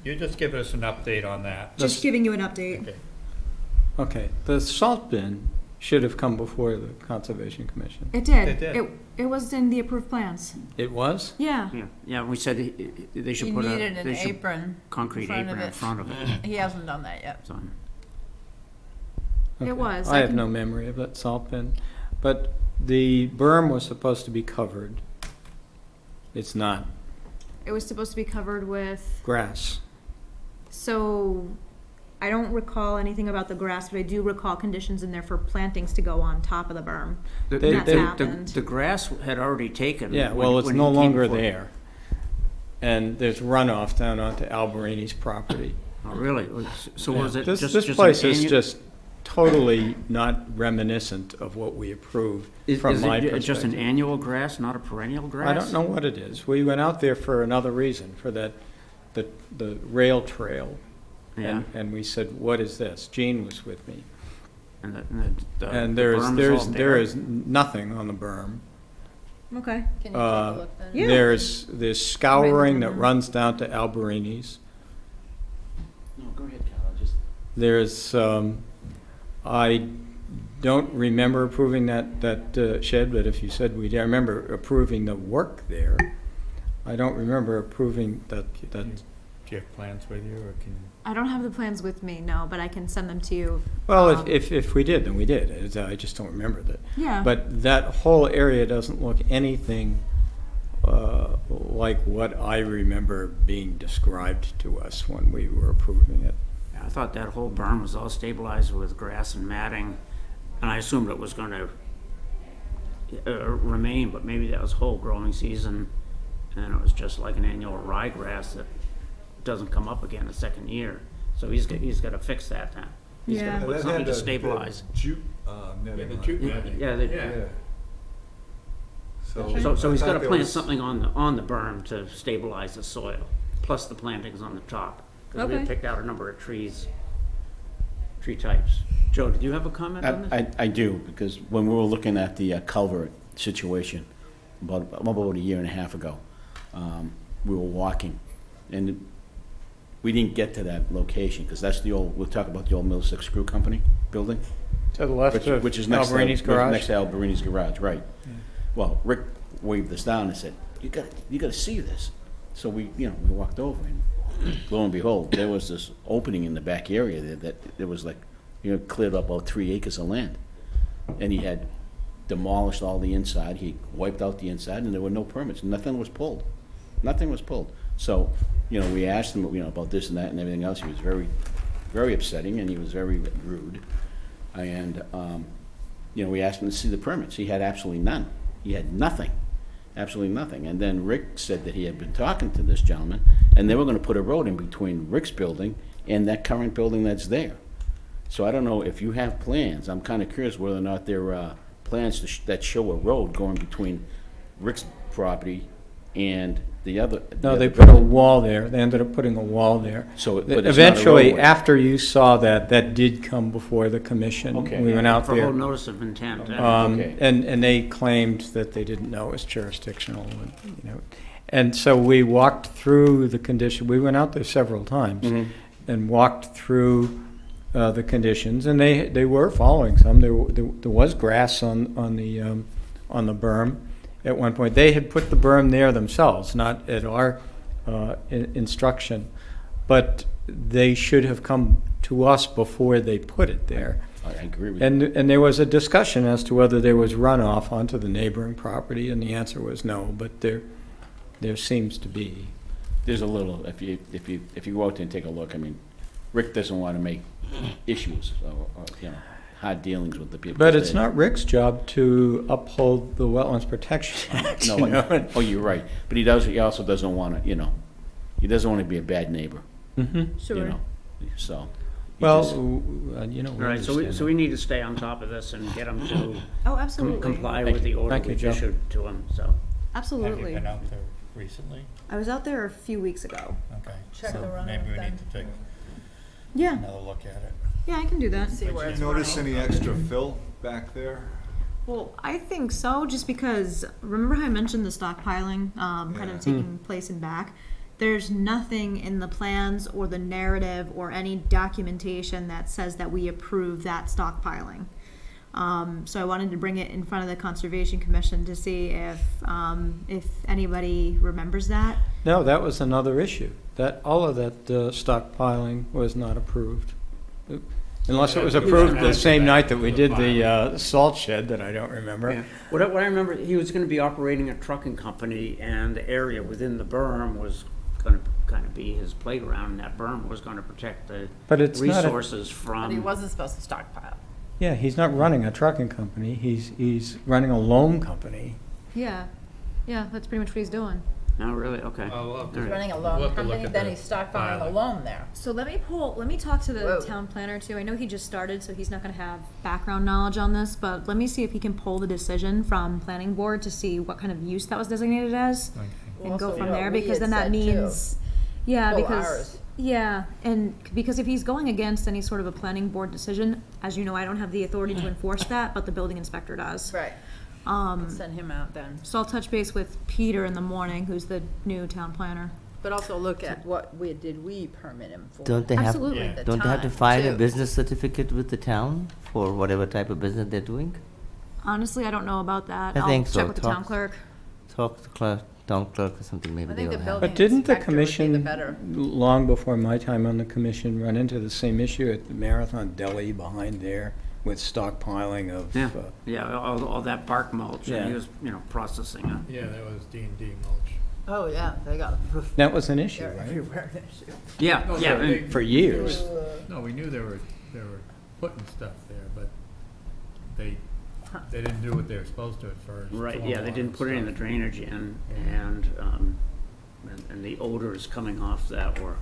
You just give us an update on that. Just giving you an update. Okay. Okay, the salt bin should have come before the Conservation Commission. It did. It did. It was in the approved plans. It was? Yeah. Yeah, we said they should You put needed an apron. concrete apron in front of it. He hasn't done that yet. So, Okay. It was. I have no memory of that salt bin. But the berm was supposed to be covered. It's not. It was supposed to be covered with, Grass. so I don't recall anything about the grass, but I do recall conditions in there for plantings to go on top of the berm. That's happened. The grass had already taken. Yeah, when- well, it's when no he came longer for it. there. And there's runoff down onto Alberini's property. Oh, really? So was it This just this an place is annu- just totally not reminiscent of what we approved from my Is it perspective. just an annual grass, not a perennial grass? I don't know what it is. We went out there for another reason, for the rail trail. Yeah. And we said, what is this? Gene was with me. And And the there berm is all there bare? is nothing on the berm. Okay. Can you take a look then? Yeah. There's scouring that Right. runs down to Alberini's. No, go ahead, Carol, just. There's, I don't remember approving that shed, but if you said we did, I remember approving the work there. I don't remember approving that. Do you have plans with you, or can? I don't have the plans with me, no, but I can send them to you. Well, if we did, then we did. I just don't remember that. Yeah. But that whole area doesn't look anything like what I remember being described to us when we were approving it. I thought that whole berm was all stabilized with grass and matting, and I assumed it was gonna remain, but maybe that was whole growing season, and it was just like an annual ryegrass that doesn't come up again the second year. So he's gotta fix that now. He's Yeah. gotta put something to stabilize. Jute netting. the jute netting. Yeah, Yeah. so I he's thought gotta there plant was- something on the berm to stabilize the soil, plus the plantings on the top. Because we had Okay. picked out a number of tree types. Joe, did you have a comment on this? I do, because when we were looking at the culvert situation about a year and a half ago, we were walking, and we didn't get to that location, because that's the old, we'll talk about the old Middlesex Screw Company building. To the left of Which is next to Alberini's garage? Next to Alberini's garage, right. Well, Rick waved us down and said, you gotta see this. So we walked over, and lo and behold, there was this opening in the back area there that it was like, cleared up about 3 acres of land. And he had demolished all the inside, he wiped out the inside, and there were no permits, nothing was pulled. Nothing was pulled. So, we asked him, about this and that and everything else. He was very, very upsetting, and he was very rude. And, we asked him to see the permits. He had absolutely none. He had nothing, absolutely nothing. And then Rick said that he had been talking to this gentleman, and they were gonna put a road in between Rick's building and that current building that's there. So I don't know if you have plans. I'm kinda curious whether or not there are plans that show a road going between Rick's property and the other. No, the they other put a building. wall there. They ended up putting a wall there. So, but it's not a Eventually, roadway. after you saw that, that did come before the commission. Okay. We went out For a whole there. notice of intent. Okay. And they claimed that they didn't know it was jurisdictional, And so we walked through the condition, we went out there several times Mhm. and walked through the conditions, and they were following some. There was grass on the berm at one point. They had put the berm there themselves, not at our instruction, but they should have come to us before they put it there. I agree with you. And there was a discussion as to whether there was runoff onto the neighboring property, and the answer was no, but there seems to be. There's a little, if you go out there and take a look, Rick doesn't want to make issues or hard dealings with the people. But it's not Rick's job to uphold the Wetlands Protection Act. No, you know? oh, you're right. But he also doesn't want to, he doesn't want to be a bad neighbor, Mhm. Sure. so. he Well, just- we All right, so understand we need to stay on top of this and get them to Oh, absolutely. comply Thank with the you. order Thank you, we've Joe. issued to them, so. Absolutely. Have you been out there recently? I was out there a few weeks ago. Okay. Check so the runoff maybe we then. need to take Yeah, another look at it. yeah, I can do that. See where Did it's you notice running. any extra fill back there? Well, I think so, just because, remember how I mentioned the stockpiling, kind Yeah. of taking place in back? There's nothing in the plans or the narrative or any documentation that says that we approve that stockpiling. So I wanted to bring it in front of the Conservation Commission to see if anybody remembers that. No, that was another issue. That all of that stockpiling was not approved. Unless it was approved the same night that we did the salt shed that I don't remember. Yeah. What I remember, he was gonna be operating a trucking company, and the area within the berm was gonna kind of be his playground, and that berm was gonna protect the But it's not a- resources But he from. wasn't supposed to stockpile. Yeah, he's not running a trucking company, he's running a loan company. Yeah, yeah, that's pretty much what he's doing. Oh, really? Okay. He's Alright. running a loan company, then he's stockpiling a loan there. So let me talk to the Whoa. town planner too. I know he just started, so he's not gonna have background knowledge on this, but let me see if he can pull the decision from planning board to see what kind of use that was designated as. And go Also, from what there, we because had then that said, too. means, yeah, Pull because, ours. yeah, and because if he's going against any sort of a planning board decision, as you know, I don't have the authority to enforce that, but the building inspector does. Right. Send him out then. So I'll touch base with Peter in the morning, who's the new town planner. But also look at what did we permit him for? Don't they have, Absolutely. At the don't they have to time, file a too. business certificate with the town for whatever type of business they're doing? Honestly, I don't know about that. I think so. I'll check with the town clerk. Talk to the town clerk or something, maybe I think they'll the have. building But didn't the inspector would be the commission, better. long before my time on the commission, run into the same issue at the Marathon Deli behind there with stockpiling of? Yeah, yeah, all that bark mulch, and he Yeah. was, processing it. Yeah, that was D&D mulch. Oh, yeah, they got a That was an issue, They're right? everywhere an issue. Yeah, No, yeah. they- For years. No, we knew they were putting stuff there, but they didn't do what they were supposed to at first. Right, yeah, they didn't put any of the drainage in, and the odors coming off that were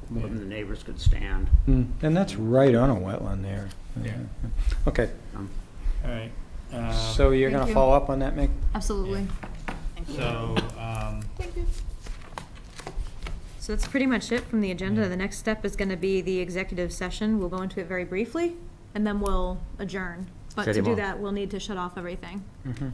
more than the neighbors could stand. And that's right on a wetland there. Yeah. Okay, All right. so you're Thank gonna you. follow up on that, Mick? Absolutely. So, So that's pretty much it from the agenda. The next step is gonna be the executive session. We'll go into it very briefly, and then we'll adjourn. But Shut to him do off. that, we'll need to shut off everything. Mhm.